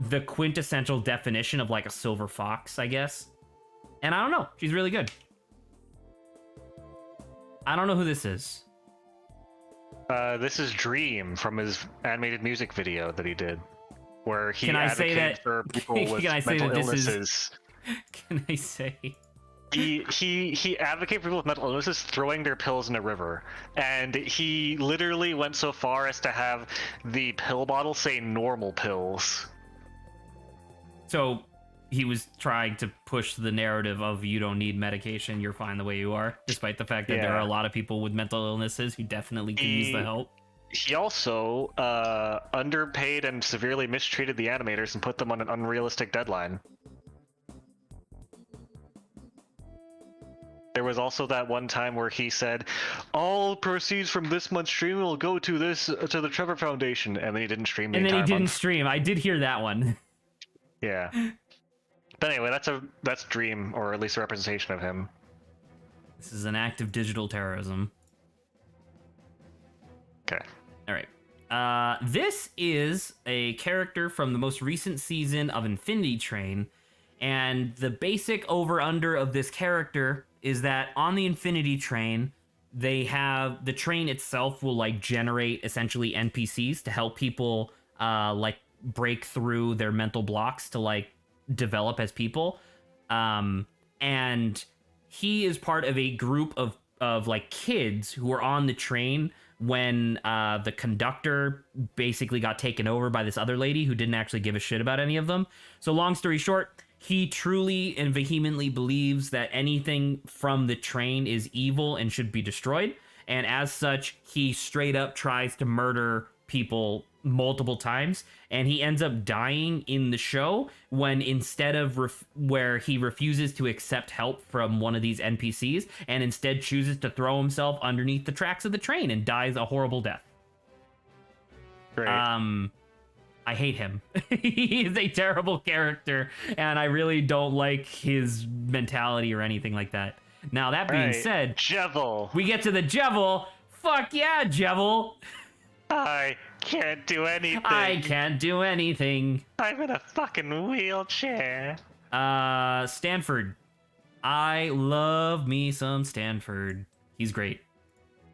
the quintessential definition of like a silver fox, I guess. And I don't know, she's really good. I don't know who this is. This is Dream from his animated music video that he did, where he advocates for people with mental illnesses. Can I say? He advocated for people with mental illnesses throwing their pills in a river, and he literally went so far as to have the pill bottle say normal pills. So he was trying to push the narrative of you don't need medication, you're fine the way you are, despite the fact that there are a lot of people with mental illnesses who definitely can use the help. He also underpaid and severely mistreated the animators and put them on an unrealistic deadline. There was also that one time where he said, all proceeds from this month's stream will go to the Trevor Foundation, and then he didn't stream the entire month. And then he didn't stream. I did hear that one. Yeah. But anyway, that's Dream, or at least a representation of him. This is an act of digital terrorism. Okay. All right. This is a character from the most recent season of Infinity Train, and the basic over-under of this character is that on the Infinity Train, the train itself will like generate essentially NPCs to help people like break through their mental blocks to like develop as people. And he is part of a group of like kids who are on the train when the conductor basically got taken over by this other lady who didn't actually give a shit about any of them. So long story short, he truly and vehemently believes that anything from the train is evil and should be destroyed. And as such, he straight up tries to murder people multiple times, and he ends up dying in the show when instead of where he refuses to accept help from one of these NPCs and instead chooses to throw himself underneath the tracks of the train and dies a horrible death. Great. I hate him. He is a terrible character, and I really don't like his mentality or anything like that. Now, that being said, Jevil. we get to the Jevil. Fuck yeah, Jevil. I can't do anything. I can't do anything. I'm in a fucking wheelchair. Stanford. I love me some Stanford. He's great.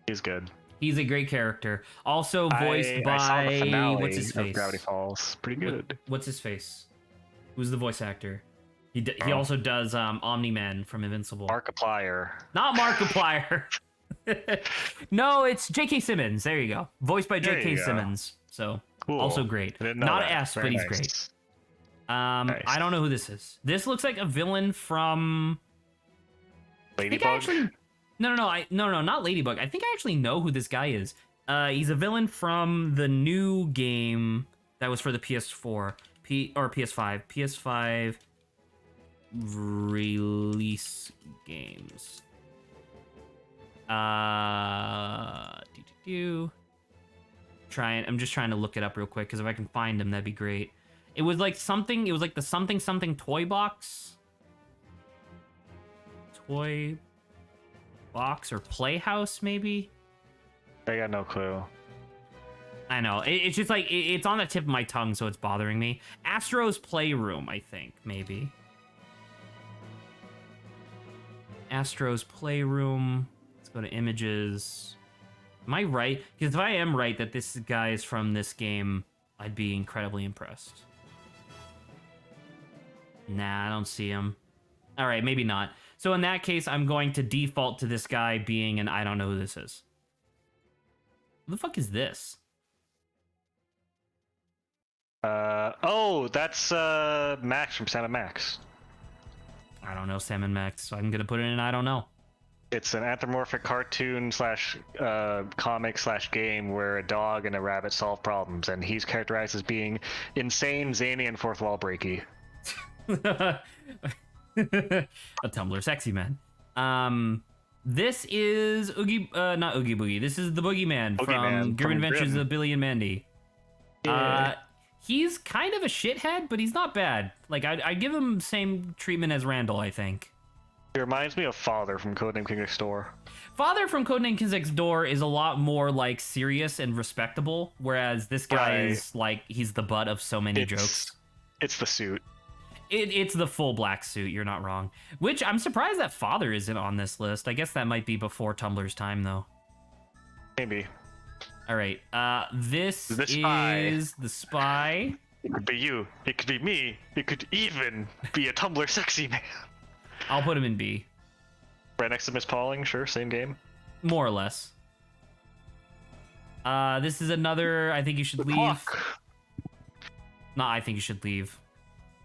He's good. He's a great character. Also voiced by... I saw the finale what's his face? of Gravity Falls. Pretty good. What's his face? Who's the voice actor? He also does Omni-Man from Invincible. Markiplier. Not Markiplier. No, it's J.K. Simmons. There you go. Voiced by J.K. Simmons. So, cool. also great. Not S, but he's great. Nice. I don't know who this is. This looks like a villain from... Ladybug? No, not Ladybug. I think I actually know who this guy is. He's a villain from the new game that was for the PS4 or PS5. PS5 release games. I'm just trying to look it up real quick because if I can find him, that'd be great. It was like something. It was like the something toy box. Toy box or playhouse, maybe. I got no clue. I know. It's just like it's on the tip of my tongue, so it's bothering me. Astro's Playroom, I think, maybe. Astro's Playroom. Let's go to images. Am I right? Because if I am right that this guy is from this game, I'd be incredibly impressed. Nah, I don't see him. All right, maybe not. So in that case, I'm going to default to this guy being an I don't know who this is. Who the fuck is this? Oh, that's Max from Sam & Max. I don't know Sam & Max, so I'm gonna put it in I don't know. It's an anthropomorphic cartoon slash comic slash game where a dog and a rabbit solve problems, and he's characterized as being insane, zany, and fourth wall breaky. A Tumblr sexy man. This is not Oogie Boogie. This is the Boogeyman from Grim Adventures of Billy and Mandy. Yeah. He's kind of a shithead, but he's not bad. Like I'd give him same treatment as Randall, I think. He reminds me of Father from Codename King Next Door. Father from Codename King Next Door is a lot more like serious and respectable, whereas this guy is like he's the butt of so many jokes. It's the suit. It's the full black suit. You're not wrong. Which I'm surprised that Father isn't on this list. I guess that might be before Tumblr's time, though. Maybe. All right. This is the spy. It could be you. It could be me. It could even be a Tumblr sexy man. I'll put him in B. Right next to Miss Pauling. Sure, same game. More or less. This is another. I think you should leave. Clock. No, I think you should leave.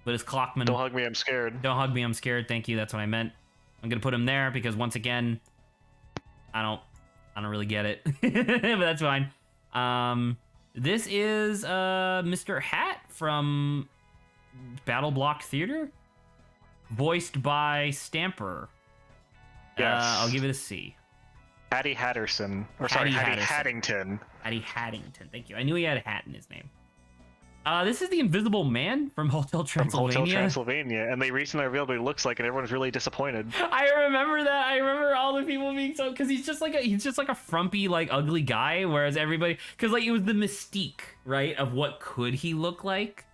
But it's Clockman. Don't hug me, I'm scared. Don't hug me, I'm scared. Thank you. That's what I meant. I'm gonna put him there because once again, I don't really get it, but that's fine. This is Mr. Hat from Battle Block Theater, voiced by Stamper. Yes. I'll give it a C. Hattie Hatterson. Or Hattie sorry, Hattie Hatterson. Haddington. Hattie Haddington. Thank you. I knew he had a hat in his name. This is the Invisible Man from Hotel From Transylvania. Hotel Transylvania, and they recently revealed what he looks like, and everyone's really disappointed. I remember that. I remember all the people being so, because he's just like a frumpy, like, ugly guy, whereas everybody, because like it was the mystique, right, of what could he look like.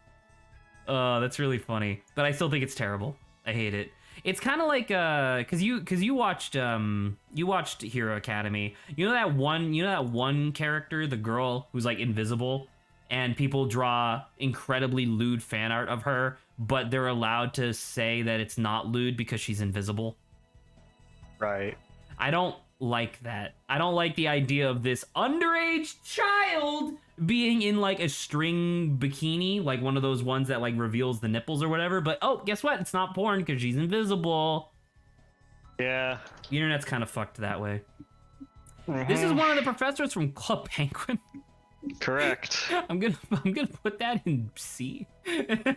That's really funny, but I still think it's terrible. I hate it. It's kind of like because you watched Hero Academy. You know that one character, the girl who's like invisible, and people draw incredibly lewd fan art of her, but they're allowed to say that it's not lewd because she's invisible. Right. I don't like that. I don't like the idea of this underage child being in like a string bikini, like one of those ones that like reveals the nipples or whatever. But oh, guess what? It's not porn because she's invisible. Yeah. The internet's kind of fucked that way. Mm-hmm. This is one of the professors from Club Penguin. Correct. I'm gonna put that in C.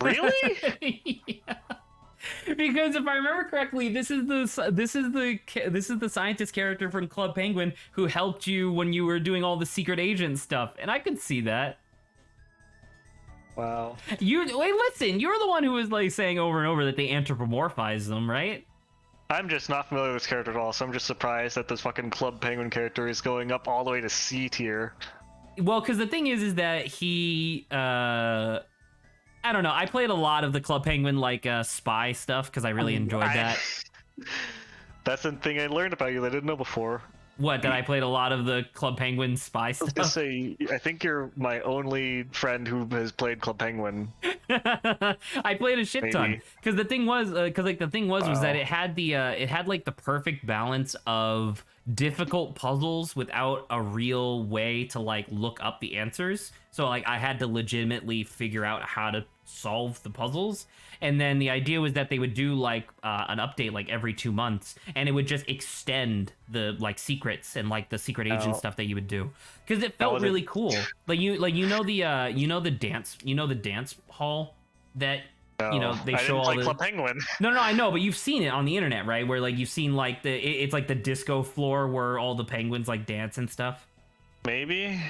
Really? Yeah. Because if I remember correctly, this is the scientist character from Club Penguin who helped you when you were doing all the secret agent stuff, and I could see that. Wow. Listen, you're the one who was like saying over and over that they anthropomorphize them, right? I'm just not familiar with this character at all, so I'm just surprised that this fucking Club Penguin character is going up all the way to C tier. Well, because the thing is that he, I don't know. I played a lot of the Club Penguin like spy stuff because I really enjoyed that. That's the thing I learned about you that I didn't know before. What, that I played a lot of the Club Penguin spy stuff? I was gonna say, I think you're my only friend who has played Club Penguin. I played a shit ton because the thing was was that it had like the perfect balance of difficult puzzles without a real way to like look up the answers. So like I had to legitimately figure out how to solve the puzzles, and then the idea was that they would do like an update like every 2 months, and it would just extend the like secrets and like the secret agent stuff that you would do, because it felt really cool. Like the dance hall that they show all the Club Penguin. No, I know, but you've seen it on the internet, right? Where like you've seen like it's like the disco floor where all the penguins like dance and stuff. Maybe.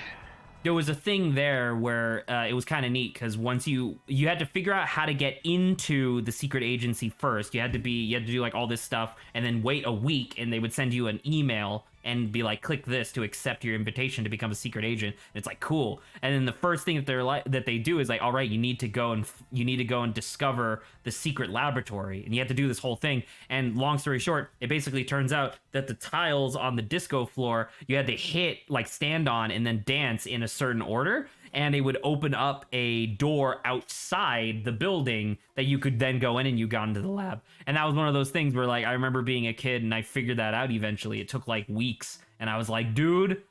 There was a thing there where it was kind of neat because once you had to figure out how to get into the secret agency first. You had to do like all this stuff and then wait a week, and they would send you an email and be like, click this to accept your invitation to become a secret agent. And it's like, cool. And then the first thing that they do is like, all right, you need to go and discover the secret laboratory, and you have to do this whole thing. And long story short, it basically turns out that the tiles on the disco floor you had to stand on and then dance in a certain order, and it would open up a door outside the building that you could then go in, and you got into the lab. And that was one of those things where like I remember being a kid and I figured that out eventually. It took like weeks, and I was like, dude,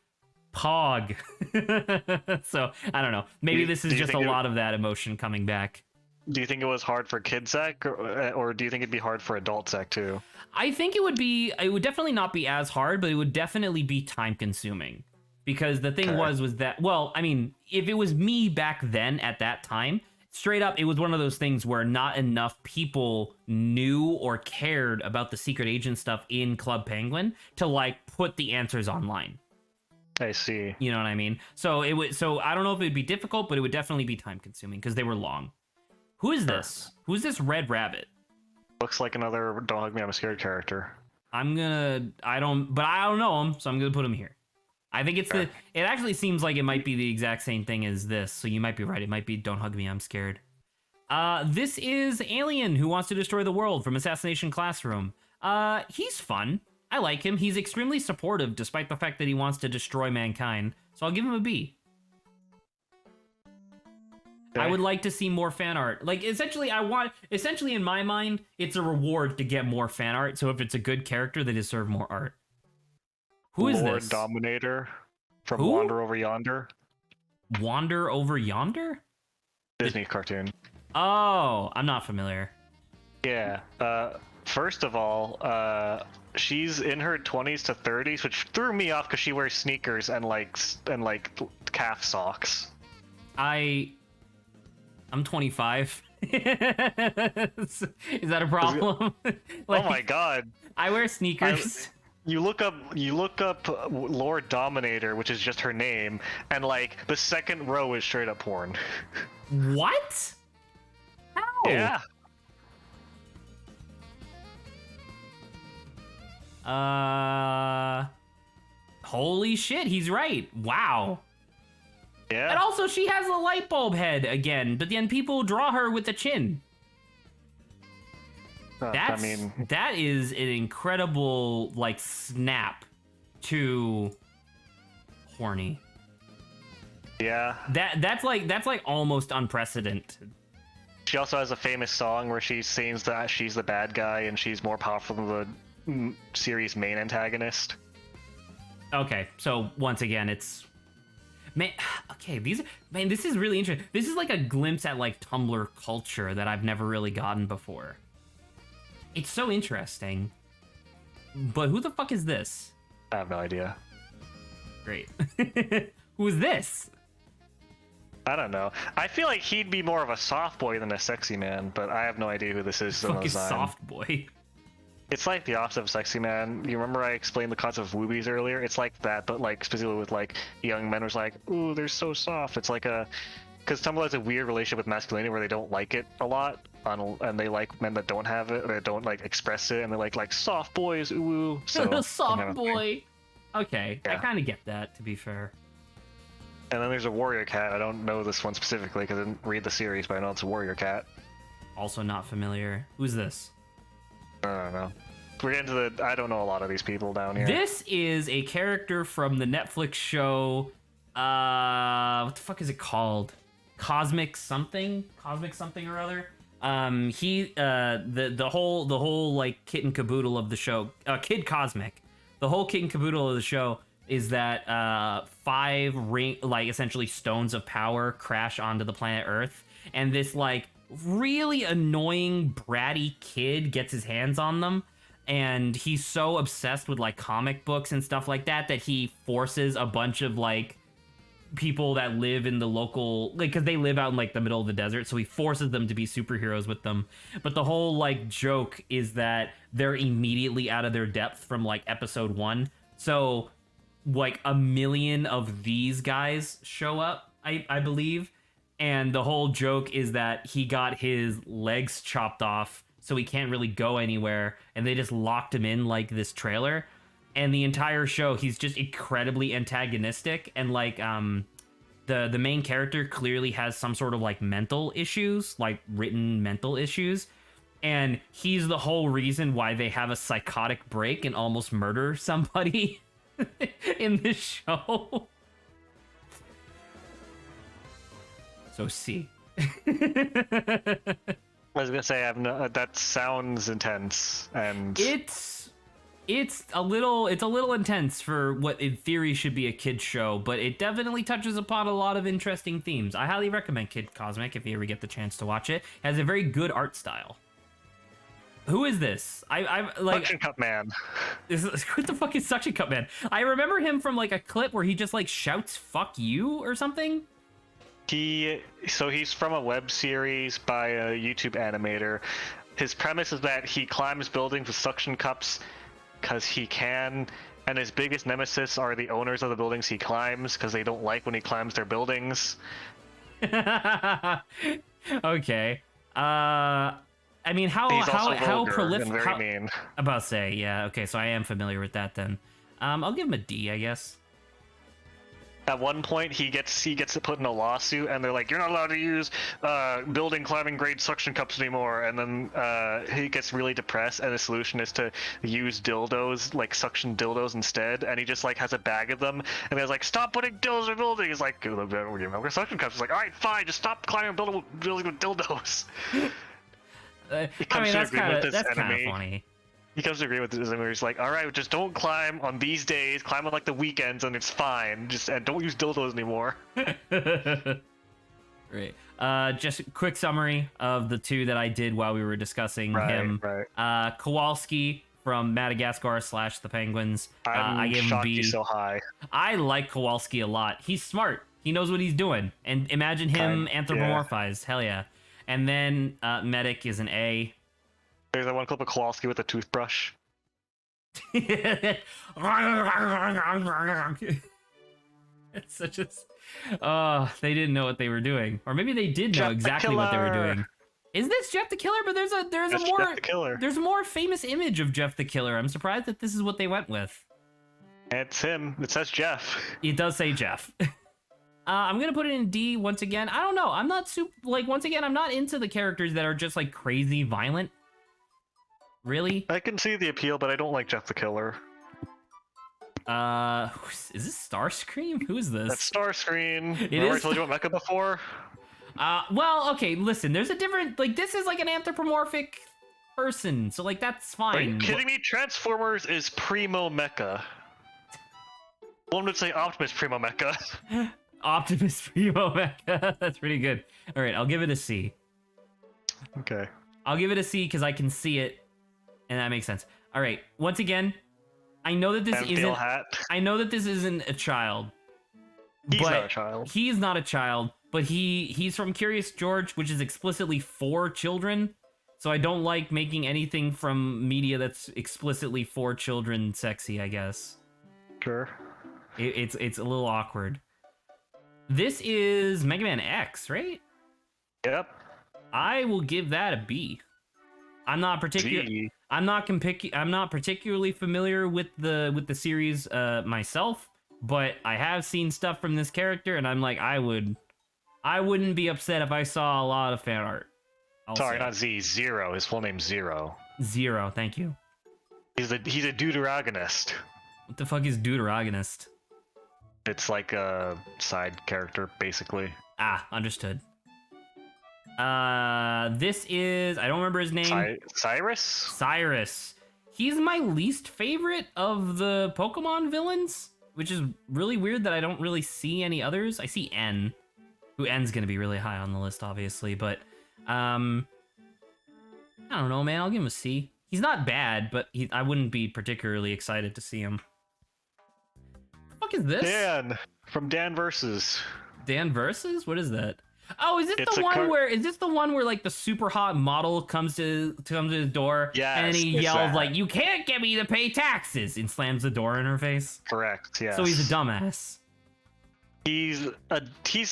pog. So I don't know, maybe this is just a lot of that emotion coming back. Do you think it was hard for kids Zach, or do you think it'd be hard for adult Zach too? I think it would definitely not be as hard, but it would definitely be time consuming. Because the thing was that, well, I mean, if it was me back then at that time, straight up, it was one of those things where not enough people knew or cared about the secret agent stuff in Club Penguin to like put the answers online. I see. You know what I mean? So I don't know if it would be difficult, but it would definitely be time consuming because they were long. Who is this? Who's this Red Rabbit? Looks like another Don't Hug Me, I'm Scared character. I don't know him, so I'm gonna put him here. I think it actually seems like it might be the exact same thing as this, so you might be right. It might be Don't Hug Me, I'm Scared. This is Alien Who Wants to Destroy the World from Assassination Classroom. He's fun. I like him. He's extremely supportive despite the fact that he wants to destroy mankind, so I'll give him a B. Okay. I would like to see more fan art. Like, essentially in my mind, it's a reward to get more fan art, so if it's a good character, they deserve more art. Who is Lord this? Dominator from Wander Over Yonder. Wander Over Yonder? Disney cartoon. Oh, I'm not familiar. Yeah. First of all, she's in her 20s to 30s, which threw me off because she wears sneakers and calf socks. I'm 25. Is that a problem? Oh my god. I wear sneakers. you look up Lord Dominator, which is just her name, and like the second row is straight up porn. What? How? Yeah. Holy shit, he's right. Wow. Yeah. And also, she has a light bulb head again, but then people draw her with the chin. I mean, that is an incredible like snap to horny. yeah. That's like almost unprecedented. She also has a famous song where she sings that she's the bad guy and she's more powerful than the series' main antagonist. Okay, so once again, it's man. Okay, this is really interesting. This is like a glimpse at like Tumblr culture that I've never really gotten before. It's so interesting. But who the fuck is this? I have no idea. Great. Who is this? I don't know. I feel like he'd be more of a soft boy than a sexy man, but I have no idea who this is. Fuck is soft boy? It's like the opposite of sexy man. You remember I explained the concept of woobies earlier? It's like that, but like specifically with like young men who's like, ooh, they're so soft. It's like because Tumblr has a weird relationship with masculinity where they don't like it a lot, and they like men that don't have it, or that don't like express it, and they like soft boys, ooh. So soft boy. Okay, yeah. I kind of get that, to be fair. And then there's a warrior cat. I don't know this one specifically because I didn't read the series, but I know it's a warrior cat. Also not familiar. Who's this? I don't know. We're getting to the. I don't know a lot of these people down here. This is a character from the Netflix show. What the fuck is it called? Cosmic something or other. The whole like kit and caboodle of the show. Kid Cosmic. The whole kit and caboodle of the show is that 5 like essentially stones of power crash onto the planet Earth, and this like really annoying bratty kid gets his hands on them, and he's so obsessed with like comic books and stuff like that that he forces a bunch of like people that live in the local, like, because they live out in like the middle of the desert, so he forces them to be superheroes with them. But the whole like joke is that they're immediately out of their depth from like episode 1, so like 1 million of these guys show up, I believe, and the whole joke is that he got his legs chopped off so he can't really go anywhere, and they just locked him in like this trailer, and the entire show he's just incredibly antagonistic, and like the main character clearly has some sort of like mental issues, like written mental issues, and he's the whole reason why they have a psychotic break and almost murder somebody in this show. So see. I was gonna say that sounds intense, and it's a little intense for what in theory should be a kid's show, but it definitely touches upon a lot of interesting themes. I highly recommend Kid Cosmic if you ever get the chance to watch it. It has a very good art style. Who is this? I like Suction Cup Man. What the fuck is Suction Cup Man? I remember him from like a clip where he just like shouts "fuck you" or something. He's from a web series by a YouTube animator. His premise is that he climbs buildings with suction cups because he can, and his biggest nemesis are the owners of the buildings he climbs because they don't like when he climbs their buildings. Okay. I mean, how prolific? Very mean. I'm about to say, yeah. Okay, so I am familiar with that then. I'll give him a D, I guess. At one point, he gets put in a lawsuit, and they're like, "You're not allowed to use building climbing grade suction cups anymore." And then he gets really depressed, and the solution is to use dildos, like suction dildos instead. And he just like has a bag of them, and they're like, "Stop putting dildos in building." He's like, "We're suction cups." He's like, "All right, fine, just stop climbing building with dildos." I mean, that's kind of funny. He comes to agree with this, and he's like, "All right, just don't climb on these days. Climb on like the weekends, and it's fine. And don't use dildos anymore." Great. Just a quick summary of the two that I did while we were discussing him. Right. Kowalski from Madagascar / the Penguins. I gave him B. He's so high. I like Kowalski a lot. He's smart. He knows what he's doing. And imagine him anthropomorphized. Yeah. Hell yeah. And then Medic is an A. There's that one clip of Kowalski with a toothbrush. It's such a. Oh, they didn't know what they were doing, or maybe they did know Jeff the exactly what they were Killer! doing. Is this Jeff the Killer? But there's a That's more Jeff the Killer. there's a more famous image of Jeff the Killer. I'm surprised that this is what they went with. It's him. It says Jeff. It does say Jeff. I'm gonna put it in D once again. I don't know. I'm not once again, I'm not into the characters that are just like crazy violent. Really? I can see the appeal, but I don't like Jeff the Killer. Is this Starscream? Who is this? That's Starscream. It Remember is I told you about Mecha before? Well, okay, listen, there's a different, like, this is like an anthropomorphic person, so like that's fine. Are you kidding me? Transformers is Primo Mecha. One would say Optimus Primo Mecha. Optimus Primo Mecha. That's pretty good. All right, I'll give it a C. Okay. I'll give it a C because I can see it, and that makes sense. All right, once again, I know that this isn't. I know that this isn't a child. He's not a child. He's not a child, but he's from Curious George, which is explicitly for children. So I don't like making anything from media that's explicitly for children sexy, I guess. Sure. It's a little awkward. This is Mega Man X, right? Yep. I will give that a B. I'm not particularly familiar with the series myself, but I have seen stuff from this character, and I'm like, I wouldn't be upset if I saw a lot of fan art. Sorry, not Z. Zero. His full name's Zero. Zero. Thank you. He's a deuteragonist. What the fuck is deuteragonist? It's like a side character, basically. Ah, understood. This is, I don't remember his name. Cyrus? Cyrus. He's my least favorite of the Pokemon villains, which is really weird that I don't really see any others. I see N, who N's gonna be really high on the list, obviously, but I don't know, man. I'll give him a C. He's not bad, but I wouldn't be particularly excited to see him. What the fuck is this? Dan from Dan Versus. Dan Versus? What is that? Oh, is this the one where like the super hot model comes to the door, and he yells like, "You can't get me to pay taxes," and slams the door in her face? Correct. Yeah. So he's a dumbass. He's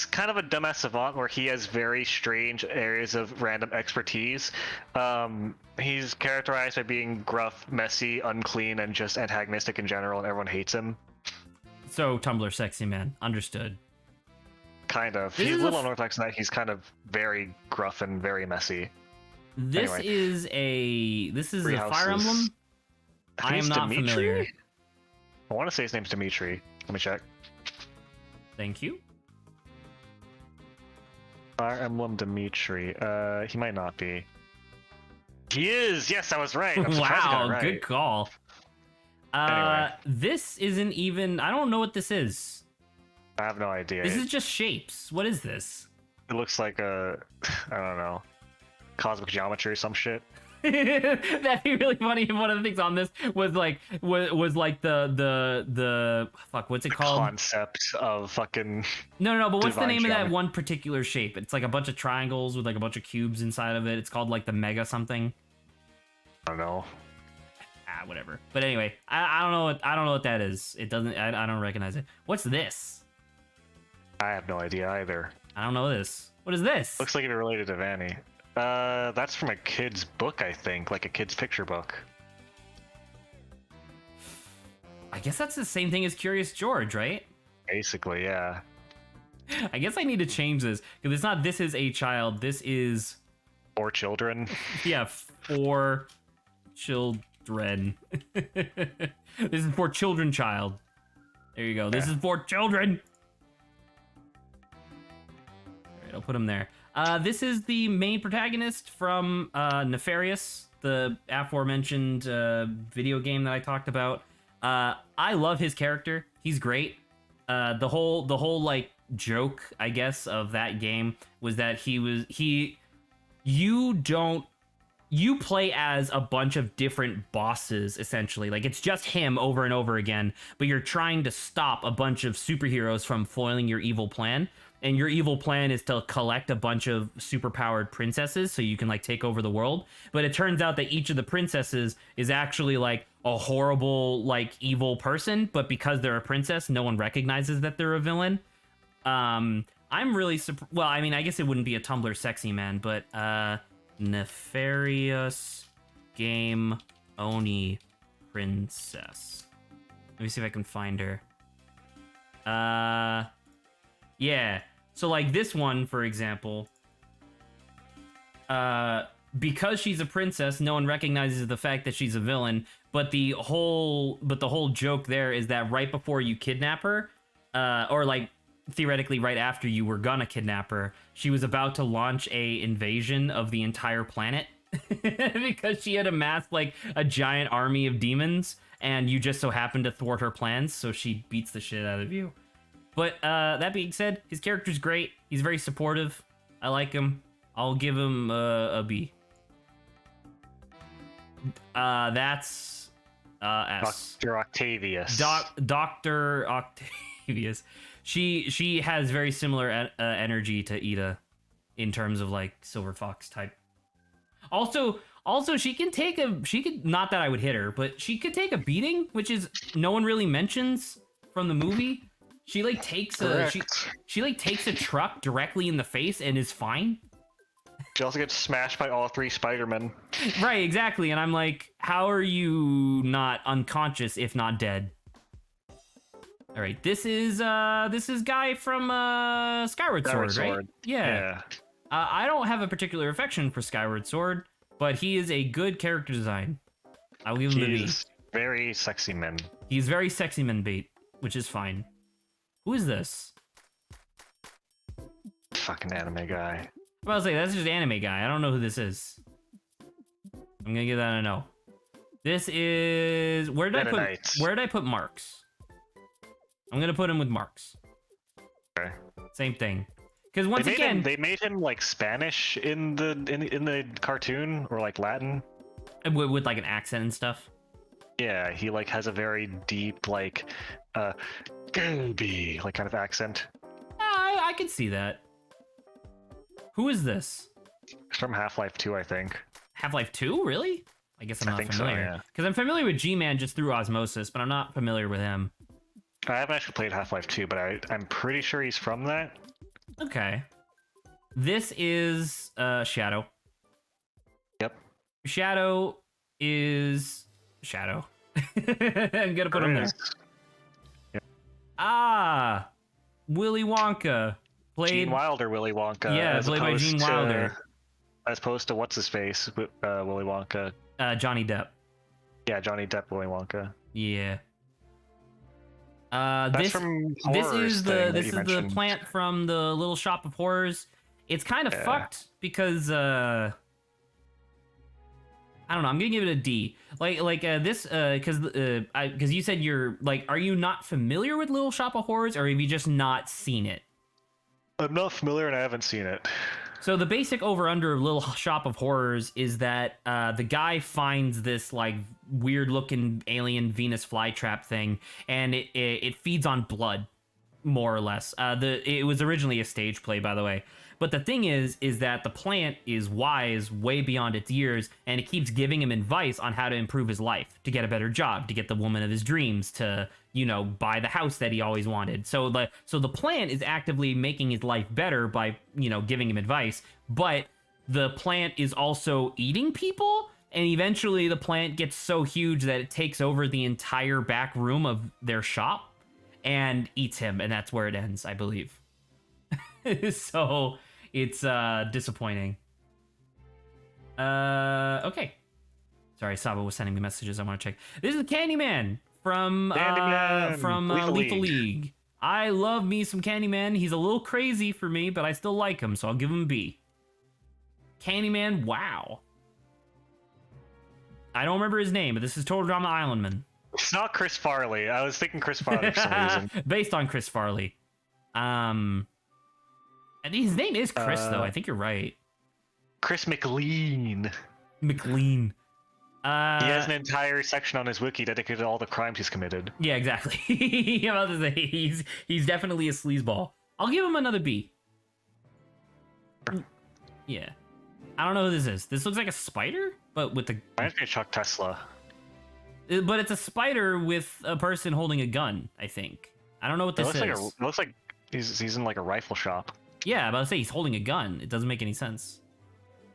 kind of a dumbass savant where he has very strange areas of random expertise. He's characterized by being gruff, messy, unclean, and just antagonistic in general, and everyone hates him. So Tumblr sexy man, understood. Kind of. He's a little unorthodox in that he's kind of very gruff and very messy. This is a Fire Emblem. I am not familiar. I want to say his name's Dimitri. Let me check. Thank you. Fire Emblem Dimitri. He might not be. He is! Yes, I was right. Wow, right. Good call. Anyway. This isn't even... I don't know what this is. I have no idea. This is just shapes. What is this? It looks like a... I don't know. Cosmic geometry or some shit. That'd be really funny if one of the things on this was like the fuck, what's it called? Concept of fucking no, but what's the name geometry. of that one particular shape? It's like a bunch of triangles with like a bunch of cubes inside of it. It's called like the mega something. I don't know. Whatever. But anyway, I don't know what that is. It doesn't. I don't recognize it. What's this? I have no idea either. I don't know this. What is this? Looks like it's related to Vanny. That's from a kid's book, I think, like a kid's picture book. I guess that's the same thing as Curious George, right? Basically, yeah. I guess I need to change this because it's not "this is a child." This is for children. Yeah, for children. This is for children, child. There you go. This is for children. All right, I'll put him there. This is the main protagonist from Nefarious, the aforementioned video game that I talked about. I love his character. He's great. The whole like joke, I guess, of that game was that you play as a bunch of different bosses, essentially. Like, it's just him over and over again, but you're trying to stop a bunch of superheroes from foiling your evil plan. And your evil plan is to collect a bunch of superpowered princesses so you can, like, take over the world. But it turns out that each of the princesses is actually, like, a horrible, like, evil person, but because they're a princess, no one recognizes that they're a villain. I'm really well, I mean, I guess it wouldn't be a Tumblr sexy man, but nefarious game Oni princess. Let me see if I can find her. Yeah. So like this one, for example, because she's a princess, no one recognizes the fact that she's a villain, but the whole joke there is that right before you kidnap her, or like theoretically right after you were gonna kidnap her, she was about to launch a invasion of the entire planet because she had amassed like a giant army of demons, and you just so happened to thwart her plans, so she beats the shit out of you. But that being said, his character's great. He's very supportive. I like him. I'll give him a B. That's S. Dr. Octavius. Dr. Octavius. She has very similar energy to Ida in terms of like Silver Fox type. Also she can not that I would hit her, but she could take a beating, which is no one really mentions from the movie. She like takes she like takes a truck directly in the face and is fine. She also gets smashed by all 3 Spider-Men. Right, exactly. And I'm like, how are you not unconscious if not dead? All right, this is guy from Skyward Sword, right? Yeah. I don't have a particular affection for Skyward Sword, but he is a good character design. I'll give him the B. He's very sexy man. He's very sexy man bait, which is fine. Who is this? Fucking anime guy. I was like, that's just anime guy. I don't know who this is. I'm gonna give that a no. This is where did I put Marks? I'm gonna put him with Marks. Okay. Same thing. Because once again, they made him like Spanish in the cartoon, or like Latin with like an accent and stuff. Yeah, he like has a very deep like Gerby like kind of accent. I can see that. Who is this? It's from Half-Life 2, I think. Half-Life 2, really? I guess I'm not familiar. So, because I'm familiar with G-Man just through osmosis, but I'm not familiar with him. I haven't actually played Half-Life 2, but I'm pretty sure he's from that. Okay. This is Shadow. Yep. Shadow is Shadow. I'm gonna put him there. Yep. Ah, Willy Wonka. Gene Wilder Willy Wonka. Yeah, played by Gene Wilder. As opposed to what's his face, Willy Wonka. Johnny Depp. Yeah, Johnny Depp Willy Wonka. Yeah. That's from this is the mentioned. plant from the Little Shop of Horrors. It's kind of fucked because I don't know. I'm gonna give it a D. This because you said you're like, are you not familiar with Little Shop of Horrors, or have you just not seen it? I'm not familiar and I haven't seen it. So the basic over-under of Little Shop of Horrors is that the guy finds this like weird-looking alien Venus flytrap thing, and it feeds on blood, more or less. It was originally a stage play, by the way. But the thing is that the plant is wise way beyond its years, and it keeps giving him advice on how to improve his life, to get a better job, to get the woman of his dreams, to, you know, buy the house that he always wanted. So the plant is actively making his life better by, you know, giving him advice, but the plant is also eating people, and eventually the plant gets so huge that it takes over the entire back room of their shop and eats him, and that's where it ends, I believe. So it's disappointing. Okay. Sorry, Saba was sending me messages. I want to check. This is Candyman from Lethal League. I love me some Candyman. He's a little crazy for me, but I still like him, so I'll give him a B. Candyman, wow. I don't remember his name, but this is Total Drama Islandman. It's not Chris Farley. I was thinking Chris Farley for some reason. Based on Chris Farley. And his name is Chris, though. I think you're right. Chris McLean. McLean. He has an entire section on his wiki dedicated to all the crimes he's committed. Yeah, exactly. I'm about to say, he's definitely a sleazeball. I'll give him another B. Yeah. I don't know who this is. This looks like a spider, but with the... Reminds me of Chuck Tesla. But it's a spider with a person holding a gun, I think. I don't know what this is. It looks like he's in like a rifle shop. Yeah, I'm about to say he's holding a gun. It doesn't make any sense.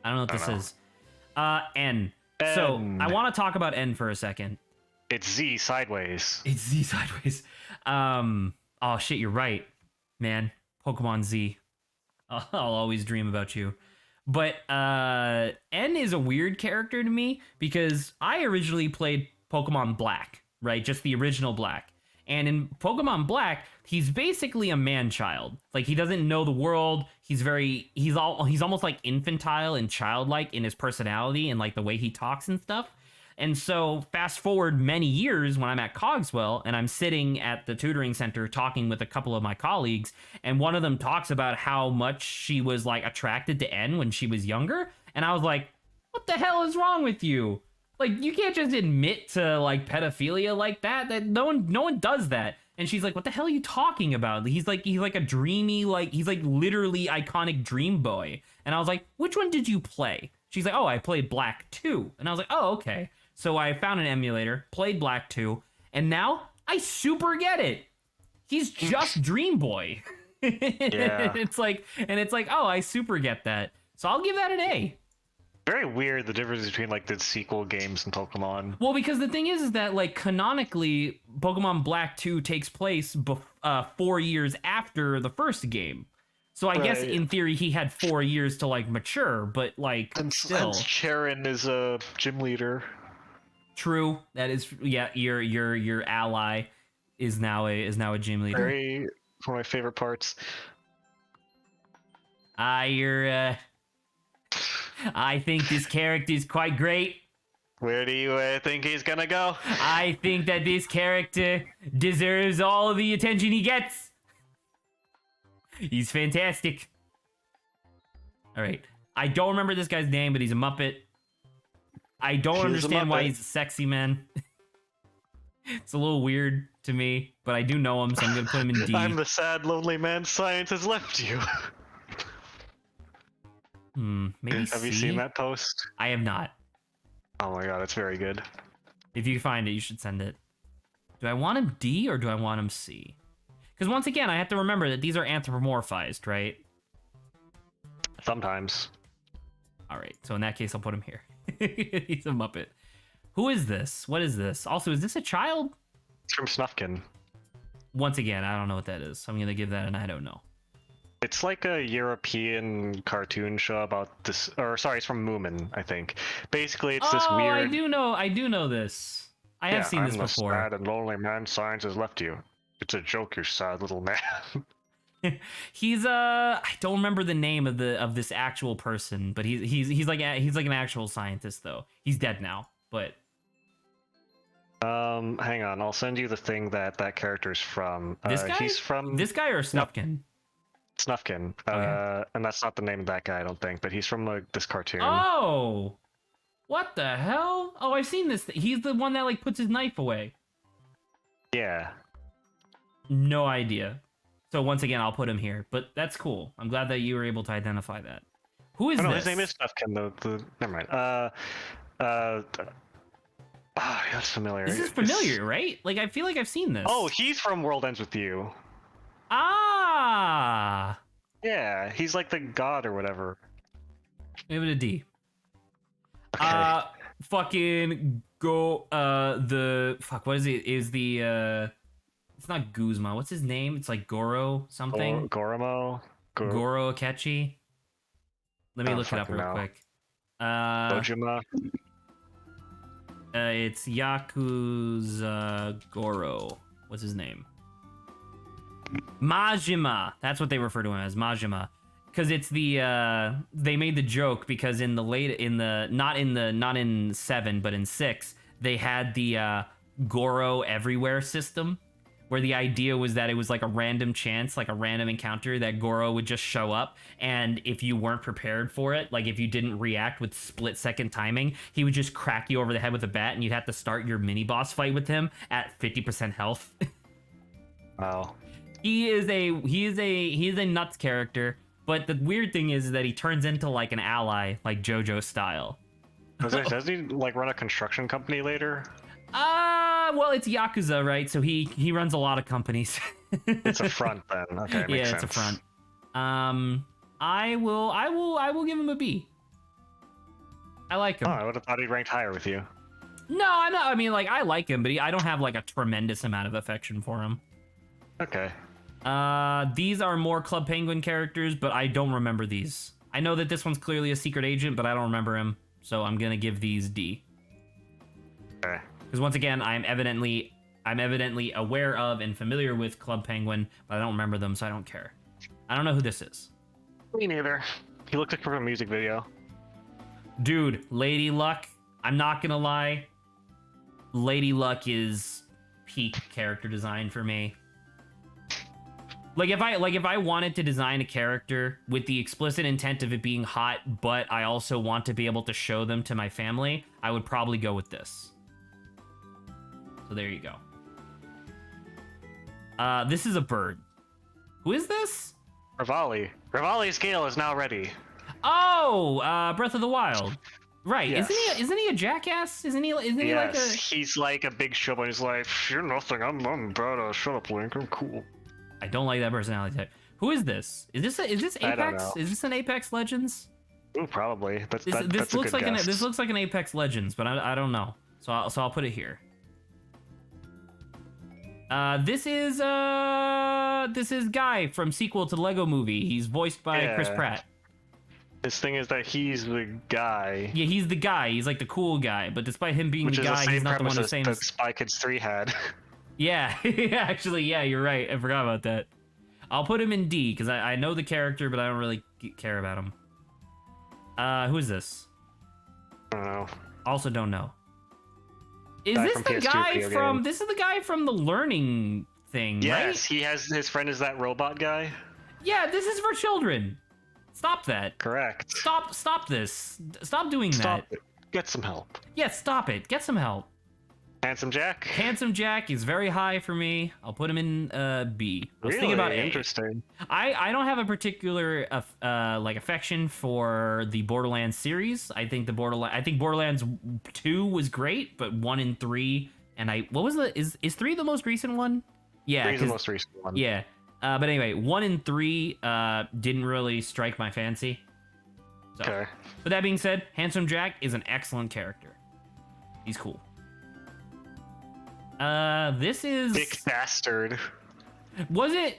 I don't know what this is. N. So I want to talk about N for a second. It's Z sideways. It's Z sideways. Oh shit, you're right, man. Pokemon Z. I'll always dream about you. But N is a weird character to me because I originally played Pokemon Black, right? Just the original Black. And in Pokemon Black, he's basically a man-child. Like, he doesn't know the world. He's almost like infantile and childlike in his personality and like the way he talks and stuff. And so fast forward many years when I'm at Cogswell and I'm sitting at the tutoring center talking with a couple of my colleagues, and one of them talks about how much she was like attracted to N when she was younger. And I was like, what the hell is wrong with you? Like, you can't just admit to like pedophilia like that. That no one does that. And she's like, what the hell are you talking about? He's like a dreamy, like, he's like literally iconic dream boy. And I was like, which one did you play? She's like, oh, I played Black 2. And I was like, oh, okay. So I found an emulator, played Black 2, and now I super get it. He's just Dream Boy. Yeah. It's like, oh, I super get that. So I'll give that an A. Very weird, the difference between like the sequel games and Pokemon. Well, because the thing is that like canonically, Pokemon Black 2 takes place 4 years after the first game. So I guess in theory he had 4 years to like mature, but like still. Since Charon is a gym leader. True. That is, yeah. Your ally is now a gym leader. Very one of my favorite parts. I think this character is quite great. Where do you think he's gonna go? I think that this character deserves all of the attention he gets. He's fantastic. All right. I don't remember this guy's name, but he's a Muppet. I don't understand why he's a sexy man. It's a little weird to me, but I do know him, so I'm going to put him in D. I'm the sad, lonely man science has left you. Maybe Have you seen that post? I have not. Oh my god, it's very good. If you find it, you should send it. Do I want him D or do I want him C? Because once again, I have to remember that these are anthropomorphized, right? Sometimes. All right, so in that case, I'll put him here. He's a Muppet. Who is this? What is this? Also, is this a child? It's from Snufkin. Once again, I don't know what that is. So I'm going to give that an I don't know. It's like a European cartoon show about this, or sorry, it's from Moomin, I think. Basically, it's this weird. I do know this. I have seen this before. I'm the sad and lonely man science has left you. It's a joke, you sad little man. He's I don't remember the name of this actual person, but he's like an actual scientist though. He's dead now, but hang on, I'll send you the thing that character's from. This guy? He's from this guy or Snufkin? Snufkin. Okay. And that's not the name of that guy, I don't think, but he's from like this cartoon. Oh, what the hell? Oh, I've seen this. He's the one that like puts his knife away. Yeah. No idea. So once again, I'll put him here, but that's cool. I'm glad that you were able to identify that. Who is this? No, his name is Snufkin. Never mind. That's familiar. This is familiar, right? Like I feel like I've seen this. Oh, he's from World Ends With You. Ah. Yeah, he's like the god or whatever. Give it a D. Okay. Fucking go. The fuck. What is it? Is the It's not Guzma. What's his name? It's like Goro something. Goromo. Goro Akechi. Let me look it up real quick. Dojima. It's Yakuza Goro. What's his name? Majima. That's what they refer to him as, Majima. Because it's the they made the joke because in the not in 7 but in 6 they had the Goro everywhere system, where the idea was that it was like a random chance, like a random encounter, that Goro would just show up, and if you weren't prepared for it, like if you didn't react with split-second timing, he would just crack you over the head with a bat, and you'd have to start your mini-boss fight with him at 50% health. Wow. He is a nuts character, but the weird thing is that he turns into like an ally, like JoJo style. Does he like run a construction company later? Well, it's Yakuza, right? So he runs a lot of companies. It's a front then. Okay, makes sense. It's a front. I will give him a B. I like him. Oh, I would have thought he'd ranked higher with you. No, I mean, like, I like him, but I don't have like a tremendous amount of affection for him. Okay. These are more Club Penguin characters, but I don't remember these. I know that this one's clearly a secret agent, but I don't remember him, so I'm gonna give these D. Okay. Because once again, I'm evidently aware of and familiar with Club Penguin, but I don't remember them, so I don't care. I don't know who this is. Me neither. He looked like from a music video. Dude, Lady Luck, I'm not gonna lie. Lady Luck is peak character design for me. Like if I wanted to design a character with the explicit intent of it being hot, but I also want to be able to show them to my family, I would probably go with this. So there you go. This is a bird. Who is this? Rivali. Rivali's scale is now ready. Oh, Breath of the Wild. Right. Yes. Isn't he a jackass? Isn't he like a... He's like a big show, and he's like, you're nothing, I'm bad, shut up, Link, I'm cool. I don't like that personality type. Who is this? Is this Apex? I don't know. Is this an Apex Legends? Ooh, probably. That's This a looks good like guess. this looks like an Apex Legends, but I don't know. So I'll put it here. This is Guy from sequel to Lego Movie. He's voiced by Chris Pratt. His thing is that he's the guy. Yeah, he's the guy. He's like the cool guy. But despite him being the guy, he's not the one who's saying that Spy Kids 3 had. Yeah, actually, yeah, you're right. I forgot about that. I'll put him in D because I know the character, but I don't really care about him. Who is this? I don't know. Also don't know. Is Guy this from the PS2 guy video from? game. This is the guy from the learning thing, Yes, right? he has his friend is that robot guy. Yeah, this is for children. Stop that. Correct. Stop this. Stop doing Stop that. it. Get some help. Yeah, stop it. Get some help. Handsome Jack. Handsome Jack is very high for me. I'll put him in B. I was thinking about A. Interesting. I don't have a particular like affection for the Borderlands series. I think Borderlands 2 was great, but 1 and 3 and is 3 the most recent one? Yeah, 3 is the most recent one. Yeah. But anyway, 1 and 3 didn't really strike my fancy. So, Okay. With that being said, Handsome Jack is an excellent character. He's cool. This is Dick Bastard. Was it?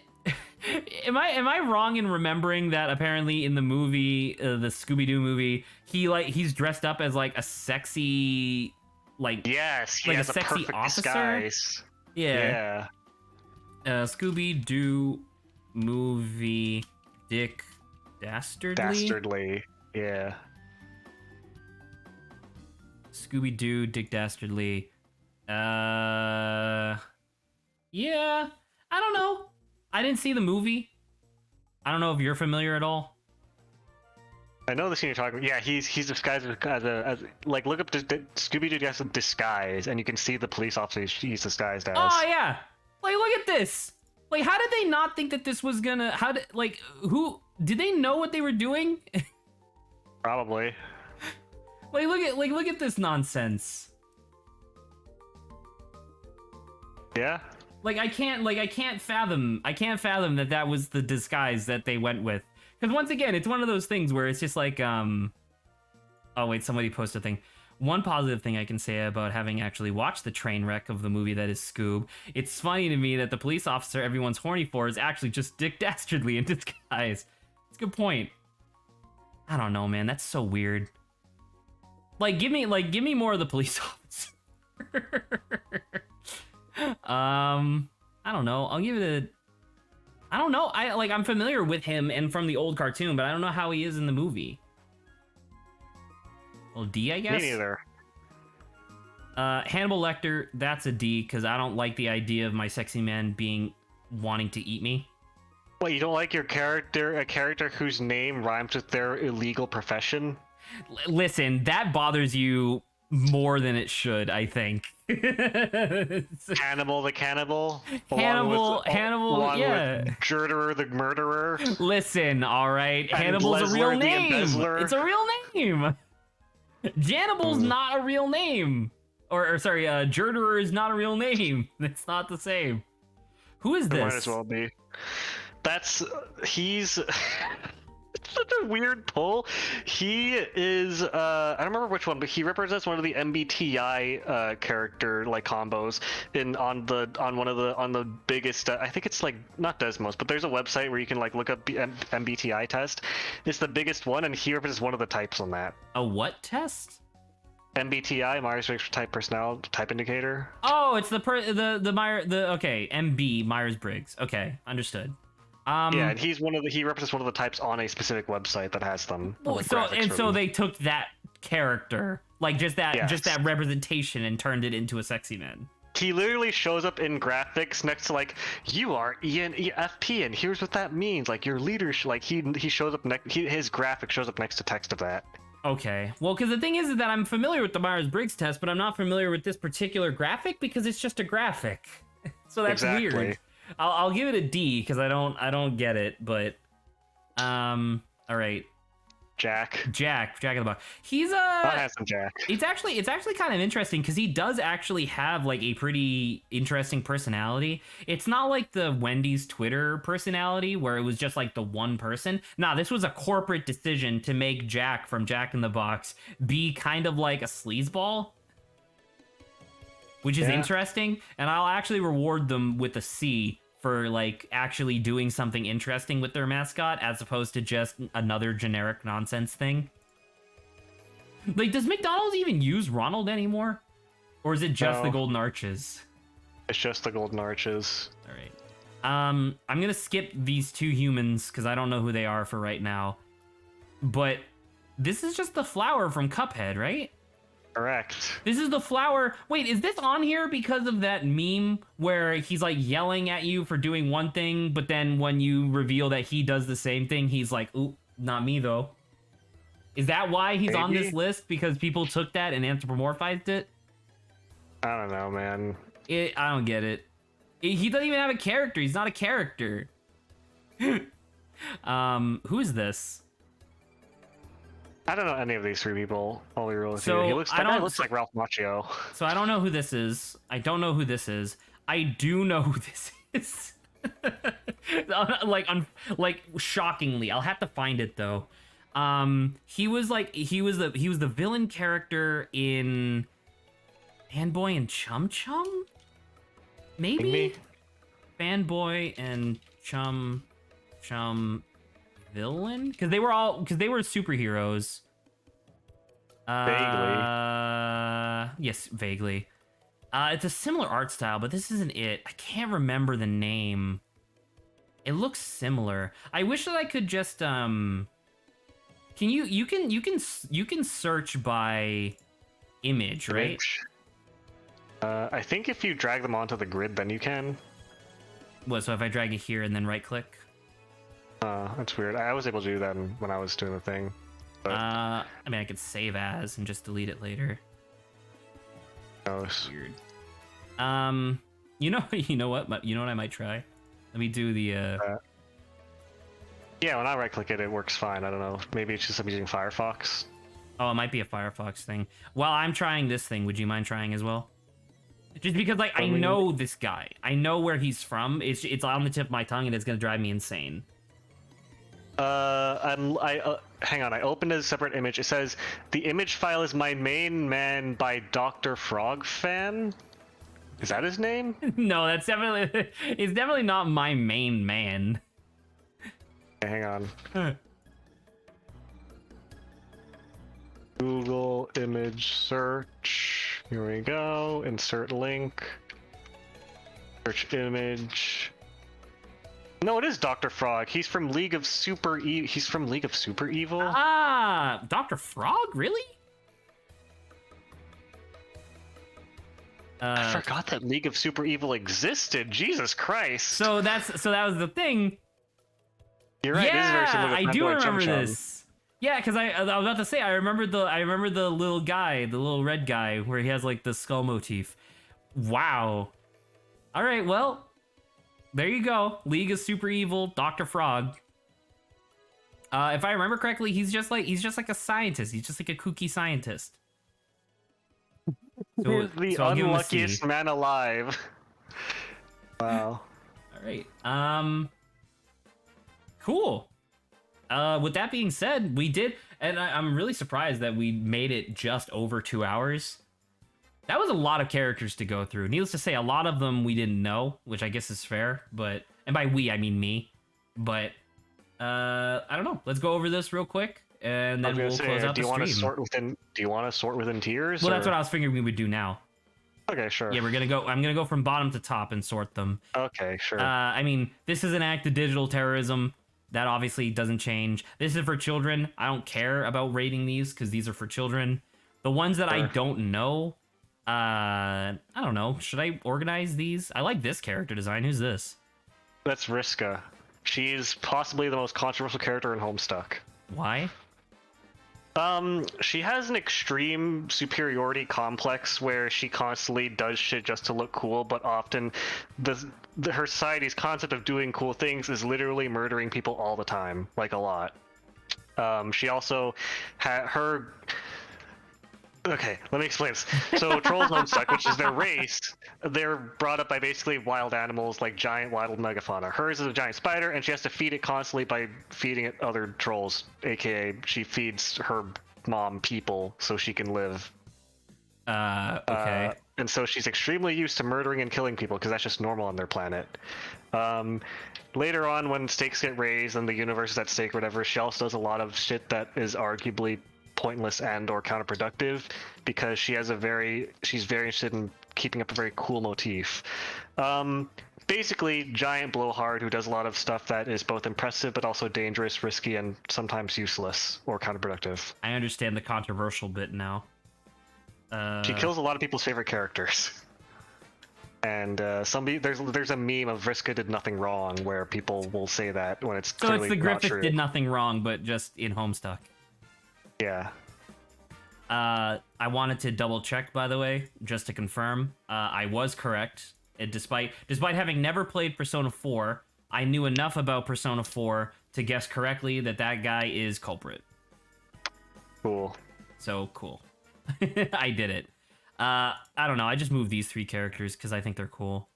Am I wrong in remembering that apparently in the movie, the Scooby-Doo movie, he's dressed up as like a sexy, like Yes, he like has a sexy perfect officer? disguise. Yeah. Yeah. Scooby-Doo movie, Dick Dastardly. Dastardly. Yeah. Scooby-Doo, Dick Dastardly. Yeah, I don't know. I didn't see the movie. I don't know if you're familiar at all. I know the scene you're talking about. Yeah, he's disguised as like look up Scooby-Doo has a disguise, and you can see the police officer he's disguised as. Oh yeah, like look at this. Like, how did they not think that this was gonna? Who did they know what they were doing? Probably. Look at this nonsense. Yeah. I can't fathom that was the disguise that they went with. Because once again, it's one of those things where it's just like, oh wait, somebody posted a thing. One positive thing I can say about having actually watched the train wreck of the movie that is Scoob, it's funny to me that the police officer everyone's horny for is actually just Dick Dastardly in disguise. It's a good point. I don't know, man. That's so weird. Give me more of the police officer. I don't know. I'll give it a... I don't know. I'm familiar with him and from the old cartoon, but I don't know how he is in the movie. Well, D, I guess? Me neither. Hannibal Lecter, that's a D, because I don't like the idea of my sexy man wanting to eat me. Wait, you don't like a character whose name rhymes with their illegal profession? Listen, that bothers you more than it should, I think. Hannibal the cannibal? Hannibal, yeah. With Jurderer the murderer? Listen, all right. And Hannibal's a Lesler real the name. embezzler? It's a real name. Jannibal's not a real name. or sorry, Jurderer is not a real name. It's not the same. Who is this? Might as well be. He's it's such a weird pull. He is I don't remember which one, but he represents one of the MBTI character like combos on the biggest I think it's like not Desmos, but there's a website where you can like look up MBTI test. It's the biggest one, and he represents one of the types on that. A what test? MBTI, Myers-Briggs type personality type indicator. Oh, it's okay, MB Myers-Briggs. Okay, understood. Yeah, and he represents one of the types on a specific website that has them. So they took that character, like just that representation, and turned it into a SEXYMAN. He literally shows up in graphics next to like, you are ENFP, and here's what that means. Like your leadership, like he shows up his graphic shows up next to text of that. Okay, well, because the thing is that I'm familiar with the Myers-Briggs test, but I'm not familiar with this particular graphic because it's just a graphic. So that's weird. I'll give it a D because I don't get it, but all right. Jack in the Box. He's handsome Jack. It's actually kind of interesting because he does actually have like a pretty interesting personality. It's not like the Wendy's Twitter personality where it was just like the one person. Nah, this was a corporate decision to make Jack from Jack in the Box be kind of like a sleazeball, which is interesting. And I'll actually reward them with a C for like actually doing something interesting with their mascot as opposed to just another generic nonsense thing. Like, does McDonald's even use Ronald anymore? Or is it just the Golden Arches? It's just the Golden Arches. All right. I'm gonna skip these two humans because I don't know who they are for right now. But this is just the flower from Cuphead, right? Correct. This is the flower. Wait, is this on here because of that meme where he's like yelling at you for doing one thing, but then when you reveal that he does the same thing, he's like, "Ooh, not me though." Is that why he's on this list? Because people took that and anthropomorphized it? I don't know, man. I don't get it. He doesn't even have a character. He's not a character. Who is this? I don't know any of these three people. I'll be real with you. He looks like Ralph Macchio. So I don't know who this is. I don't know who this is. I do know who this is. like shockingly, I'll have to find it though. He was the villain character in Fanboy and Chum Chum? Maybe? Fanboy and Chum villain? Because they were superheroes. Vaguely. Yes, vaguely. It's a similar art style, but this isn't it. I can't remember the name. It looks similar. I wish that I could just Can you can search by image, right? I think if you drag them onto the grid, then you can. What? So if I drag it here and then right click? That's weird. I was able to do that when I was doing the thing. But... I mean, I could save as and just delete it later. Gross. Weird. You know what? You know what I might try? Let me do the. Yeah, when I right click it, it works fine. I don't know. Maybe it's just I'm using Firefox. Oh, it might be a Firefox thing. While I'm trying this thing, would you mind trying as well? Just because, like, I know this guy. I know where he's from. It's on the tip of my tongue, and it's gonna drive me insane. Hang on. I opened a separate image. It says the image file is my main man by Dr. Frog fan. Is that his name? No, it's definitely not my main man. Hang on. Google image search. Here we go. Insert link. Search image. No, it is Dr. Frog. He's from League of Super Evil. Ah, Dr. Frog? Really? I forgot that League of Super Evil existed. Jesus Christ. So that was the thing. You're right. Yeah, I do remember this. Yeah, because I was about to say I remember the little guy, the little red guy, where he has like the skull motif. Wow. All right, well, there you go. League of Super Evil, Dr. Frog. If I remember correctly, he's just like a scientist. He's just like a kooky scientist. The so I'll give him a C. unluckiest man alive. Wow. All right. Cool. With that being said, we did, and I'm really surprised that we made it just over 2 hours. That was a lot of characters to go through. Needless to say, a lot of them we didn't know, which I guess is fair. But, and by we I mean me. But I don't know. Let's go over this real quick, and then we'll close out the stream. Do you want to sort within tiers? Well, that's what I was figuring we would do now. Okay, sure. Yeah, I'm gonna go from bottom to top and sort them. Okay, sure. I mean, this is an act of digital terrorism. That obviously doesn't change. This is for children. I don't care about rating these because these are for children. The ones that I don't know, I don't know. Should I organize these? I like this character design. Who's this? That's Vriska. She's possibly the most controversial character in Homestuck. Why? She has an extreme superiority complex where she constantly does shit just to look cool, but often her society's concept of doing cool things is literally murdering people all the time, like a lot. She also had her... Okay, let me explain this. So Trolls Homestuck, which is their race, they're brought up by basically wild animals like giant wild megafauna. Hers is a giant spider, and she has to feed it constantly by feeding it other trolls, aka she feeds her mom people so she can live. Okay. And so she's extremely used to murdering and killing people because that's just normal on their planet. Later on, when stakes get raised and the universe is at stake or whatever, she also does a lot of shit that is arguably pointless and or counterproductive because she's very interested in keeping up a very cool motif. Basically giant blowhard who does a lot of stuff that is both impressive but also dangerous, risky, and sometimes useless or counterproductive. I understand the controversial bit now. She kills a lot of people's favorite characters. And there's a meme of Vriska did nothing wrong where people will say that when it's clearly so it's the not Griffith true. did nothing wrong, but just in Homestuck. Yeah. I wanted to double check, by the way, just to confirm. I was correct. Despite having never played Persona 4, I knew enough about Persona 4 to guess correctly that guy is culprit. Cool. So cool. I did it. I don't know. I just moved these 3 characters because I think they're cool.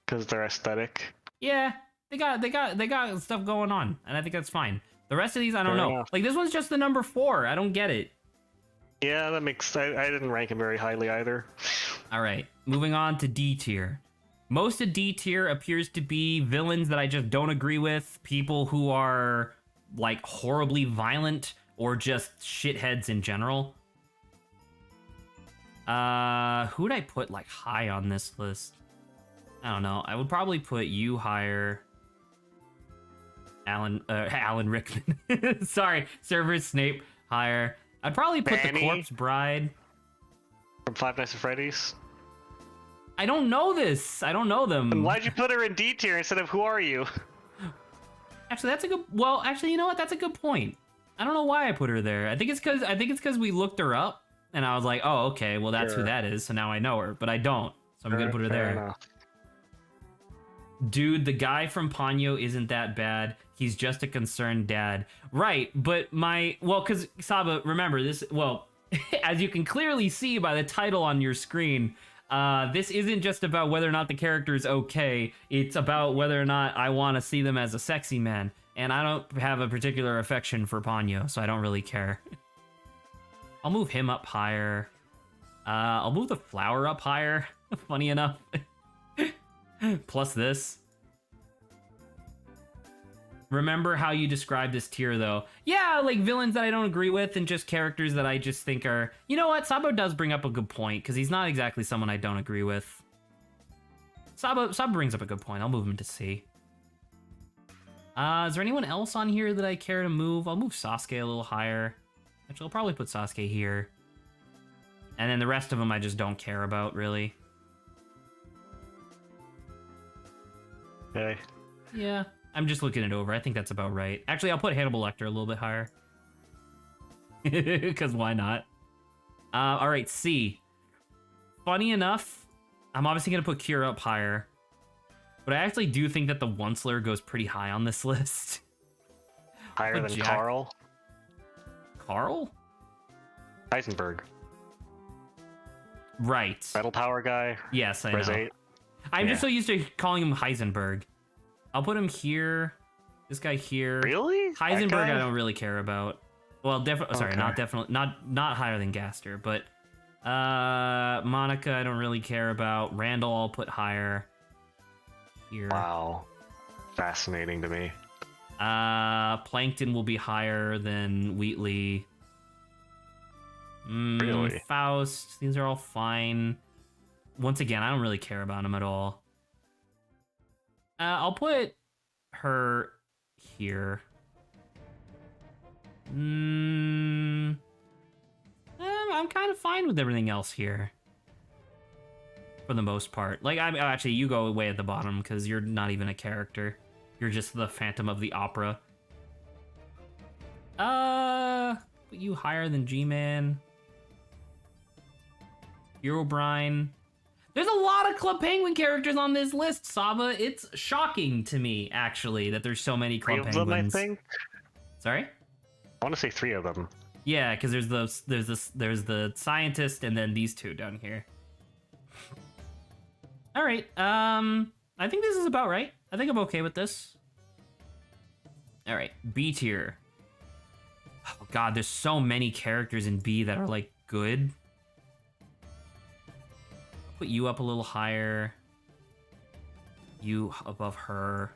Because they're aesthetic. Yeah, they got stuff going on, and I think that's fine. The rest of these, I don't know. Enough. Like, this one's just the number 4. I don't get it. Yeah, that makes... I didn't rank him very highly either. All right, moving on to D tier. Most of D tier appears to be villains that I just don't agree with. People who are, like, horribly violent or just shitheads in general. Who'd I put, like, high on this list? I don't know. I would probably put you higher... Alan Rickman. Sorry, Severus Snape higher. I'd probably put Manny the Corpse Bride. From Five Nights at Freddy's? I don't know this. I don't know them. And why'd you put her in D tier instead of Who Are You? Actually, that's a good... Well, actually, you know what? That's a good point. I don't know why I put her there. I think it's because we looked her up, and I was like, oh, okay, well, that's who that is, so now I know her. But I don't, so I'm gonna put her there. Enough. Dude, the guy from Ponyo isn't that bad. He's just a concerned dad. Right, but because Saba, remember this, as you can clearly see by the title on your screen, this isn't just about whether or not the character is okay. It's about whether or not I want to see them as a sexy man. And I don't have a particular affection for Ponyo, so I don't really care. I'll move him up higher. I'll move the flower up higher, funny enough. Plus this. Remember how you described this tier, though? Yeah, like villains that I don't agree with and just characters that I just think are... You know what? Sabo does bring up a good point, because he's not exactly someone I don't agree with. Sabo brings up a good point. I'll move him to C. Is there anyone else on here that I care to move? I'll move Sasuke a little higher. Actually, I'll probably put Sasuke here. And then the rest of them I just don't care about, really. Okay. Yeah, I'm just looking it over. I think that's about right. Actually, I'll put Hannibal Lecter a little bit higher. Because why not? All right, C. Funny enough, I'm obviously going to put Kira up higher. But I actually do think that the Onceler goes pretty high on this list. Higher than Carl? Carl? Heisenberg. Right. Metal Power guy. Yes, I Res know. 8. I'm just so used to calling him Heisenberg. I'll put him here. This guy here. Really? Heisenberg, I don't really care about. Well, definitely. Sorry, Okay. not definitely. Not higher than Gaster, but Monica, I don't really care about. Randall, I'll put higher. Here. Wow. Fascinating to me. Plankton will be higher than Wheatley. Really? Faust, these are all fine. Once again, I don't really care about him at all. I'll put her here. I'm kind of fine with everything else here. For the most part. Like, actually, you go way at the bottom because you're not even a character. You're just the Phantom of the Opera. Put you higher than G-Man. Herobrine. There's a lot of Club Penguin characters on this list, Saba. It's shocking to me, actually, that there's so many Club Three of Penguins. them, I think. Sorry? I want to say 3 of them. Yeah, because there's the scientist and then these two down here. All right. I think this is about right. I think I'm okay with this. All right, B tier. Oh God, there's so many characters in B that are like good. Put you up a little higher. You above her.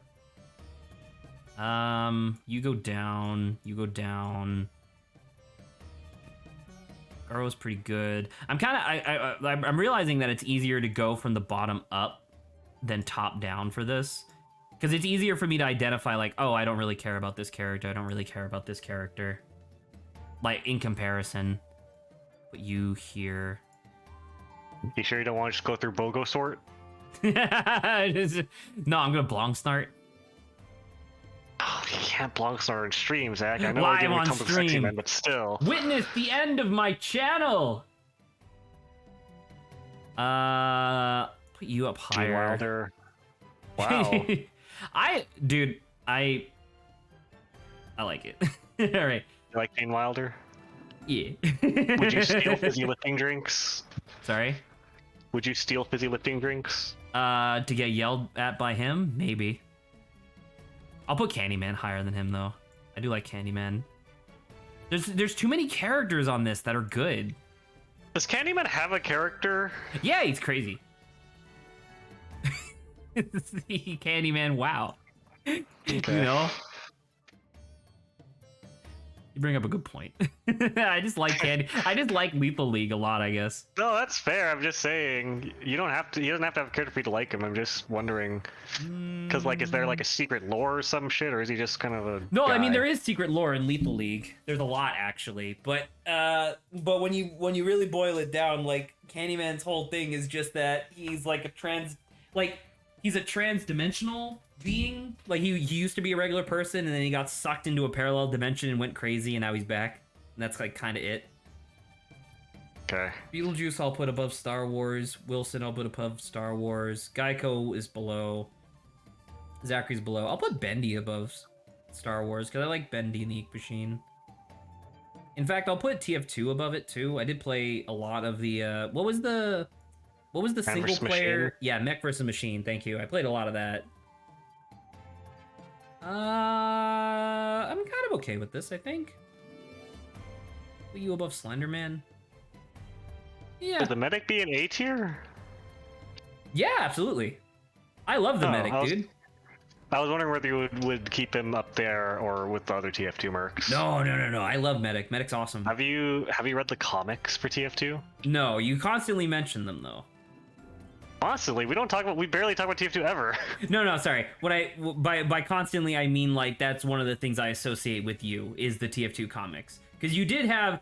You go down. You go down. Garo's pretty good. I'm realizing that it's easier to go from the bottom up than top down for this. Because it's easier for me to identify, like, oh, I don't really care about this character. I don't really care about this character. Like, in comparison. Put you here. You sure you don't want to just go through BOGO sort? No, I'm going to Blonksnart. Oh, you can't Blonksnart in stream, Zach. I know Live we're on doing Tumblr stream. SEXYMAN, but still. Witness the end of my channel! Put you up Gene higher. Wilder. Wow. I like it. All right. You like Gene Wilder? Yeah. Would you steal fizzy lifting drinks? Sorry? Would you steal fizzy lifting drinks? To get yelled at by him? Maybe. I'll put Candyman higher than him, though. I do like Candyman. There's too many characters on this that are good. Does Candyman have a character? Yeah, he's crazy. Candyman, wow. Okay. You know? You bring up a good point. I just like Lethal League a lot, I guess. No, that's fair. I'm just saying you don't have to. He doesn't have to have a character for you to like him. I'm just wondering, because like, is there like a secret lore or some shit, or is he just kind of a? No, guy? I mean there is secret lore in Lethal League. There's a lot actually, but when you really boil it down, like Candyman's whole thing is just that he's like he's a trans-dimensional being. Like he used to be a regular person and then he got sucked into a parallel dimension and went crazy and now he's back. And that's like kind of it. Okay. Beetlejuice I'll put above Star Wars. Wilson I'll put above Star Wars. Geico is below. Zachary's below. I'll put Bendy above Star Wars because I like Bendy and the Ink Machine. In fact, I'll put TF2 above it too. I did play a lot of the what was the single player? Machine? Yeah, Mech vs. Machine. Thank you. I played a lot of that. I'm kind of okay with this, I think. Put you above Slenderman? Yeah. Would the medic be an A tier? Yeah, absolutely. I love the medic, dude. I was wondering whether you would keep him up there or with the other TF2 mercs. No. I love Medic. Medic's awesome. Have you read the comics for TF2? No, you constantly mention them though. Constantly, we barely talk about TF2 ever. No, sorry. By constantly I mean like that's one of the things I associate with you is the TF2 comics. Because you did have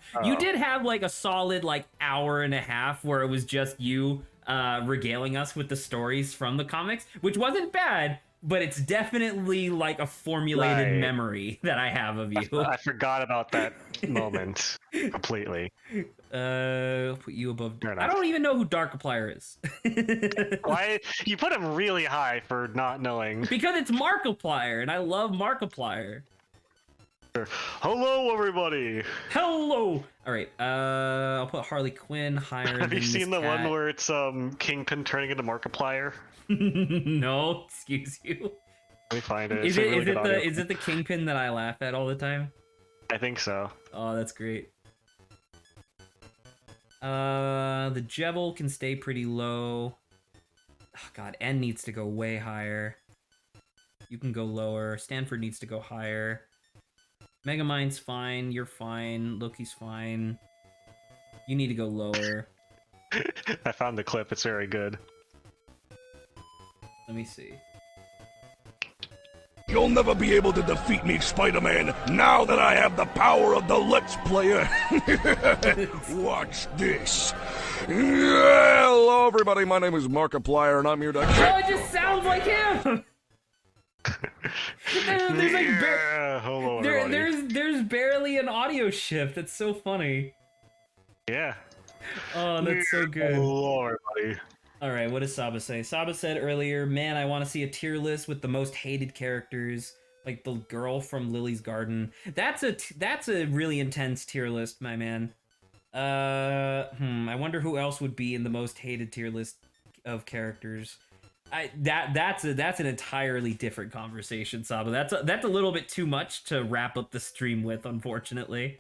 like a solid like hour and a half where it was just you regaling us with the stories from the comics, which wasn't bad. But it's definitely like a formulated memory that I have of you. I forgot about that moment completely. Put you above. I don't even know who Darkiplier is. Why you put him really high for not knowing? Because it's Markiplier, and I love Markiplier. Hello, everybody. Hello. All right. I'll put Harley Quinn higher. Have than you seen the cat. one where it's Kingpin turning into Markiplier? No, excuse you. Let me find it. Is It's a it really is good it audio. the is it the Kingpin that I laugh at all the time? I think so. Oh, that's great. The Jebel can stay pretty low. Oh, God, N needs to go way higher. You can go lower. Stanford needs to go higher. Megamind's fine. You're fine. Loki's fine. You need to go lower. I found the clip. It's very good. Let me see. You'll never be able to defeat me, Spider-Man, now that I have the power of the Let's Player. Watch this. Yeah, hello, everybody. My name is Markiplier, and I'm here to... Oh, it just sounds like him! There's like Hello, everybody. there's barely an audio shift. That's so funny. Yeah. Oh, that's so good. Hello, everybody. All right, what does Saba say? Saba said earlier, man, I want to see a tier list with the most hated characters, like the girl from Lily's Garden. That's a really intense tier list, my man. I wonder who else would be in the most hated tier list of characters. That's an entirely different conversation, Saba. That's a little bit too much to wrap up the stream with, unfortunately.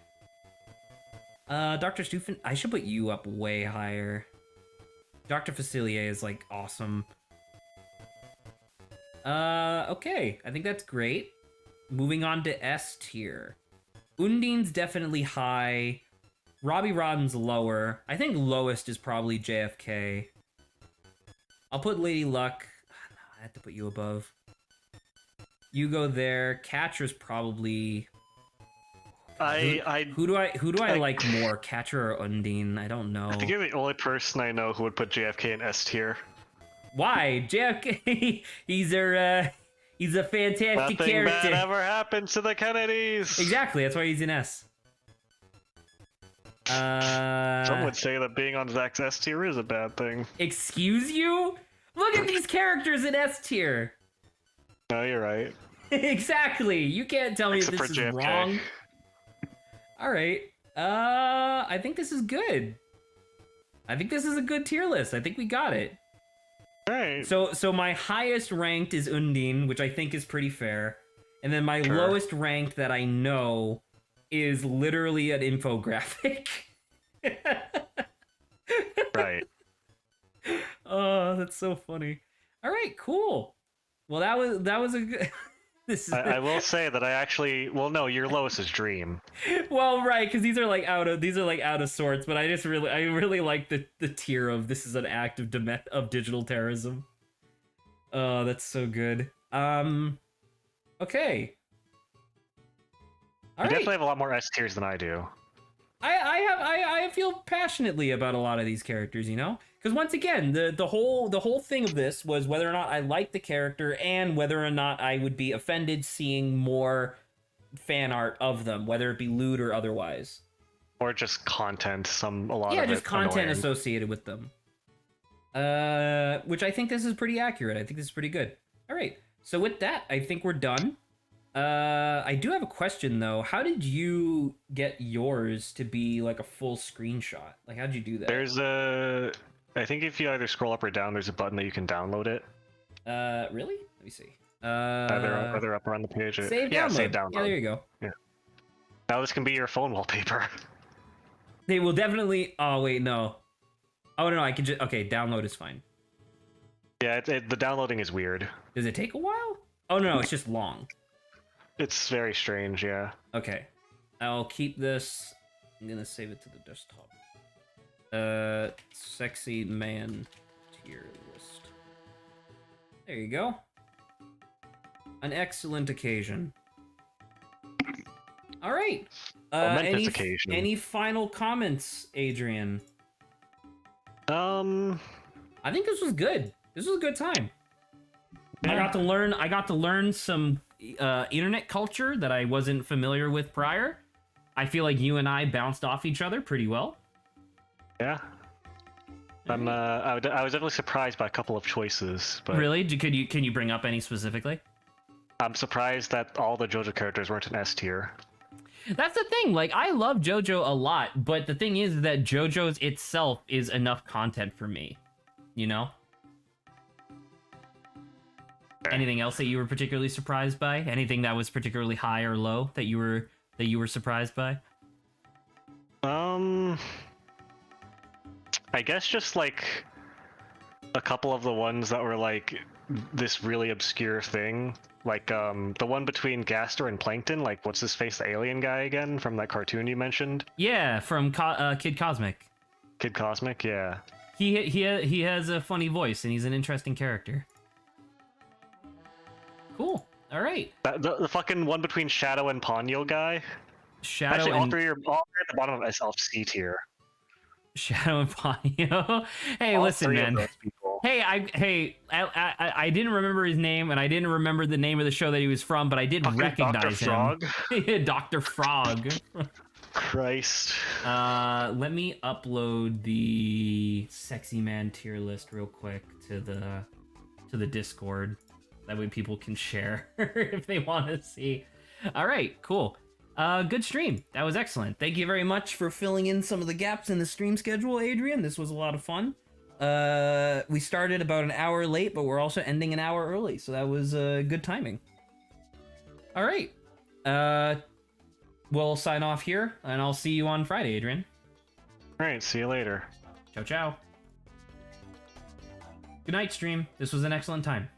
Dr. Stufen, I should put you up way higher. Dr. Facilier is, like, awesome. Okay. I think that's great. Moving on to S tier. Undine's definitely high. Robbie Rodden's lower. I think lowest is probably JFK. I'll put Lady Luck. No, I have to put you above. You go there. Catra's probably... Who do I like more, Catra or Undine? I don't know. I think you're the only person I know who would put JFK in S tier. Why? JFK, he's a fantastic Nothing character. bad ever happened to the Kennedys. Exactly, that's why he's in S. Some would say that being on Zach's S tier is a bad thing. Excuse you? Look at these characters in S tier. No, you're right. Exactly. You can't tell me Except this for is JFK. wrong. All right. I think this is good. I think this is a good tier list. I think we got it. All right. So my highest ranked is Undine, which I think is pretty fair. And then my lowest ranked that I know is literally an infographic. Right. Oh, that's so funny. All right, cool. Well, that was a good. I will say that I actually, well, no, your lowest is Dream. Well, right, because these are like out of sorts. But I really like the tier of this is an act of digital terrorism. Oh, that's so good. Okay. You definitely have a lot more S tiers than I do. I feel passionately about a lot of these characters, you know? Because once again, the whole thing of this was whether or not I like the character and whether or not I would be offended seeing more fan art of them, whether it be lewd or otherwise. Or just content, a lot of it. Yeah, just content annoying. associated with them. Which I think this is pretty accurate. I think this is pretty good. All right, so with that, I think we're done. I do have a question though. How did you get yours to be like a full screenshot? Like, how'd you do that? I think if you either scroll up or down, there's a button that you can download it. Really? Let me see. Either up or on the page. Save yeah, download. save download. Yeah, there you go. Yeah. Now this can be your phone wallpaper. They will definitely. Oh wait, no. Oh no, I can just. Okay, download is fine. Yeah, the downloading is weird. Does it take a while? Oh no, it's just long. It's very strange, yeah. Okay, I'll keep this. I'm gonna save it to the desktop. Sexy man tier list. There you go. An excellent occasion. All right. Momentous occasion. Any final comments, Adrian? I think this was good. This was a good time. Yeah. I got to learn some internet culture that I wasn't familiar with prior. I feel like you and I bounced off each other pretty well. Yeah. I was definitely surprised by a couple of choices. But really? Can you bring up any specifically? I'm surprised that all the JoJo characters weren't in S tier. That's the thing. Like, I love JoJo a lot, but the thing is that JoJo's itself is enough content for me. You know? Okay. Anything else that you were particularly surprised by? Anything that was particularly high or low that you were surprised by? I guess just like a couple of the ones that were like this really obscure thing, like the one between Gaster and Plankton, like what's his face, the alien guy again from that cartoon you mentioned? Yeah, from Kid Cosmic. Kid Cosmic, yeah. He has a funny voice and he's an interesting character. Cool. All right. The fucking one between Shadow and Ponyo guy. Shadow Actually, and all three are at the bottom of myself C tier. Shadow and Ponyo. Hey, All listen, three of man. those people. Hey, I didn't remember his name and I didn't remember the name of the show that he was from, but I did Fucking recognize Dr. Frog? him. Dr. Frog. Christ. Let me upload the SEXYMAN tier list real quick to the Discord. That way people can share if they want to see. All right, cool. Good stream. That was excellent. Thank you very much for filling in some of the gaps in the stream schedule, Adrian. This was a lot of fun. We started about an hour late, but we're also ending an hour early, so that was good timing. All right. We'll sign off here, and I'll see you on Friday, Adrian. All right, see you later. Ciao, ciao. Good night, stream. This was an excellent time.